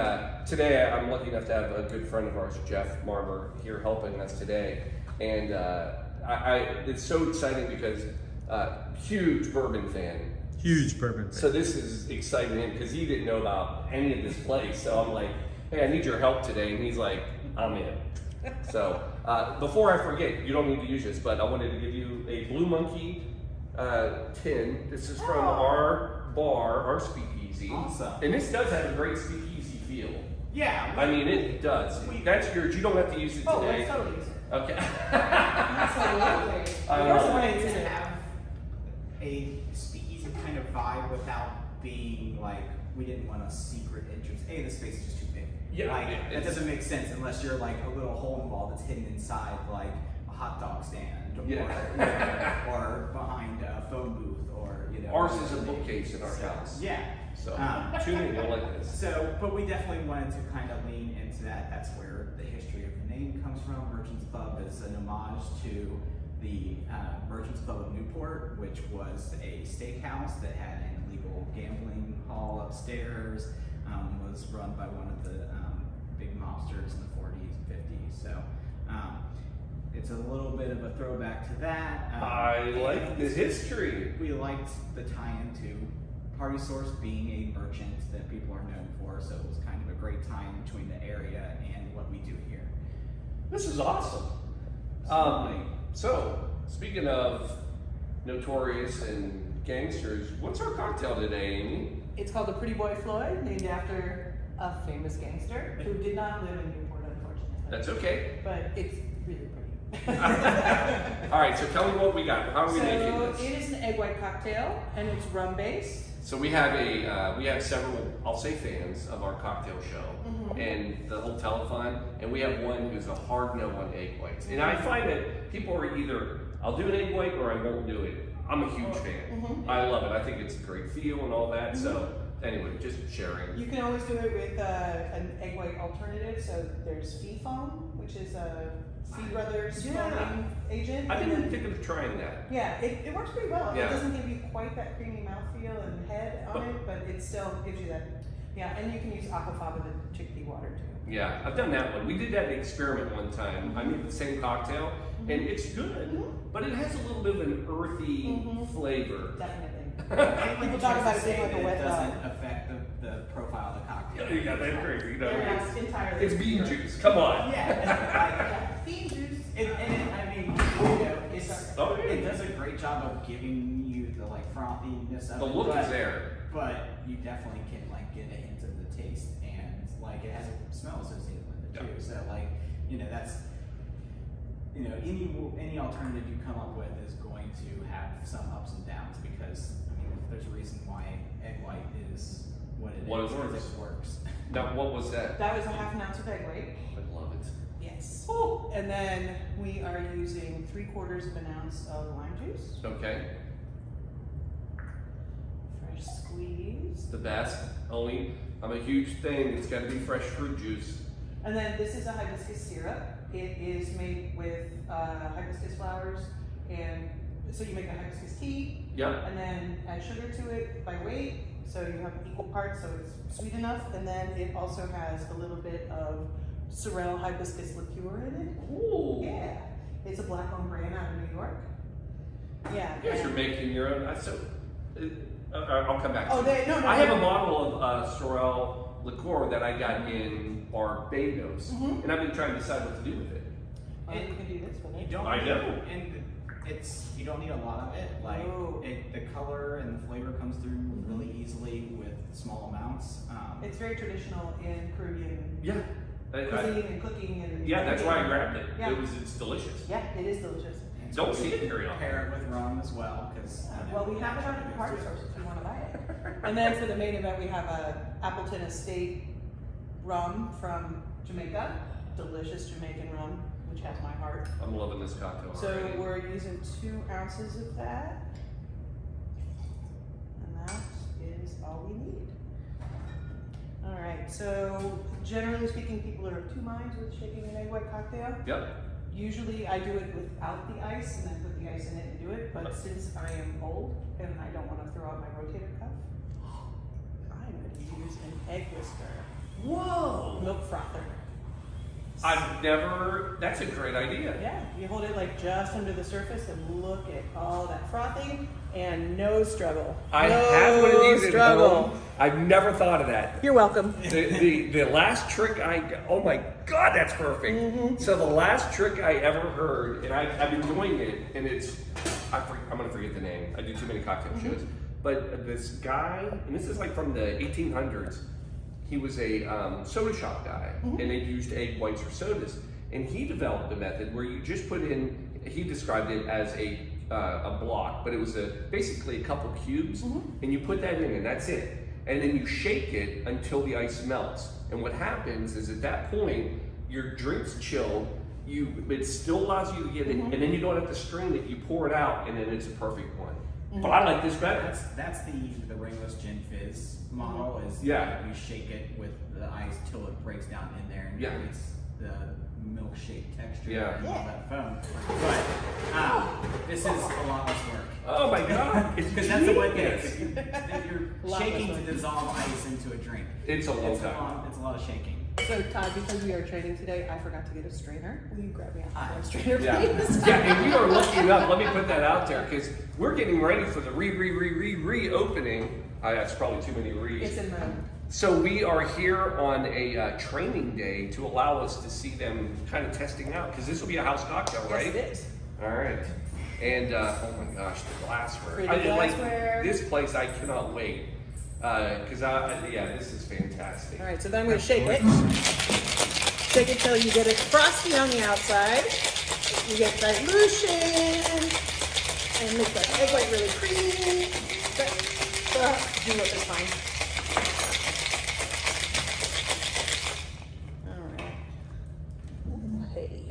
today I'm lucky enough to have a good friend of ours, Jeff Marmer, here helping us today. And it's so exciting because huge bourbon fan. Huge bourbon fan. So this is exciting him because he didn't know about any of this place. So I'm like, hey, I need your help today. And he's like, I'm in. So before I forget, you don't need to use this, but I wanted to give you a Blue Monkey tin. This is from our bar, our speakeasy. Awesome. And this does have a great speakeasy feel. Yeah. I mean, it does. That's yours. You don't have to use it today. Let's totally use it. Okay. Absolutely. We also wanted to have a speakeasy kind of vibe without being like, we didn't want a secret entrance. The space is just too big. Yeah. That doesn't make sense unless you're like a little hole in the wall that's hidden inside like a hot dog stand or behind a phone booth or Ours is a bookcase in our house. Yeah. So tune in, you'll like this. So, but we definitely wanted to kind of lean into that. That's where the history of the name comes from. Merchants Club is an homage to the Merchants Club of Newport, which was a steakhouse that had an illegal gambling hall upstairs. Was run by one of the big mobsters in the 40s and 50s. So it's a little bit of a throwback to that. I like the history. We liked the tie-in to Party Source being a merchant that people are known for, so it was kind of a great tie-in between the area and what we do here. This is awesome. So, speaking of notorious and gangsters, what's our cocktail today, Amy? It's called the Pretty Boy Floyd, named after a famous gangster who did not live in Newport, unfortunately. That's okay. But it's really pretty. All right, so tell me what we got. How are we making this? It is an egg white cocktail, and it's rum based. So we have several, I'll say, fans of our cocktail show and the whole telethon, and we have one who's a hard no on egg whites. And I find that people are either, I'll do an egg white or I won't do it. I'm a huge fan. I love it. I think it's a great feel and all that. So anyway, just sharing. You can always do it with an egg white alternative. So there's Fee Foam, which is a Fee Brothers foaming agent. I've been thinking of trying that. Yeah, it works pretty well. Yeah. It doesn't give you quite that creamy mouthfeel and head on it, but it still gives you that. Yeah, and you can use aquafaba, the chickpea water too. Yeah, I've done that one. We did that experiment one time. I made the same cocktail, and it's good, but it has a little bit of an earthy flavor. Definitely. People talk about it being like a wet It doesn't affect the profile of the cocktail. Yeah, that's crazy. You know, Yeah, it's entirely it's bean juice. Come on. Yeah, bean juice. I mean, it does a great job of giving you the like frothiness of The it. look but, is there. But you definitely can like get a hint of the taste, and like it has a smell associated with it too. So like, that's, any alternative you come up with is going to have some ups and downs, because I mean there's a reason why egg white is what it is. What it works. Because it works. Now, what was that? That was a half an ounce of egg white. I love it. Yes. And then we are using 3/4 of an ounce of lime juice. Okay. Fresh squeeze. The best. Only, I'm a huge thing. It's got to be fresh fruit juice. And then this is a hibiscus syrup. It is made with hibiscus flowers, and so you make a hibiscus tea. Yeah. And then add sugar to it by weight, so you have equal parts, so it's sweet enough. And then it also has a little bit of Sorrel hibiscus liqueur in it. Ooh. Yeah. It's a black-owned brand out of New York. Yeah. You guys are making your own. I'll come back to Oh, it. no. I have a bottle of Sorrel liqueur that I got in Barbados, and I've been trying to decide what to do with it. You can do this with it. I know. And you don't need a lot of it. Like the color and the flavor comes through really easily with small amounts. It's very traditional in Caribbean cuisine and cooking and that's why I grabbed it. Yeah. It's delicious. Yeah, it is delicious. Don't see it very often. Pair it with rum as well, because Well, we have it on the party source if you want to buy it. And then for the main event, we have a Appleton Estate rum from Jamaica, delicious Jamaican rum, which has my heart. I'm loving this cocktail So already. we're using 2 ounces of that, and that is all we need. All right. So generally speaking, people are of 2 minds with shaking an egg white cocktail. Yep. Usually I do it without the ice and then put the ice in it and do it, but since I am old and I don't want to throw out my rotator cuff, I'm going to use an egg whisker. Whoa! Milk frother. That's a great idea. Yeah, you hold it like just under the surface and look at all that frothing and no struggle. I have one of these at struggle. home. I've never thought of that. You're welcome. The last trick oh my God, that's perfect. So the last trick I ever heard, and I've been doing it, and I'm going to forget the name. I do too many cocktail shows. But this guy, and this is like from the 1800s, he was a soda shop guy, and they used egg whites for sodas. And he developed a method where you just put in, he described it as a block, but it was basically a couple cubes, and you put that in, and that's it. And then you shake it until the ice melts. And what happens is at that point, your drink's chilled, it still allows you to get it, and then you don't have to strain it, you pour it out, and then it's a perfect one. But I like this better. That's the Ringless Gin Fizz model. Is you shake it with the ice till it breaks down in there and creates the milkshake texture and all that foam. But this is a lot less work. Oh my God! Because that's the one thing. If you're shaking to dissolve ice into a drink, it's a long time. It's a lot of shaking. So Todd, because we are training today, I forgot to get a strainer. Will you grab me a strainer, please? Yeah, and we are lucky enough. Let me put that out there because we're getting ready for the reopening. That's probably too many re's. It's in the. So we are here on a training day to allow us to see them kind of testing out because this will be a house cocktail, right? Yes, it is. All right. And oh my gosh, the glassware. Pretty glassware. Like this place. I cannot wait. Because this is fantastic. All right, so then I'm going to shake it. Shake it till you get it frosty on the outside. You get dilution and make that egg white really creamy. Do it this fine. All right. Hey.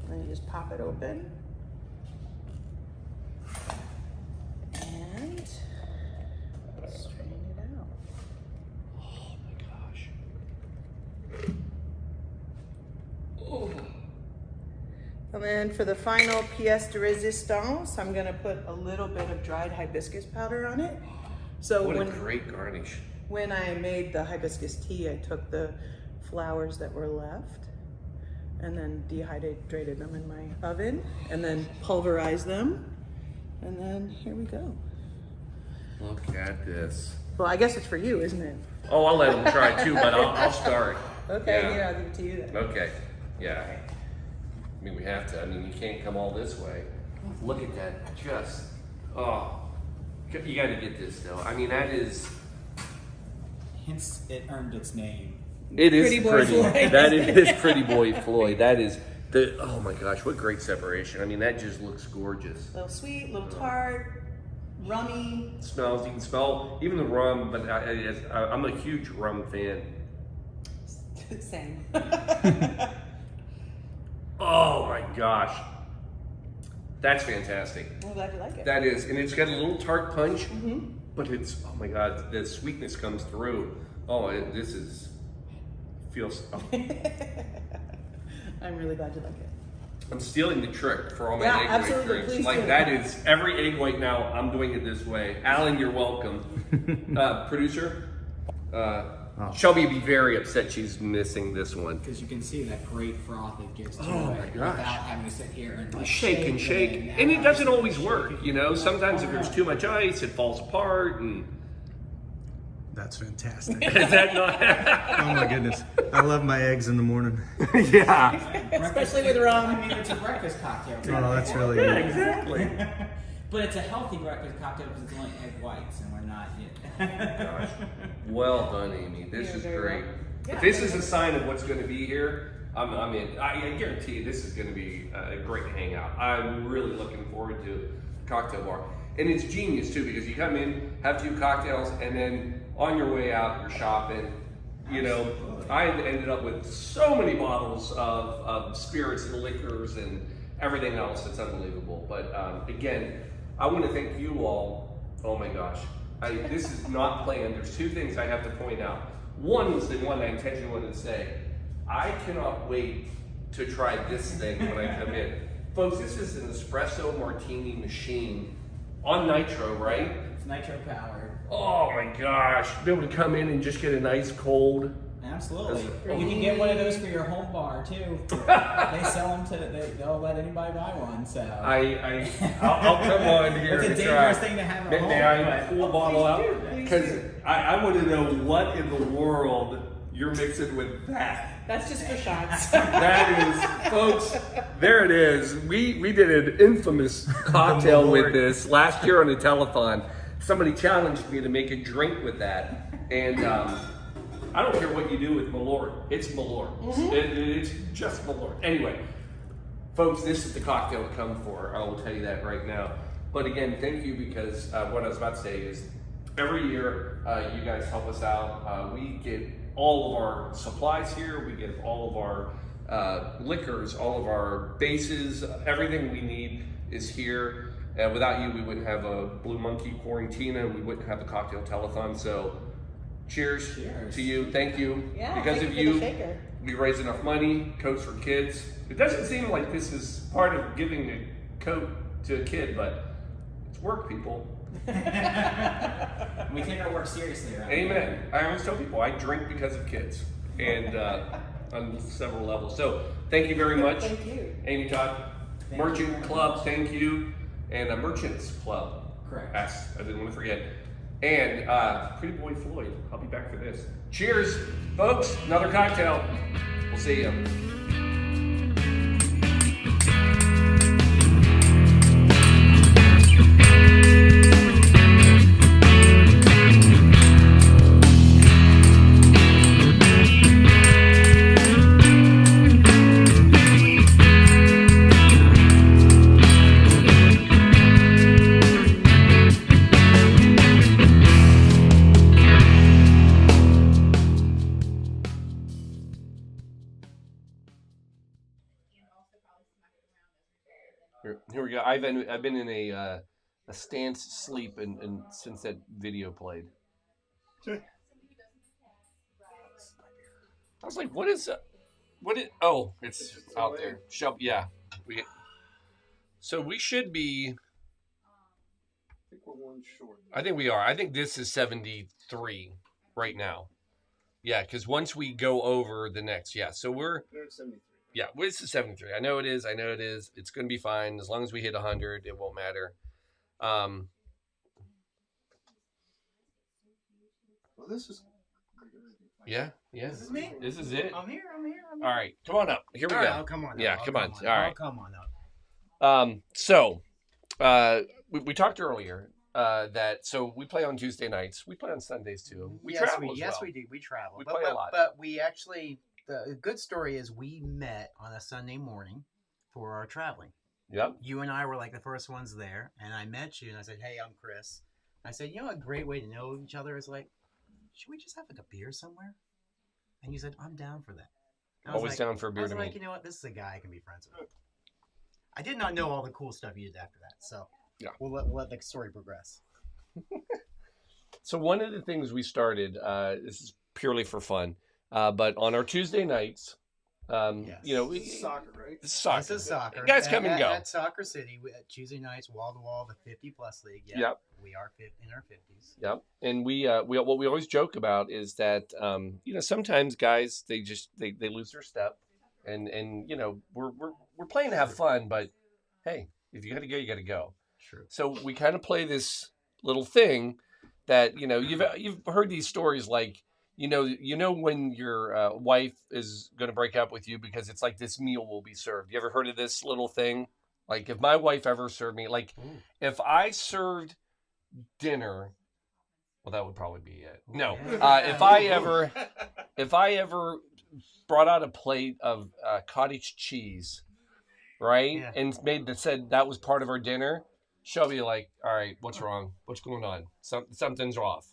Then you just pop it open. And strain it out. Oh my gosh. Oh. And then for the final pièce de résistance, I'm gonna put a little bit of dried hibiscus powder on it. So What a great garnish. when I made the hibiscus tea, I took the flowers that were left and then dehydrated them in my oven and then pulverized them. And then here we go. Look at this. Well, I guess it's for you, isn't it? Oh, I'll let him try too, but I'll start. Okay, Yeah. here, I'll give it to you then. Okay, yeah. I mean, we have to. I mean, you can't come all this way. Look at that. Just, oh. You got to get this, though. I mean, that is... Hence, it earned its name. It is Pretty Boy pretty. Floyd. That is Pretty Boy Floyd. That is the... Oh, my gosh. What great separation. I mean, that just looks gorgeous. A little sweet, a little tart, rummy. It smells. You can smell even the rum, but I'm a huge rum fan. Same. Oh, my gosh. That's fantastic. I'm glad you like it. That is, and it's got a little tart punch, but it's, oh my God, the sweetness comes through. Oh, this is, feels, oh. I'm really glad you like it. I'm stealing the trick for all my Yeah, egg white absolutely, drinks. please Like do. that is, every egg white now, I'm doing it this way. Alan, you're welcome. Producer, Shelby would be very upset she's missing this one. Because you can see that great froth it gives to Oh it my gosh. without having to sit here and like Shake and shake, and it doesn't always work, you know. Sometimes if there's too much ice, it falls apart, and That's fantastic. is that not? Oh my goodness. I love my eggs in the morning. Yeah, Especially with rum. I mean, it's a breakfast cocktail. Oh, that's really yeah, good. exactly. But it's a healthy breakfast cocktail because it's only egg whites and we're not yet. Gosh, well done, Amy. This You're is very great. welcome. If Yeah. this is a sign of what's going to be here, I'm in. I guarantee you this is going to be a great hangout. I'm really looking forward to the cocktail bar. And it's genius too, because you come in, have 2 cocktails, and then on your way out, you're shopping. You know, I ended up with so many bottles of spirits and liquors and everything else. It's unbelievable. But again, I want to thank you all. Oh my gosh. This is not planned. There's 2 things I have to point out. One was the one I intentionally wanted to say. I cannot wait to try this thing when I come in. Folks, this is an espresso martini machine on nitro, right? It's nitro powered. Oh my gosh. Be able to come in and just get a nice cold. Absolutely. That's- You can get one of those for your home bar too. They sell them they'll let anybody buy one. So I'll come on here It's a and dangerous try. thing to have at May home, I but- pull a bottle out? Please Because do. I want to know what in the world you're mixing with that. That's just for shots. That is, folks, there it is. We did an infamous cocktail with this last year on a telethon. Somebody challenged me to make a drink with that. And I don't care what you do with Malort. It's Malort. It's just Malort. Anyway, folks, this is the cocktail to come for. I will tell you that right now. But again, thank you, because what I was about to say is every year you guys help us out. We get all of our supplies here. We get all of our liquors, all of our bases, everything we need is here. Without you, we wouldn't have a Blue Monkey Quarantina. We wouldn't have the Cocktail Telethon. So cheers to you. Thank you. Yeah, because thank of you for you, the shaker. we raise enough money, coats for kids. It doesn't seem like this is part of giving a coat to a kid, but it's work, people. we take our work seriously, right? Amen. I always tell people I drink because of kids, and on several levels. So thank you very much. Thank you. Amy Todd. Thank Merchant you. Club, thank you. And Merchants Club. Correct. Yes, I didn't want to forget. And Pretty Boy Floyd. I'll be back for this. Cheers, folks. Another cocktail. We'll see you. Here we go. I've been in a stance sleep and since that video played. I was like, what is what it? Oh, it's out there. Yeah. So we should be. I think we're one short. I think we are. I think this is 73 right now. Yeah, because once we go over the next, so we're at 73. Yeah, this is 73. I know it is. It's going to be fine as long as we hit 100. It won't matter. Well, this is. Yeah. This is me. This is it. I'm here. All right, come on up. Here we go. Oh, come on. Yeah, come on. All right. Come on up. So, we talked earlier that we play on Tuesday nights. We play on Sundays too. We travel as well. we do. We travel. We play a lot. But we actually, the good story is we met on a Sunday morning for our traveling. Yep. You and I were like the first ones there, and I met you, and I said, "Hey, I'm Chris." I said, "You know, a great way to know each other is like, should we just have like a beer somewhere?" And you said, "I'm down for that." Always down for a beer I was to like, me. you know what? This is a guy I can be friends with. I did not know all the cool stuff you did after that, so yeah, we'll let the story progress. So one of the things we started, this is purely for fun, but on our Tuesday nights, you know, Soccer, right? Soccer. This is soccer. Guys come and go. At Soccer City, at Tuesday nights, wall to wall, the 50+ league. Yeah, yep. We are in our 50s. Yep. And we what we always joke about is that you know, sometimes guys they lose their step, and you know, we're playing to have fun, but hey, if you got to go, you got to go. True. So we kind of play this little thing that, you know, you've heard these stories like, you know when your wife is going to break up with you because it's like this meal will be served. You ever heard of this little thing? Like if my wife ever served me, like if I served dinner, well, that would probably be it. No, if I ever brought out a plate of cottage cheese, right, and said that was part of our dinner, she'll be like, all right, what's wrong? What's going on? Something's off.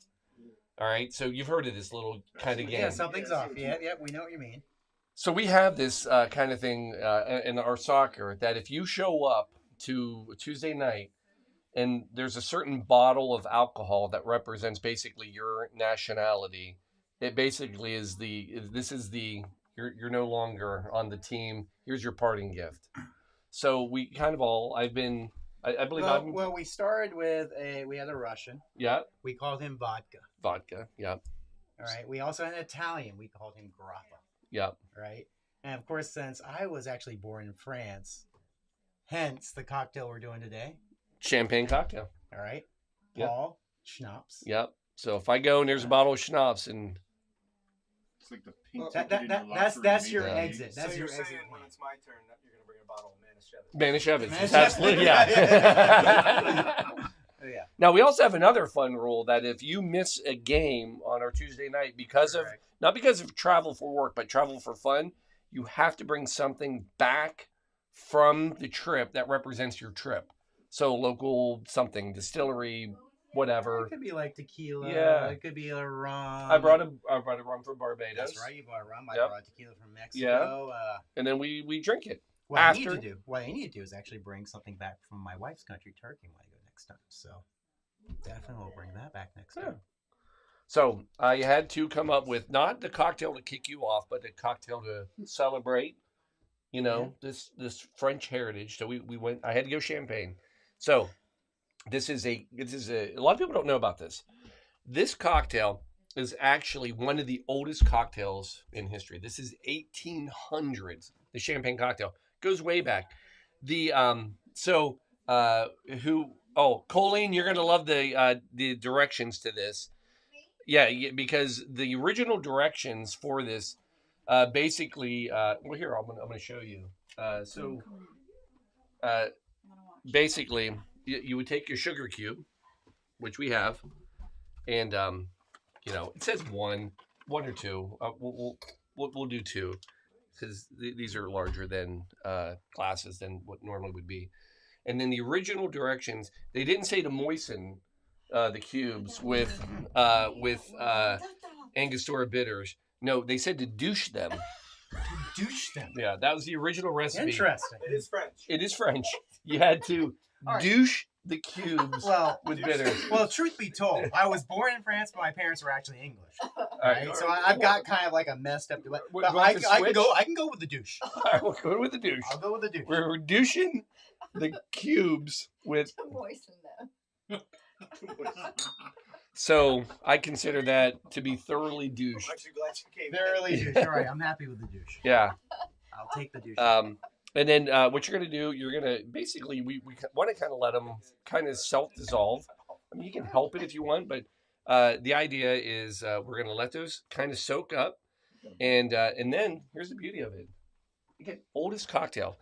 All right, so you've heard of this little kind of game. Yeah, something's off. Yeah, we know what you mean. So we have this kind of thing in our soccer that if you show up to Tuesday night and there's a certain bottle of alcohol that represents basically your nationality, it basically is you're no longer on the team. Here's your parting gift. So we kind of I believe. Well, we started with we had a Russian. Yeah. We called him Vodka. Vodka. Yeah. All right. We also had an Italian. We called him Grappa. Yeah. Right. And of course, since I was actually born in France, hence the cocktail we're doing today. Champagne cocktail. All right. Yep. Paul Schnapps. Yep. So if I go and there's a bottle of schnapps and it's like the pink that's your exit. That's so your saying exit. when it's my turn that you're gonna bring a bottle of Manischewitz. Manischewitz. Absolutely, yeah. Oh, yeah. Now we also have another fun rule that if you miss a game on our Tuesday night not because of travel for work, but travel for fun, you have to bring something back from the trip that represents your trip. So local something, distillery, whatever. It could be like tequila. Yeah. It could be a rum. I brought a rum from Barbados. That's right. You brought a rum. I Yep. brought tequila from Mexico. Yeah. And then we drink it. What I need to do is actually bring something back from my wife's country, Turkey, when I go next time. So definitely we'll bring that back next time. So I had to come up with not the cocktail to kick you off, but the cocktail to celebrate, you know, this French heritage. So we went. I had to go champagne. So this is a lot of people don't know about this. This cocktail is actually one of the oldest cocktails in history. This is 1800s. The champagne cocktail goes way back. The Colleen, you're gonna love the directions to this. Yeah, because the original directions for this, basically, well, here I'm gonna show you. Basically, you would take your sugar cube, which we have, and you know, it says one or two. We'll do two, because these are larger than glasses than what normally would be. And then the original directions, they didn't say to moisten the cubes with Angostura bitters. No, they said to douche them. Douche them. Yeah, that was the original recipe. Interesting. It is French. It is French. You had to right. douche the cubes Well, with bitters. Well, truth be told, I was born in France, but my parents were actually English. Right. Right? So I've got kind of like a messed up. But Want to I can switch? I can go with the douche. All right, we'll go with the douche. I'll go with the douche. We're douching the cubes with. To moisten them. So I consider that to be thoroughly douched. Aren't you glad you came? Thoroughly douche. All right, I'm happy with the douche. Yeah. I'll take the douche. And then what you're going to do, you're going to basically, we want to kind of let them kind of self-dissolve. I mean, you can help it if you want, but the idea is we're going to let those kind of soak up. And then here's the beauty of it. Again, oldest cocktail.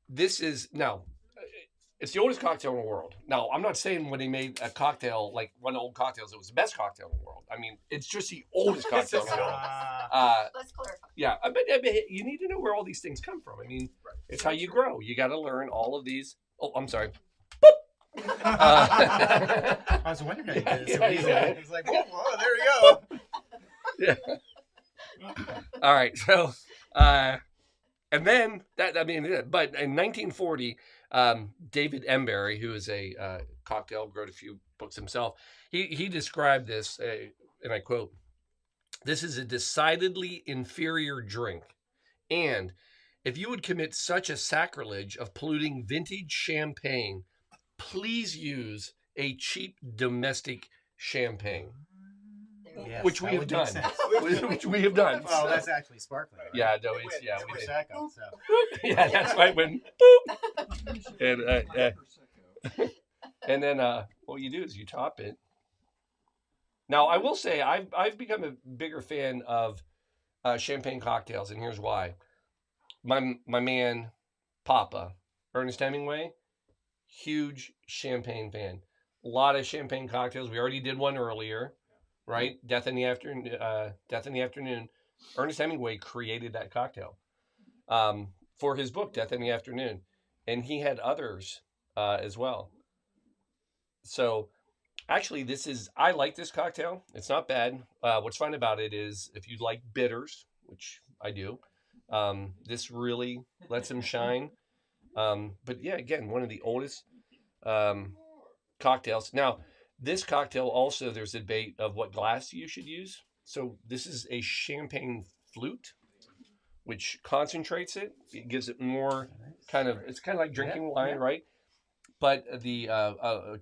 This is, now, it's the oldest cocktail in the world. Now, I'm not saying when they made a cocktail, like one of the old cocktails, it was the best cocktail in the world. I mean, it's just the oldest cocktail in the world. Let's clarify. Yeah, I bet you need to know where all these things come from. I mean, it's how you grow. You got to learn all of these. Oh, I'm sorry. I was wondering how you did it so easily. It was like, whoa, there we go. Yeah. All right. So, and then but in 1940, David Embury, who is a cocktail, wrote a few books himself. He described this, and I quote, "This is a decidedly inferior drink, and if you would commit such a sacrilege of polluting vintage champagne, please use a cheap domestic champagne." Yes, which we have done. Which we have done. Well, that's actually sparkling. Right? Yeah, no, it's we did. Prosecco, so. Yeah, that's right. When boop, and then what you do is you top it. Now, I will say I've become a bigger fan of champagne cocktails, and here's why. My man Papa Ernest Hemingway, huge champagne fan. A lot of champagne cocktails. We already did one earlier. Right, Death in the Afternoon. Ernest Hemingway created that cocktail for his book Death in the Afternoon, and he had others as well. So, actually, I like this cocktail. It's not bad. What's fun about it is if you like bitters, which I do, this really lets them shine. But yeah, again, one of the oldest cocktails. Now, this cocktail also, there's a debate of what glass you should use. So this is a champagne flute, which concentrates it. It gives it more it's kind of like drinking wine, right? But the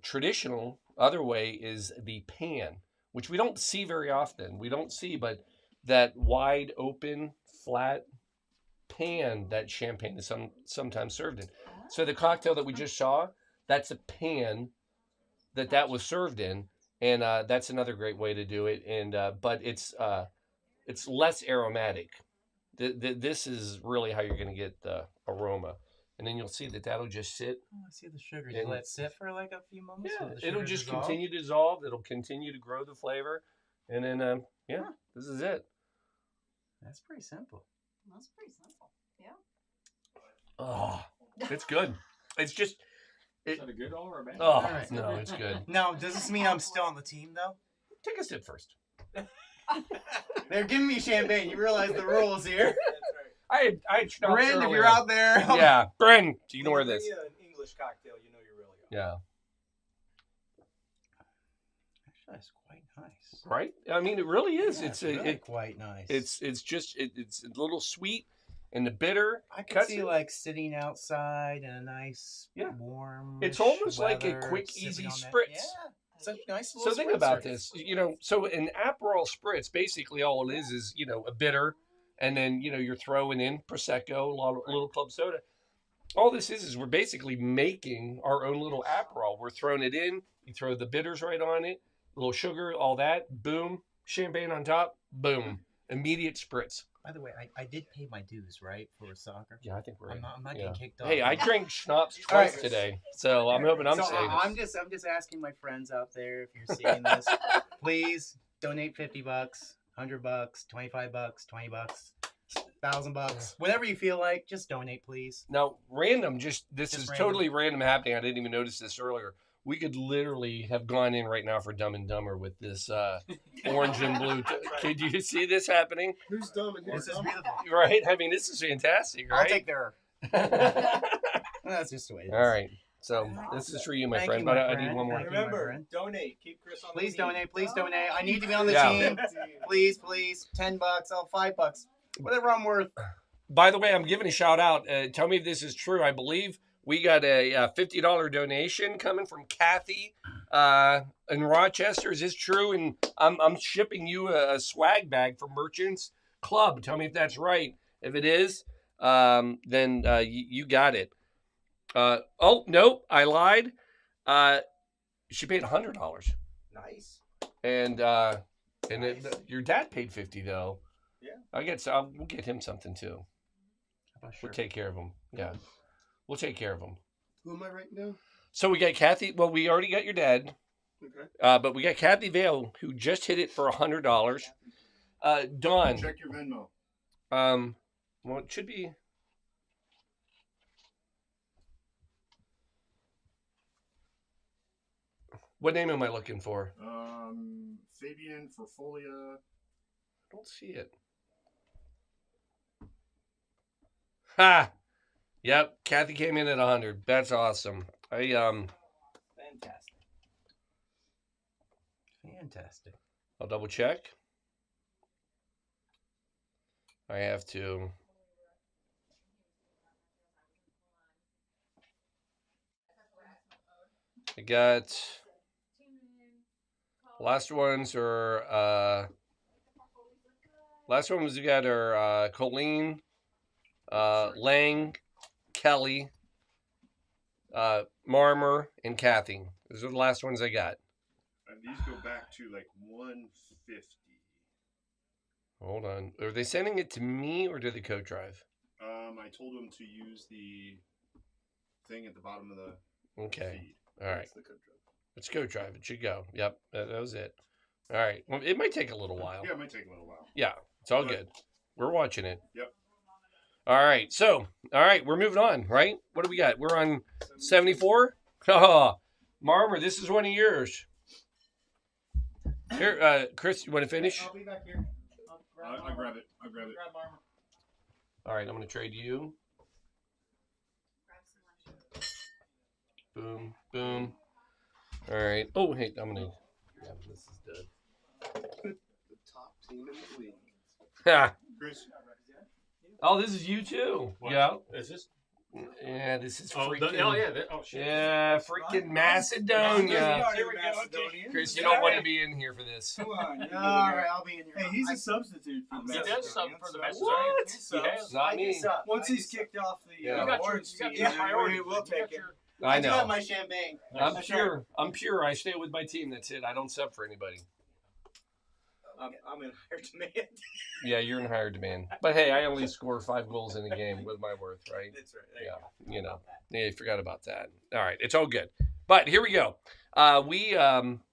traditional other way is the pan, which we don't see very often. We don't see, but that wide open, flat pan that champagne is sometimes served in. So the cocktail that we just saw, that's a pan that was served in, and that's another great way to do it. And but it's less aromatic. This is really how you're going to get the aroma, and then you'll see that'll just sit. Oh, I see the sugar. You let it sit for like a few moments. Yeah, it'll just continue to dissolve. It'll continue to grow the flavor, and then this is it. That's pretty simple. That's pretty simple. Yeah. Oh, it's good. It's just. Is that a good or a bad? Oh, right. No, it's good. Now, does this mean I'm still on the team, though? Take a sip first. They're giving me champagne. You realize the rules here. I had Bryn, if you're out there. Yeah, Bryn, so you know where this. An English cocktail, you know you're really good. Yeah. Actually, that's quite nice. Right? I mean, it really is. Yeah, it's really quite nice. It's just it's a little sweet. And the bitter, I could see like sitting outside in a nice, warm. It's almost like a quick, easy spritz. Yeah, it's a nice So little. think about this. So an Aperol spritz, basically all it is a bitter, and then you're throwing in prosecco, a little club soda. All this is we're basically making our own little Aperol. We're throwing it in. You throw the bitters right on it, a little sugar, all that. Boom, champagne on top. Boom, immediate spritz. By the way, I did pay my dues, right, for soccer. Yeah, I think we're. I'm not getting kicked off. Hey, I drank schnapps twice today, so I'm hoping I'm safe. I'm just asking my friends out there if you're seeing this, please donate $50, $100, $25, $20, $1,000, whatever you feel like. Just donate, please. Now, this is totally random happening. I didn't even notice this earlier. We could literally have gone in right now for Dumb and Dumber with this orange and blue. Could you see this happening? Who's dumb and who's This is dumb? beautiful. Right? I mean, this is fantastic, right? I'll take their. That's just the way it is. All right. So this is for you, my Thank friend. you, But my I need friend. one more. Thank you, my Remember, friend. donate. Keep Chris on Please the team. donate. Please donate. I need to be on the Yeah. team. Please, please. $10. Oh, $5. Whatever I'm worth. By the way, I'm giving a shout out. Tell me if this is true. I believe we got a $50 donation coming from Kathy in Rochester. Is this true? And I'm shipping you a swag bag for Merchants Club. Tell me if that's right. If it is, then you got it. Oh, nope, I lied. She paid $100. Nice. And Nice. Your dad paid $50 though. Yeah. We'll get him something too. We'll take care of him. Yeah, we'll take care of him. Who am I writing down? So we got Kathy. Well, we already got your dad. Okay. But we got Kathy Vale who just hit it for $100. Dawn. Check your Venmo. Well, it should be. What name am I looking for? Fabian Forfolia. I don't see it. Ha! Yep, Kathy came in at 100. That's awesome. Fantastic. Fantastic. I'll double check. I have to. I got last ones are last ones we got are Colleen, Lang, Kelly, Marmer, and Kathy. Those are the last ones I got. And these go back to like 150. Hold on. Are they sending it to me or to the code drive? I told them to use the thing at the bottom of the Okay. feed. All right. It's code drive. It should go. Yep. That was it. All right. Well, it might take a little while. Yeah, it might take a little while. Yeah. It's all good. We're watching it. Yep. All right. So, all right. We're moving on, right? What do we got? We're on 74? Oh, Marmer, this is one of yours. Here, Chris, you want to finish? I'll be back here. I'll grab it. I'll grab it. Grab Marmer. All right. I'm going to trade you. Boom. Boom. All right. Oh, hey, I'm going to. Yeah, this is dead. The top team in the league. Ha. Chris. Oh, this is you too. What? Yeah. Is this? Yeah, this is Oh, freaking. oh shit. Yeah, freaking Macedonia. Here we go. Chris, you don't want to be in here for this. Come on. All right, I'll be in here. Hey, he's a substitute for the He does something for the Mets. What? He has. Not me. Once he's kicked off the Yeah. You got your, orange you got team, your then priority. we'll take it. I do have know. my champagne. I'm That's pure. right. I'm pure. I stay with my team. That's it. I don't sub for anybody. I'm in higher demand. Yeah, you're in higher demand. But hey, I only score 5 goals in a game with my worth, right? That's right. There Yeah, you know. Yeah, you forgot about that. All right, it's all good. But here we go.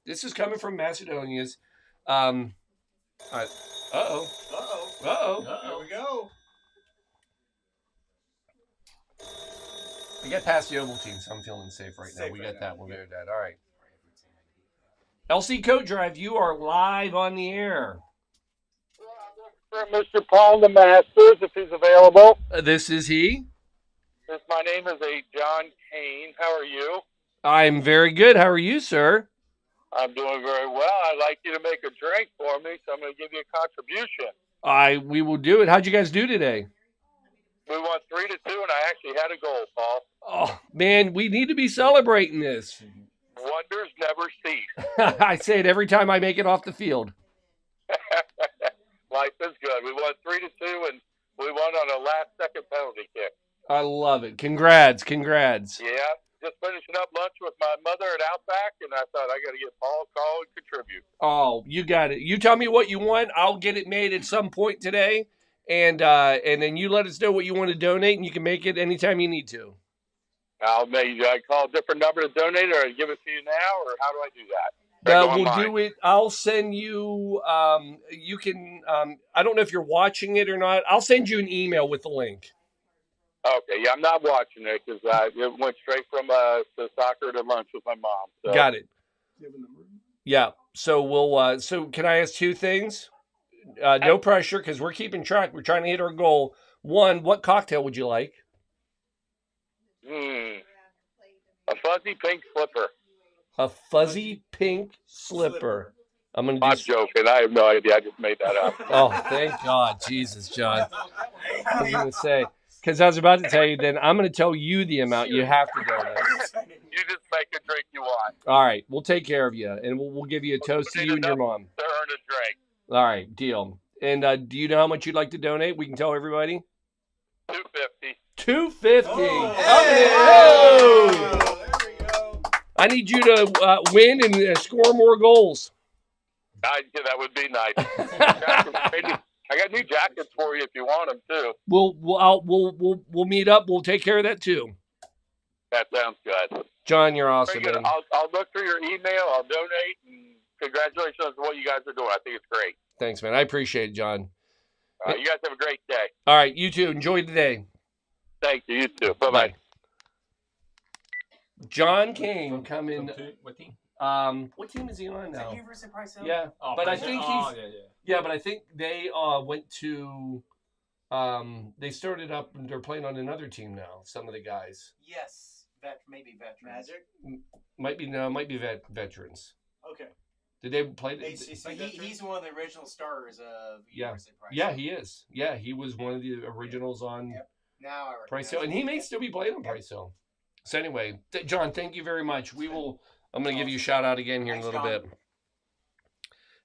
This is coming from Macedonia's. Uh-oh. Uh-oh. Uh-oh. There we go. We got past the Ovaltine, so I'm feeling safe right now. Safe We right got now. that. We'll get that. All right. LC Code Drive, you are live on the air. Mr. Paul the Masters, if he's available. This is he. Yes, my name is John Kane. How are you? I'm very good. How are you, sir? I'm doing very well. I'd like you to make a drink for me, so I'm going to give you a contribution. We will do it. How'd you guys do today? We won 3-2, and I actually had a goal, Paul. Oh, man, we need to be celebrating this. Wonders never cease. I say it every time I make it off the field. Life is good. We won 3-2, and we won on a last-second penalty kick. I love it. Congrats. Yeah, just finishing up lunch with my mother at Outback, and I thought I got to give Paul a call and contribute. Oh, you got it. You tell me what you want. I'll get it made at some point today, and then you let us know what you want to donate, and you can make it anytime you need to. I call a different number to donate, or I give it to you now, or how do I do that? We'll do it. I'll send you. You can. I don't know if you're watching it or not. I'll send you an email with the link. Okay, yeah, I'm not watching it because it went straight from to soccer to lunch with my mom. So. Got it. Do you have a number? Yeah. So we'll. So can I ask 2 things? No pressure, because we're keeping track. We're trying to hit our goal. 1, what cocktail would you like? fuzzy pink slipper. A fuzzy pink slipper. I'm gonna I'm just. joking. I have no idea. I just made that up. Oh, thank God, Jesus, John. I was gonna say, because I was about to tell you. Then I'm gonna tell you the amount you have to donate. You just make a drink you want. All right, we'll take care of you, and we'll give you a toast to you and your mom. To earn a drink. All right, deal. And do you know how much you'd like to donate? We can tell everybody. $250. $250. I need you to win and score more goals. That would be nice. I got new jackets for you if you want them too. We'll meet up. We'll take care of that too. That sounds good. John, you're awesome, man. I'll look through your email. I'll donate. And congratulations on what you guys are doing. I think it's great. Thanks, man. I appreciate it, John. You guys have a great day. All right, you too. Enjoy the day. Thank you. You too. Bye-bye. John King coming. What team? What team is he on now? University of Price Hill? Yeah, Oh, but I Price think Hill. he's. Oh, Yeah, but I think they went to. They started up and they're playing on another team now. Some of the guys. Yes, maybe veterans. Magic? Might be veterans. Okay. Did they play? ACC He's one of the original stars of Yeah, University of Price. yeah, he is. Yeah, he was one of the originals on Now I Price Hill, and he may still be playing on Price Hill. So anyway, John, thank you very much. We will. I'm going to give you a shout out again here in a little bit.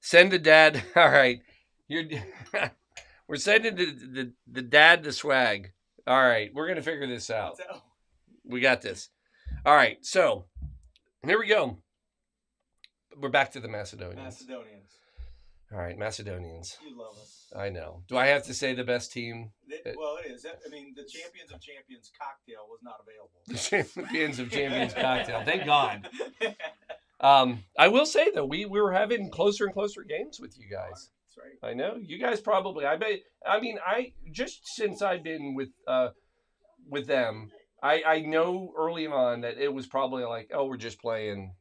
Send the dad. All right, we're sending the dad the swag. All right, we're going to figure this out. We got this. All right, so here we go. We're back to the Macedonians. All right, Macedonians. You love us. I know. Do I have to say the best team? Well, it is. I mean, the Champions of Champions cocktail was not available. The Champions of Champions cocktail. Thank God. I will say though, we were having closer and closer games with you guys. That's right. I know you guys probably. I just since I've been with them, I know early on that it was probably like, oh, we're just playing,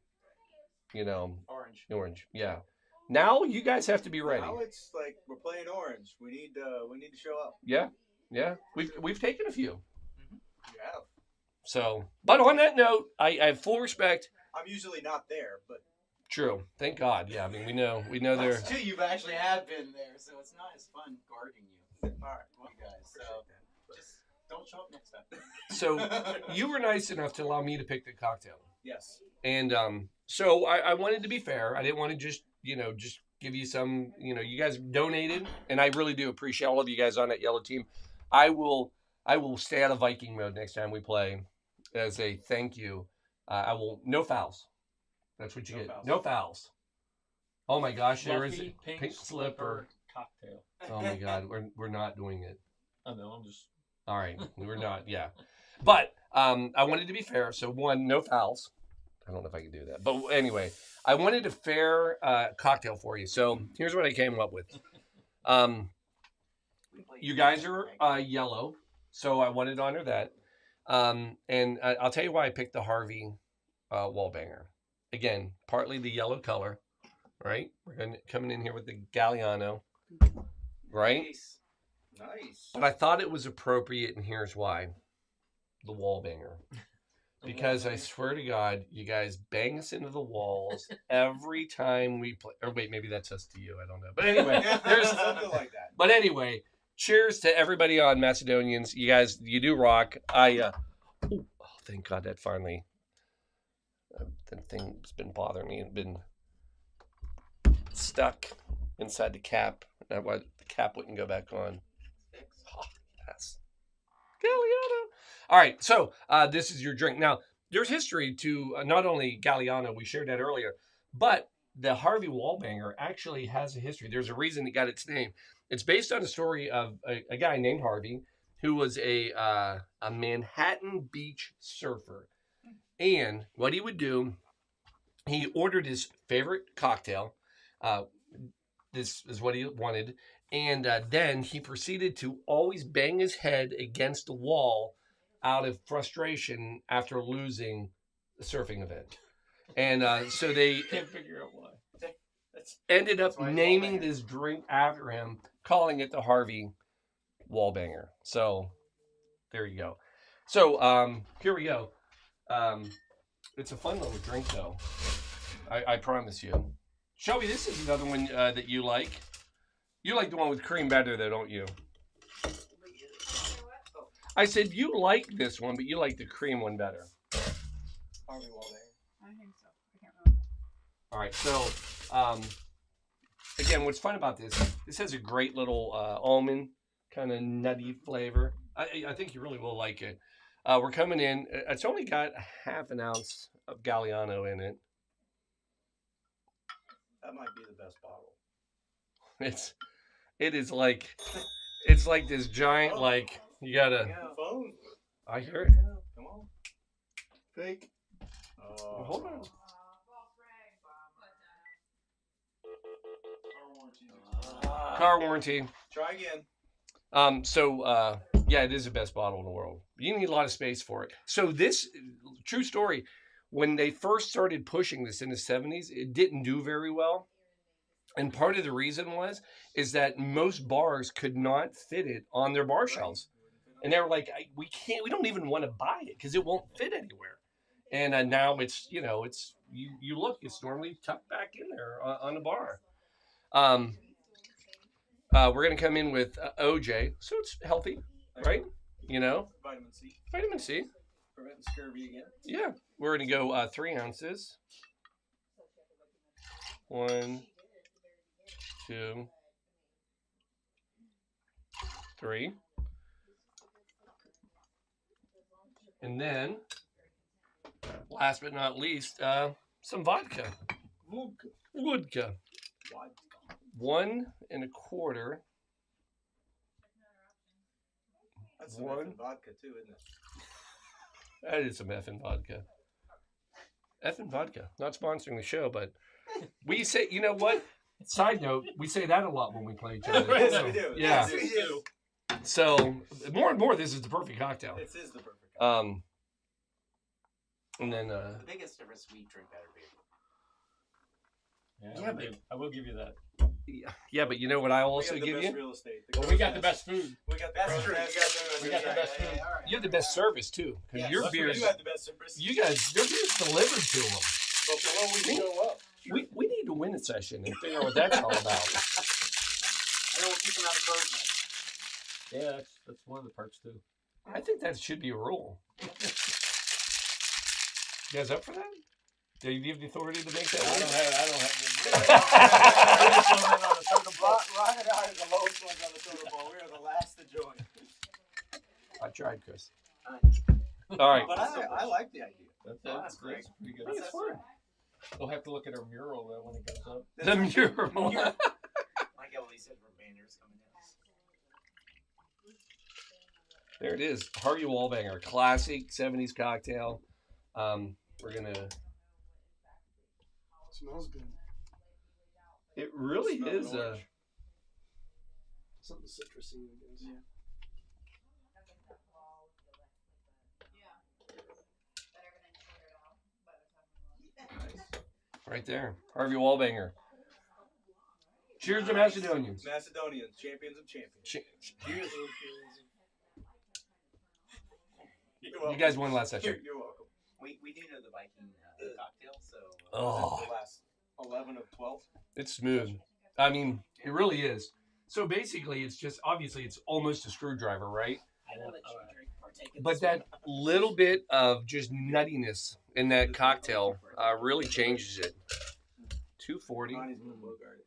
orange. Yeah. Now you guys have to be ready. Now it's like we're playing orange. We need to show up. Yeah. We've taken a few. You have. So, but on that note, I have full respect. I'm usually not there, but True. Thank God. Yeah. I mean, we know they're. Us too. You've actually have been there, so it's not as fun guarding you. All right, well, you guys. So just don't show up next time. So you were nice enough to allow me to pick the cocktail. Yes. And so I wanted to be fair. I didn't want to just give you some, you guys donated, and I really do appreciate all of you guys on that yellow team. I will stay out of Viking mode next time we play as a thank you. I will, no fouls. That's what you get. Fouls. No fouls. Oh my gosh, there is Fluffy a pink slipper. cocktail. Oh my God, we're not doing it. I know. I'm just. All right, we're not. Yeah, but I wanted to be fair. So one, no fouls. I don't know if I can do that, but anyway, I wanted a fair cocktail for you. So here's what I came up with. You guys are yellow, so I wanted to honor that. And I'll tell you why I picked the Harvey Wallbanger. Again, partly the yellow color, right? We're coming in here with the Galliano, right? Nice. But I thought it was appropriate, and here's why. The Wallbanger. Because I swear to God, you guys bang us into the walls every time we play. Or wait, maybe that's us to you. I don't know. But anyway, there's something like that. But anyway, cheers to everybody on Macedonians. You guys, you do rock. Oh, thank God that finally. That thing's been bothering me and been stuck inside the cap. That why the cap wouldn't go back on. Oh, yes. Galliano. All right, so this is your drink. Now, there's history to not only Galliano, we shared that earlier, but the Harvey Wallbanger actually has a history. There's a reason it got its name. It's based on a story of a guy named Harvey who was a Manhattan Beach surfer. And what he would do, he ordered his favorite cocktail. This is what he wanted. And then he proceeded to always bang his head against the wall out of frustration after losing the surfing event. And so they Can't figure out why. ended up naming this drink after him, calling it the Harvey Wallbanger. So there you go. So here we go. It's a fun little drink, though. I promise you. Shelby, this is another one that you like. You like the one with cream better, though, don't you? I said you like this one, but you like the cream one better. I think so. I can't remember. All right, so again, what's fun about this has a great little almond kind of nutty flavor. I think you really will like it. We're coming in. It's only got half an ounce of Galliano in it. That might be the best bottle. It's like this giant you gotta. Phone. I hear it. Come on. Fake. Oh. Hold on. Car warranty. Try again. Yeah, it is the best bottle in the world. You need a lot of space for it. So this, true story, when they first started pushing this in the 70s, it didn't do very well. And part of the reason is that most bars could not fit it on their bar shelves. And they were like, we don't even want to buy it because it won't fit anywhere. And now it's, you look, it's normally tucked back in there on the bar. We're going to come in with OJ, so it's healthy, right? Vitamin C. Vitamin C. Prevent scurvy again. Yeah. We're going to go 3 ounces. 1, 2, 3. And then, last but not least, some vodka. Vodka. 1 1/4. That's some effing vodka too, isn't it? That is some effing vodka. Effing vodka. Not sponsoring the show, but we say, you know what? Side note, we say that a lot when we play each other. Yes, we do. Yeah. Yes, we do. So, more and more, this is the perfect cocktail. This is the perfect cocktail. And then... the biggest difference we drink better beer. Yeah, but I will give you that. Yeah, but you know what I also give you? Real estate. Well, we got the best food. We got the best We got the best food. You have the best service too. Because your beers, you have the best service. you guys, your beers delivered to them. But below we show up. We need to win a session and figure out what that's all about. And we'll keep them out of birds nest. Yeah, that's one of the perks too. I think that should be a rule. You guys up for that? Do you have the authority to make that? I don't have Ron and I are the lowest ones on the totem pole. We are the last to join. I tried, Chris. All right. But I like the idea. That's great. Pretty good. It's fun. We'll have to look at our mural when it goes up. The mural. I get all these different banners coming in. There it is. Harvey Wallbanger, classic 70s cocktail. We're going to... Smells good. It really is Something citrusy, I guess. Yeah. right there. Harvey Wallbanger. Cheers to Macedonians. Macedonians, champions of champions. Cheers. You guys won last session. You're welcome. We do know the Viking cocktail, so Oh, the last 11 of 12. it's smooth. I mean, it really is. So basically, it's just, obviously, it's almost a screwdriver, right? I will let you partake in But this that little bit of just nuttiness in that cocktail really changes it. 240. Ronnie's gonna Bogart it.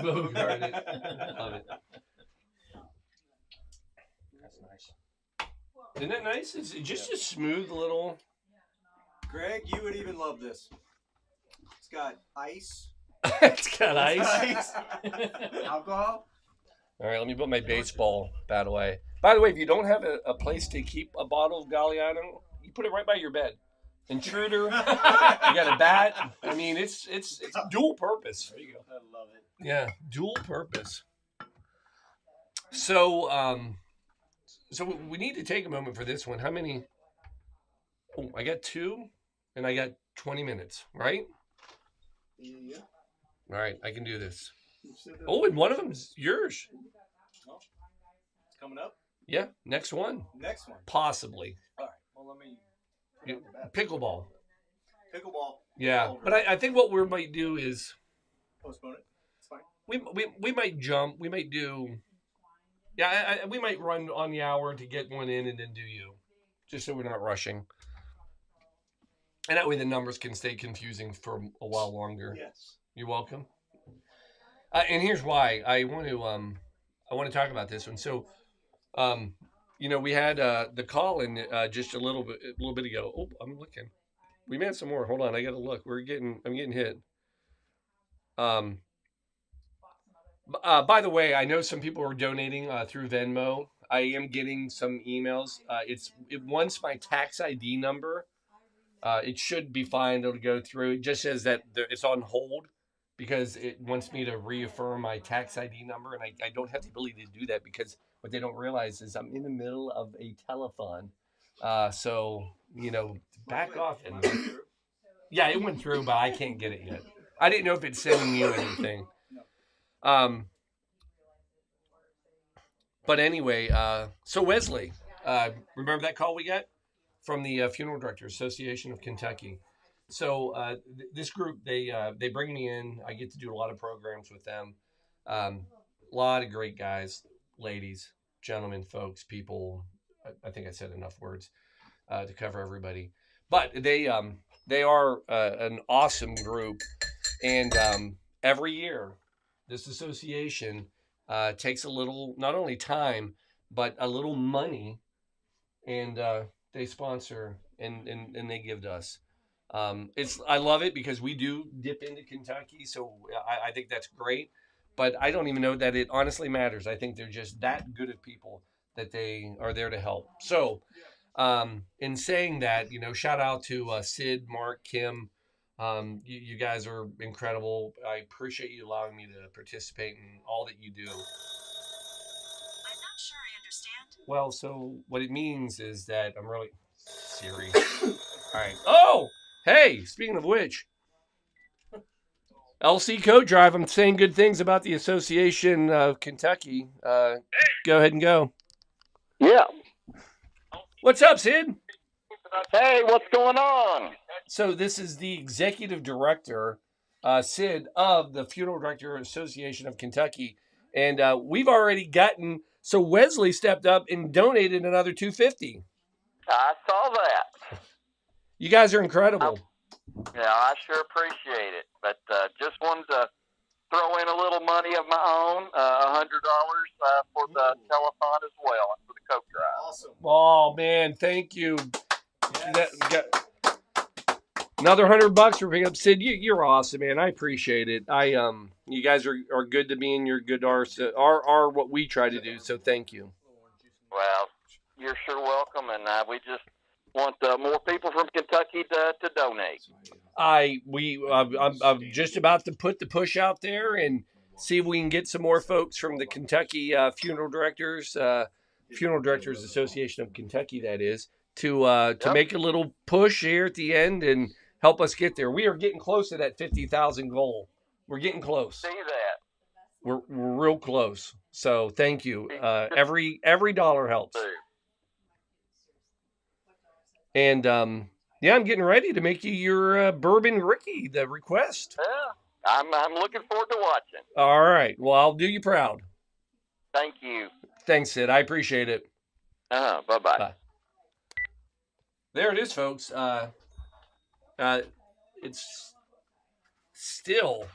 Bogart it. Love it. That's nice. Isn't that nice? It's just a smooth little... Greg, you would even love this. It's got ice. It's got ice. alcohol. All right, let me put my baseball bat away. By the way, if you don't have a place to keep a bottle of Galliano, you put it right by your bed. Intruder, you got a bat. I mean, it's dual purpose. There you go. I love it. Yeah, dual purpose. So, so we need to take a moment for this one. How many? Oh, I got 2, and I got 20 minutes, right? Yeah. All right, I can do this. Oh, and one of them's yours. Oh, it's coming up. Yeah, next one. Next one. Possibly. All right. Well, let me. Pickleball. Pickleball. Yeah, but I think what we might do is Postpone it. It's fine. we might jump. We might do. Yeah, we might run on the hour to get one in and then do you, just so we're not rushing. And that way the numbers can stay confusing for a while longer. Yes. You're welcome. And here's why I want to talk about this one. So, we had the call in just a little bit ago. Oh, I'm looking. We made some more. Hold on, I got to look. I'm getting hit. By the way, I know some people are donating through Venmo. I am getting some emails. Once my tax ID number, it should be fine. It'll go through. It just says that it's on hold because it wants me to reaffirm my tax ID number, and I don't have the ability to do that because what they don't realize is I'm in the middle of a telethon. So, back off. Yeah, it went through, but I can't get it yet. I didn't know if it's sending you anything. But anyway, so Wesley, remember that call we got from the Funeral Directors Association of Kentucky? So this group, they bring me in. I get to do a lot of programs with them. A lot of great guys, ladies, gentlemen, folks, people. I think I said enough words to cover everybody. But they are an awesome group, and every year this association takes a little, not only time, but a little money, and they sponsor and they give to us. I love it because we do dip into Kentucky, so I think that's great. But I don't even know that it honestly matters. I think they're just that good of people that they are there to help. So, in saying that, shout out to Sid, Mark, Kim. You guys are incredible. I appreciate you allowing me to participate in all that you do. I'm not sure I understand. Well, so what it means is that I'm really serious. All right. Oh, hey, speaking of which, LC Code Drive, I'm saying good things about the Association of Kentucky. Go ahead and go. Yeah. What's up, Sid? Hey, what's going on? So this is the executive director, Sid, of the Funeral Director Association of Kentucky. And we've already gotten, so Wesley stepped up and donated another $250. I saw that. You guys are incredible. Yeah, I sure appreciate it. But just wanted to throw in a little money of my own, $100 for the telethon as well, and for the Coke Drive. Awesome. Oh, man, thank you. Yes. Another $100 for picking up, Sid. You're awesome, man. I appreciate it. You guys are good to me, and you're good to are what we try to do. So thank you. Well, you're sure welcome, and we just want more people from Kentucky to donate. I'm just about to put the push out there and see if we can get some more folks from the Kentucky Funeral Directors Association of Kentucky, that is, to make a little push here at the end and help us get there. We are getting close to that 50,000 goal. We're getting close. See that? We're real close. So thank you. Every dollar helps. And I'm getting ready to make you your Bourbon Ricky, the request. Yeah, I'm looking forward to watching. All right. Well, I'll do you proud. Thank you. Thanks, Sid. I appreciate it. Bye-bye. Bye. There it is, folks. It's still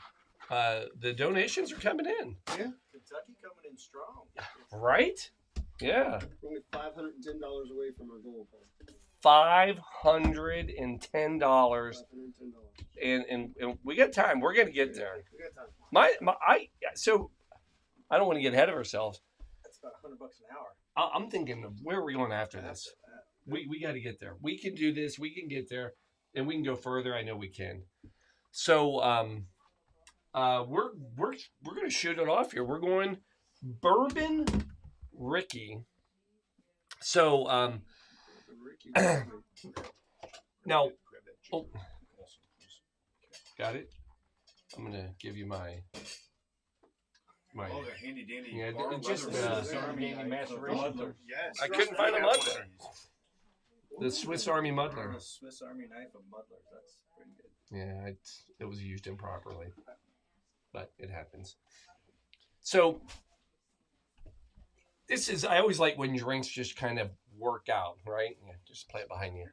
the donations are coming in. Yeah, Kentucky coming in strong. Right? Yeah. We're only $510 away from our goal. $510. $510. And we got time. We're gonna get there. We got time. So I don't want to get ahead of ourselves. That's about $100 an hour. I'm thinking of where are we going after this? We got to get there. We can do this. We can get there, and we can go further. I know we can. So we're gonna shoot it off here. We're going Bourbon Ricky. So now, got it. I'm gonna give you my. Oh, they're handy dandy. Yeah, just maceration. I couldn't find a muffler. The Swiss Army muddler. The Swiss Army knife of muddlers. That's pretty good. Yeah, it was used improperly, but it happens. So this is, I always like when drinks just kind of work out, right? Yeah, just play it behind you.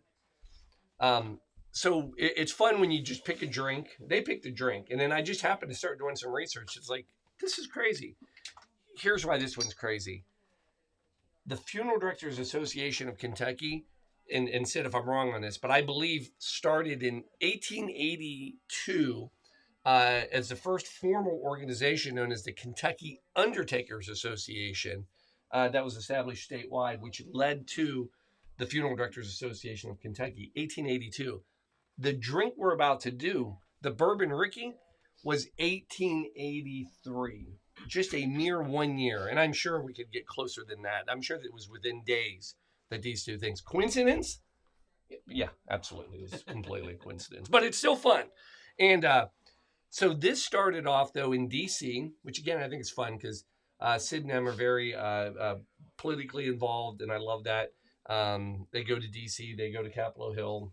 So it's fun when you just pick a drink. They pick the drink, and then I just happened to start doing some research. It's like, this is crazy. Here's why this one's crazy. The Funeral Directors Association of Kentucky, and said if I'm wrong on this, but I believe started in 1882 as the first formal organization known as the Kentucky Undertakers Association that was established statewide, which led to the Funeral Directors Association of Kentucky, 1882. The drink we're about to do, the Bourbon Ricky, was 1883. Just a mere 1 year. And I'm sure we could get closer than that. I'm sure that it was within days that these two things. Coincidence? Yeah, absolutely. It was completely coincidence. But it's still fun. And so this started off, though, in D.C., which, again, I think is fun because Sid and them are very politically involved, and I love that. They go to D.C., they go to Capitol Hill,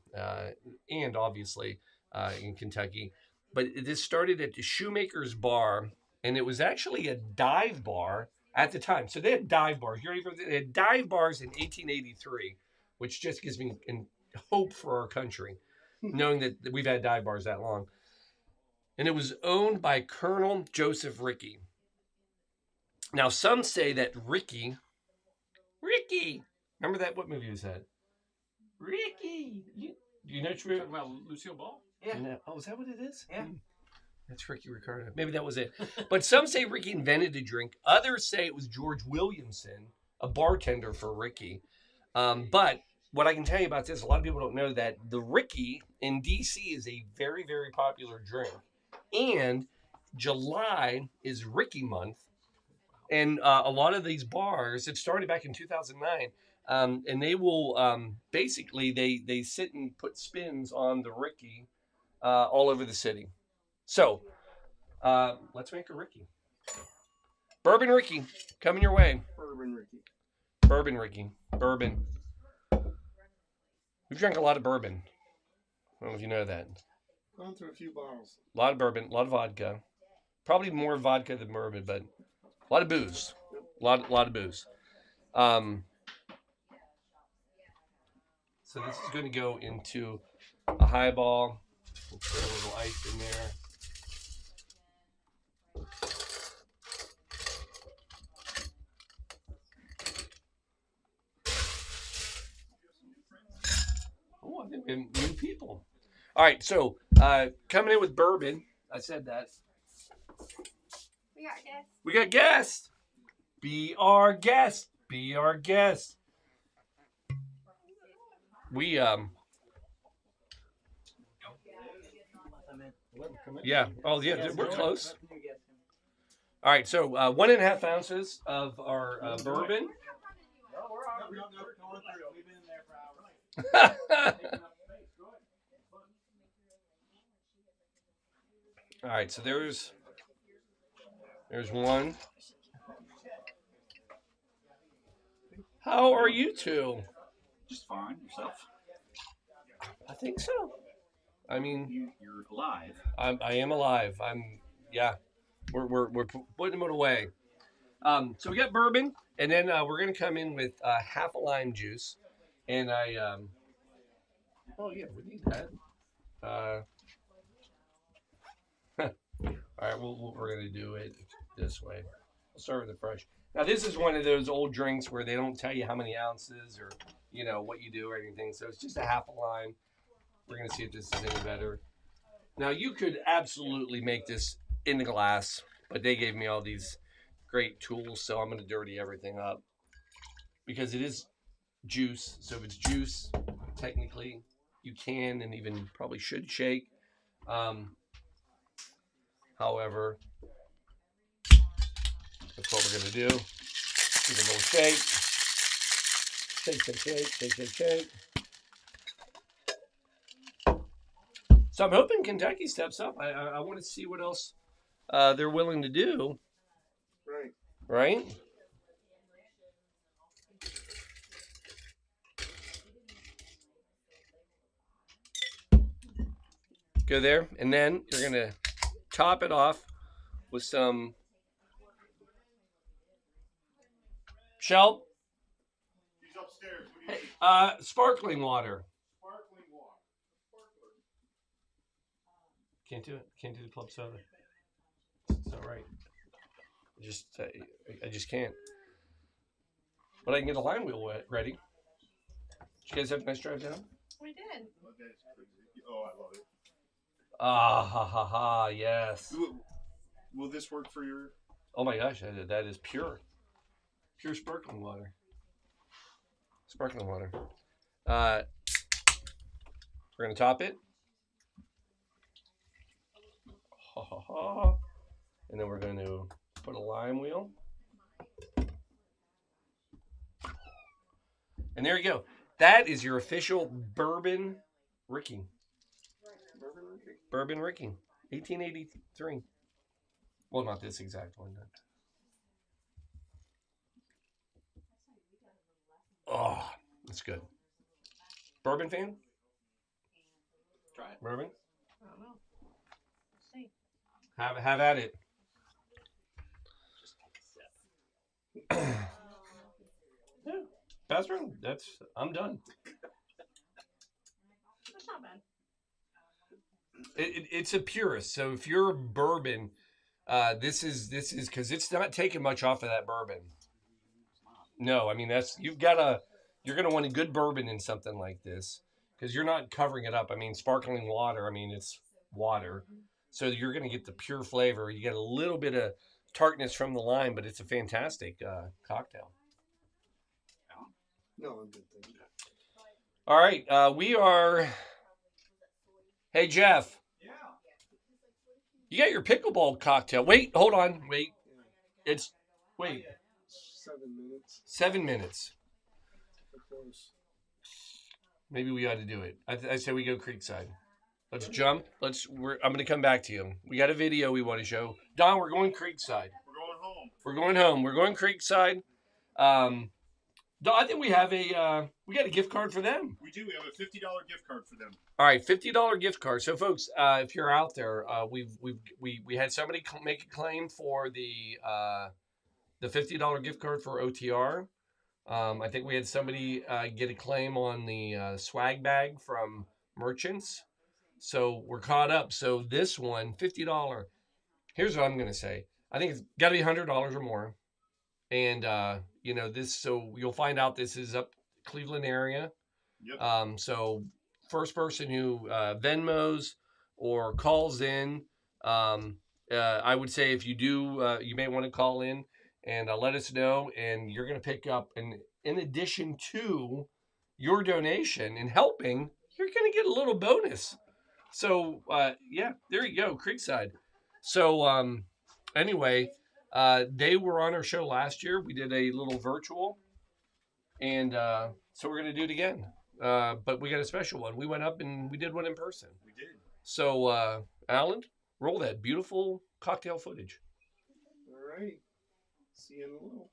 and obviously in Kentucky. But this started at the Shoemaker's Bar, and it was actually a dive bar at the time. So they had dive bars. They had dive bars in 1883, which just gives me hope for our country, knowing that we've had dive bars that long. And it was owned by Colonel Joseph Rickey. Now, some say that Ricky, remember that? What movie was that? Ricky. You know true? Well, Lucille Ball? Yeah. Oh, is that what it is? Yeah. That's Ricky Ricardo. Maybe that was it. But some say Ricky invented the drink. Others say it was George Williamson, a bartender for Ricky. But what I can tell you about this, a lot of people don't know that the Ricky in D.C. is a very, very popular drink. And July is Ricky month. And a lot of these bars, it started back in 2009, and they will basically, they sit and put spins on the Ricky all over the city. So let's make a Ricky. Bourbon Ricky, coming your way. Bourbon Ricky. Bourbon Ricky. Bourbon. We've drank a lot of bourbon. I don't know if you know that. Gone through a few bottles. A lot of bourbon, a lot of vodka. Probably more vodka than bourbon, but a lot of booze. A lot of booze. So this is going to go into a highball. We'll put a little ice in there. Oh, I think we have new people. All right, so coming in with bourbon. I said that. We got guests. We got guests. Be our guest. Be our guest. We yeah. Oh yeah, we're close. All right, so 1.5 ounces of our bourbon. All right, so there's one. How are you two? Just fine. Yourself? I think so. I mean, You're alive. I am alive. Yeah. We're putting it away. So we got bourbon, and then we're gonna come in with half a lime juice, and oh yeah, we need that. All right, we're gonna do it this way. We'll start with the fresh. Now this is one of those old drinks where they don't tell you how many ounces or what you do or anything. So it's just a half a lime. We're gonna see if this is any better. Now you could absolutely make this in the glass, but they gave me all these great tools, so I'm gonna dirty everything up because it is juice. So if it's juice, technically you can and even probably should shake. However, that's what we're going to do. Give it a little shake. Shake, shake, shake, shake, shake, shake. So I'm hoping Kentucky steps up. I want to see what else they're willing to do. Right. Right? Go there, and then you're gonna top it off with some Shell. He's upstairs. Sparkling water. Sparkling water. Can't do it. Can't do the club soda. It's all right. I just can't. But I can get a lime wheel ready. Did you guys have a nice drive down? We did. Oh, I love it. Ah, ha, ha, ha, yes. Will this work for your... Oh my gosh, that is pure. Pure sparkling water. Sparkling water. We're going to top it. Ha, ha, ha. And then we're going to put a lime wheel. And there you go. That is your official bourbon Ricky. Bourbon Ricky. 1883. Well, not this exact one. Oh, that's good. Bourbon fan? Try it. Bourbon? I don't know. Let's see. Have at it. Just take a sip. Yeah. Pastor, I'm done. That's not bad. It's a purist. So if you're a bourbon, this is because it's not taking much off of that bourbon. No, I mean you're gonna want a good bourbon in something like this because you're not covering it up. I mean, sparkling water. I mean, it's water, so you're gonna get the pure flavor. You get a little bit of tartness from the lime, but it's a fantastic cocktail. No, I'm good. Thank you. All right, we are. Hey Jeff. Yeah. You got your pickleball cocktail. Wait, hold on. Wait. It's 7 minutes. 7 minutes. Of course. Maybe we ought to do it. I say we go Creekside. Let's jump. I'm going to come back to you. We got a video we want to show. Don, we're going Creekside. We're going home. We're going home. We're going Creekside. Don, I think we got a gift card for them. We do. We have a $50 gift card for them. All right, $50 gift card. So, folks, if you're out there, we had somebody make a claim for the $50 gift card for OTR. I think we had somebody get a claim on the swag bag from Merchants. So we're caught up. So this one, $50. Here's what I'm going to say. I think it's got to be $100 or more. And, so you'll find out this is up Cleveland area. Yep. So first person who Venmos or calls in, I would say if you do, you may want to call in and let us know. And you're going to pick up, and in addition to your donation and helping, you're going to get a little bonus. So, there you go, Creekside. So, anyway, they were on our show last year. We did a little virtual, and so we're going to do it again. But we got a special one. We went up and we did one in person. We did. So, Alan, roll that beautiful cocktail footage. All right. See you in a little.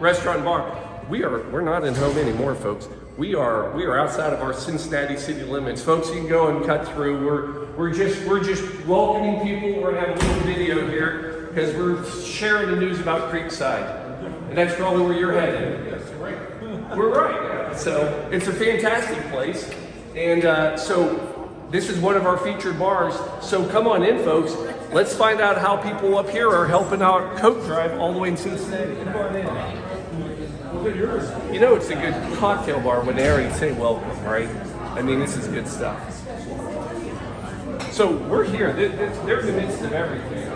Restaurant and bar. We're not in home anymore, folks. We are outside of our Cincinnati city limits. Folks, you can go and cut through. We're just welcoming people. We're gonna have a little video here because we're sharing the news about Creekside. And that's probably where you're headed. Yes, right. We're right, yeah. So it's a fantastic place. And so this is one of our featured bars. So come on in, folks. Let's find out how people up here are helping out Coke Drive all the way in Cincinnati. Come on in. You know it's a good cocktail bar when they already say welcome, right? I mean, this is good stuff. So we're here. They're in the midst of everything.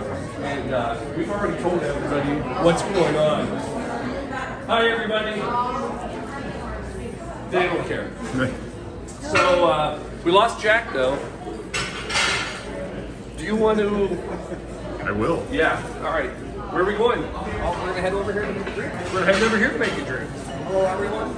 And we've already told everybody what's going on. Hi, everybody. They don't care. So we lost Jack, though. Do you want to... I will. Yeah, all right. Where are we going? Oh, we're gonna head over here to make a drink. We're heading over here to make a drink. Hello, everyone.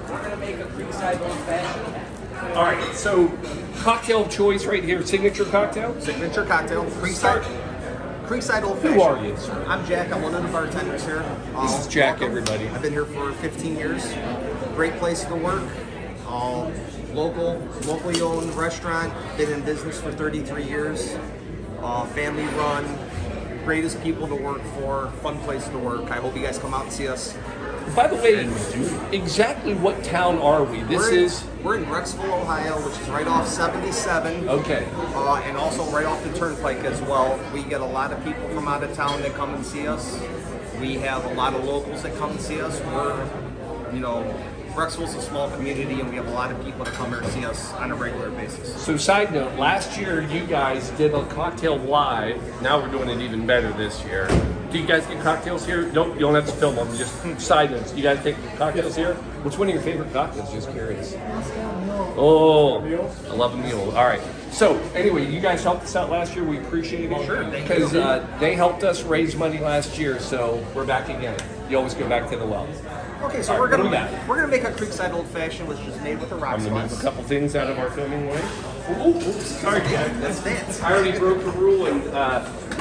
We're gonna make a Creekside Old Fashioned. All right, so cocktail of choice right here, signature cocktail? Signature cocktail, Creekside Old Fashioned. Who are you, sir? I'm Jack. I'm one of the bartenders here. This is Jack, everybody. I've been here for 15 years. Great place to work. Locally owned restaurant. Been in business for 33 years. Family run. Greatest people to work for. Fun place to work. I hope you guys come out and see us. By the way, exactly what town are we? We're in Brecksville, Ohio, which is right off 77. Okay. And also right off the Turnpike as well. We get a lot of people from out of town that come and see us. We have a lot of locals that come and see us. Brecksville's a small community, and we have a lot of people that come here to see us on a regular basis. So side note, last year you guys did a cocktail live. Now we're doing it even better this year. Do you guys get cocktails here? You don't have to film them, just side notes. You guys take cocktails here? What's one of your favorite cocktails? Just curious. Oh, I love a mule. All right. So anyway, you guys helped us out last year. We appreciate it. Sure. Because they helped us raise money last year, so we're back again. You always go back to the well. Okay, so we're gonna make a Creekside Old Fashioned, which is made with the rocks. I'm gonna move a couple things out of our filming way. Oops, sorry, guys. Let's dance. I already broke the rule and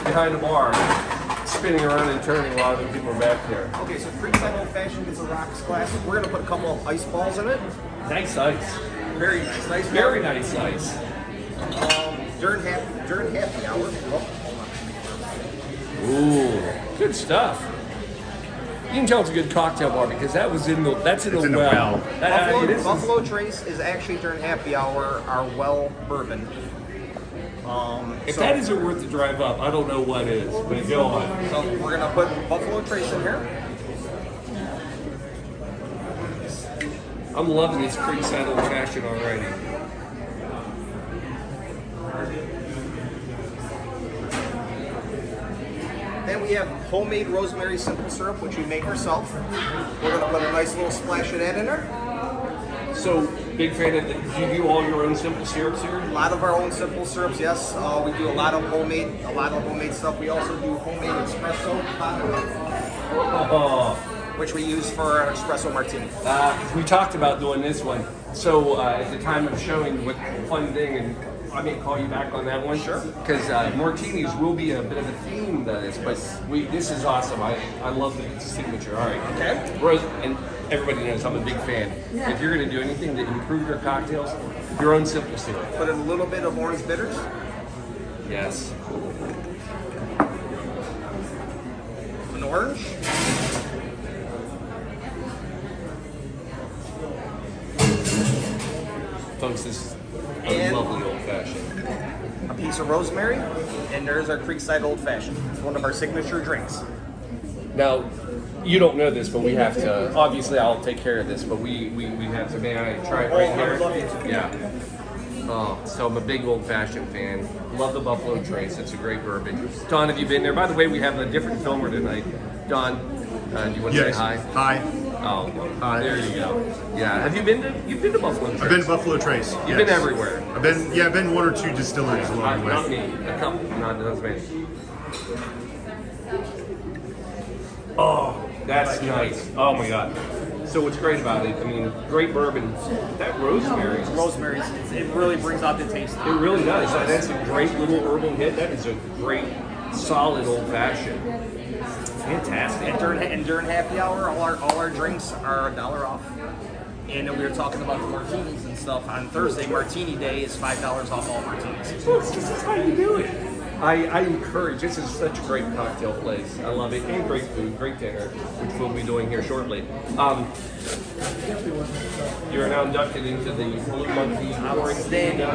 behind the bar, spinning around and turning while other people are back there. Okay, so Creekside Old Fashioned is a rocks classic. We're gonna put a couple of ice balls in it. Nice ice. Very nice. Nice. Very nice ice. During happy hour. Ooh, good stuff. You can tell it's a good cocktail bar because that's in the well. Buffalo Trace is actually during happy hour our well bourbon. If that isn't worth the drive up, I don't know what is. But go on. So we're gonna put Buffalo Trace in here. I'm loving this Creekside Old Fashioned already. Then we have homemade rosemary simple syrup, which we make ourselves. We're gonna put a nice little splash of that in there. So, big fan of do you do all your own simple syrups here? A lot of our own simple syrups, yes. We do a lot of homemade stuff. We also do homemade espresso, which we use for our espresso martini. We talked about doing this one. So at the time of showing, what fun thing, and I may call you back on that one. Sure. Because martinis will be a bit of a theme to this, but this is awesome. I love the signature. All right. Okay. Rose, and everybody knows I'm a big fan. Yeah. If you're going to do anything to improve your cocktails, your own simple syrup. Put in a little bit of orange bitters. Yes. An orange. Folks, this is a lovely old fashioned. A piece of rosemary, and there's our Creekside Old Fashioned. It's one of our signature drinks. Now, you don't know this, but we have to. Obviously, I'll take care of this, but we have to. May I try it right here? I would love you to. Yeah. Oh, so I'm a big old fashioned fan. Love the Buffalo Trace. It's a great bourbon. Don, have you been there? By the way, we have a different filmer tonight. Don, do you want to say hi? Hi. Oh, there you go. Yeah. Have you been to Buffalo Trace? I've been to Buffalo Trace. You've been everywhere. I've been one or two distilleries along the way. Not me. A couple. Not me. Oh, that's nice. Oh my God. So what's great about it? I mean, great bourbon. That rosemary. It really brings out the taste. It really does. That's a great little herbal hit. That is a great, solid old fashioned. Fantastic. And during happy hour, all our drinks are $1 off. And we were talking about the martinis and stuff. On Thursday, Martini Day is $5 off all martinis. Folks, this is how you do it. I encourage. This is such a great cocktail place. I love it. And great food, great dinner, which we'll be doing here shortly. You're now inducted into the Blue Monkey. Outstanding.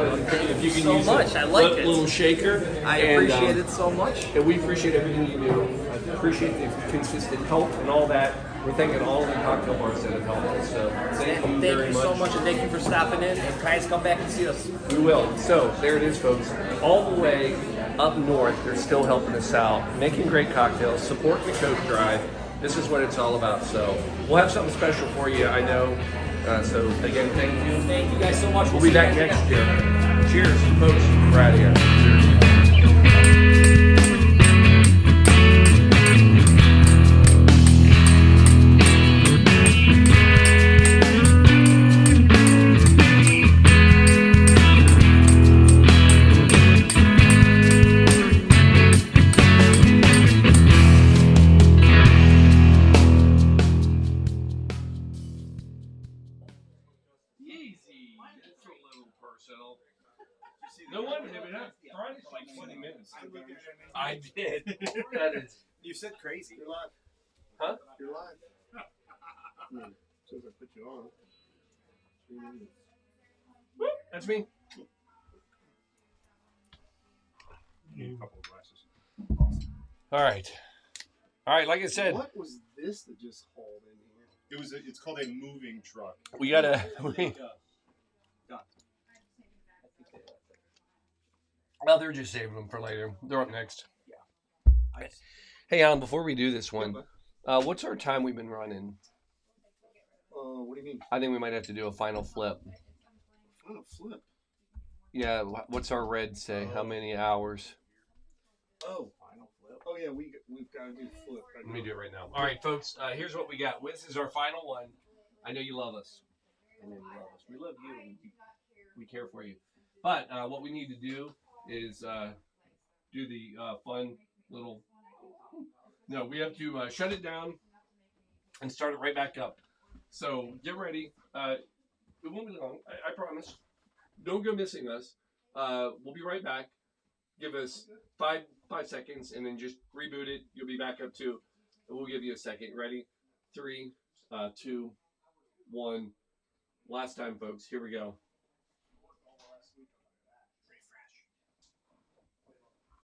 If you can so use much. I like it. Little shaker. I appreciate it so much. And we appreciate everything you do. I appreciate the consistent help and all that. We're thanking all of the cocktail bars that have helped us. So thank you very much. So much, and thank you for stopping in. And guys, come back and see us. We will. So there it is, folks. All the way up north, they're still helping us out, making great cocktails, supporting the Coke Drive. This is what it's all about. So we'll have something special for you, I know. So again, thank you. Thank you guys so much. We'll be back next year. Cheers, folks. We're out of here. Cheers. No wonder they've been out Friday for like 20 minutes. I did. That is. You said crazy. You're live. Huh? You're live. As soon as I put you on. 3 minutes. Whoop, that's me. Need a couple of glasses. All right. All right, like I said. What was this that just hauled in here? It's called a moving truck. We gotta. Well, they're just saving them for later. They're up next. Yeah. Hey, Alan, before we do this one, what's our time we've been running? What do you mean? I think we might have to do a final flip. Final flip? Yeah, what's our red say? How many hours? Oh, final flip. Oh yeah, we've got to do flip. Right Let me do it right now. All right, folks. Here's what we got. This is our final one. I know you love us. I know you love us. We love you. We care for you. But what we need to do is do the fun little. No, we have to shut it down and start it right back up. So get ready. It won't be long. I promise. Don't go missing us. We'll be right back. Give us five seconds and then just reboot it. You'll be back up too. We'll give you a second. Ready? 3, 2, 1. Last time, folks. Here we go.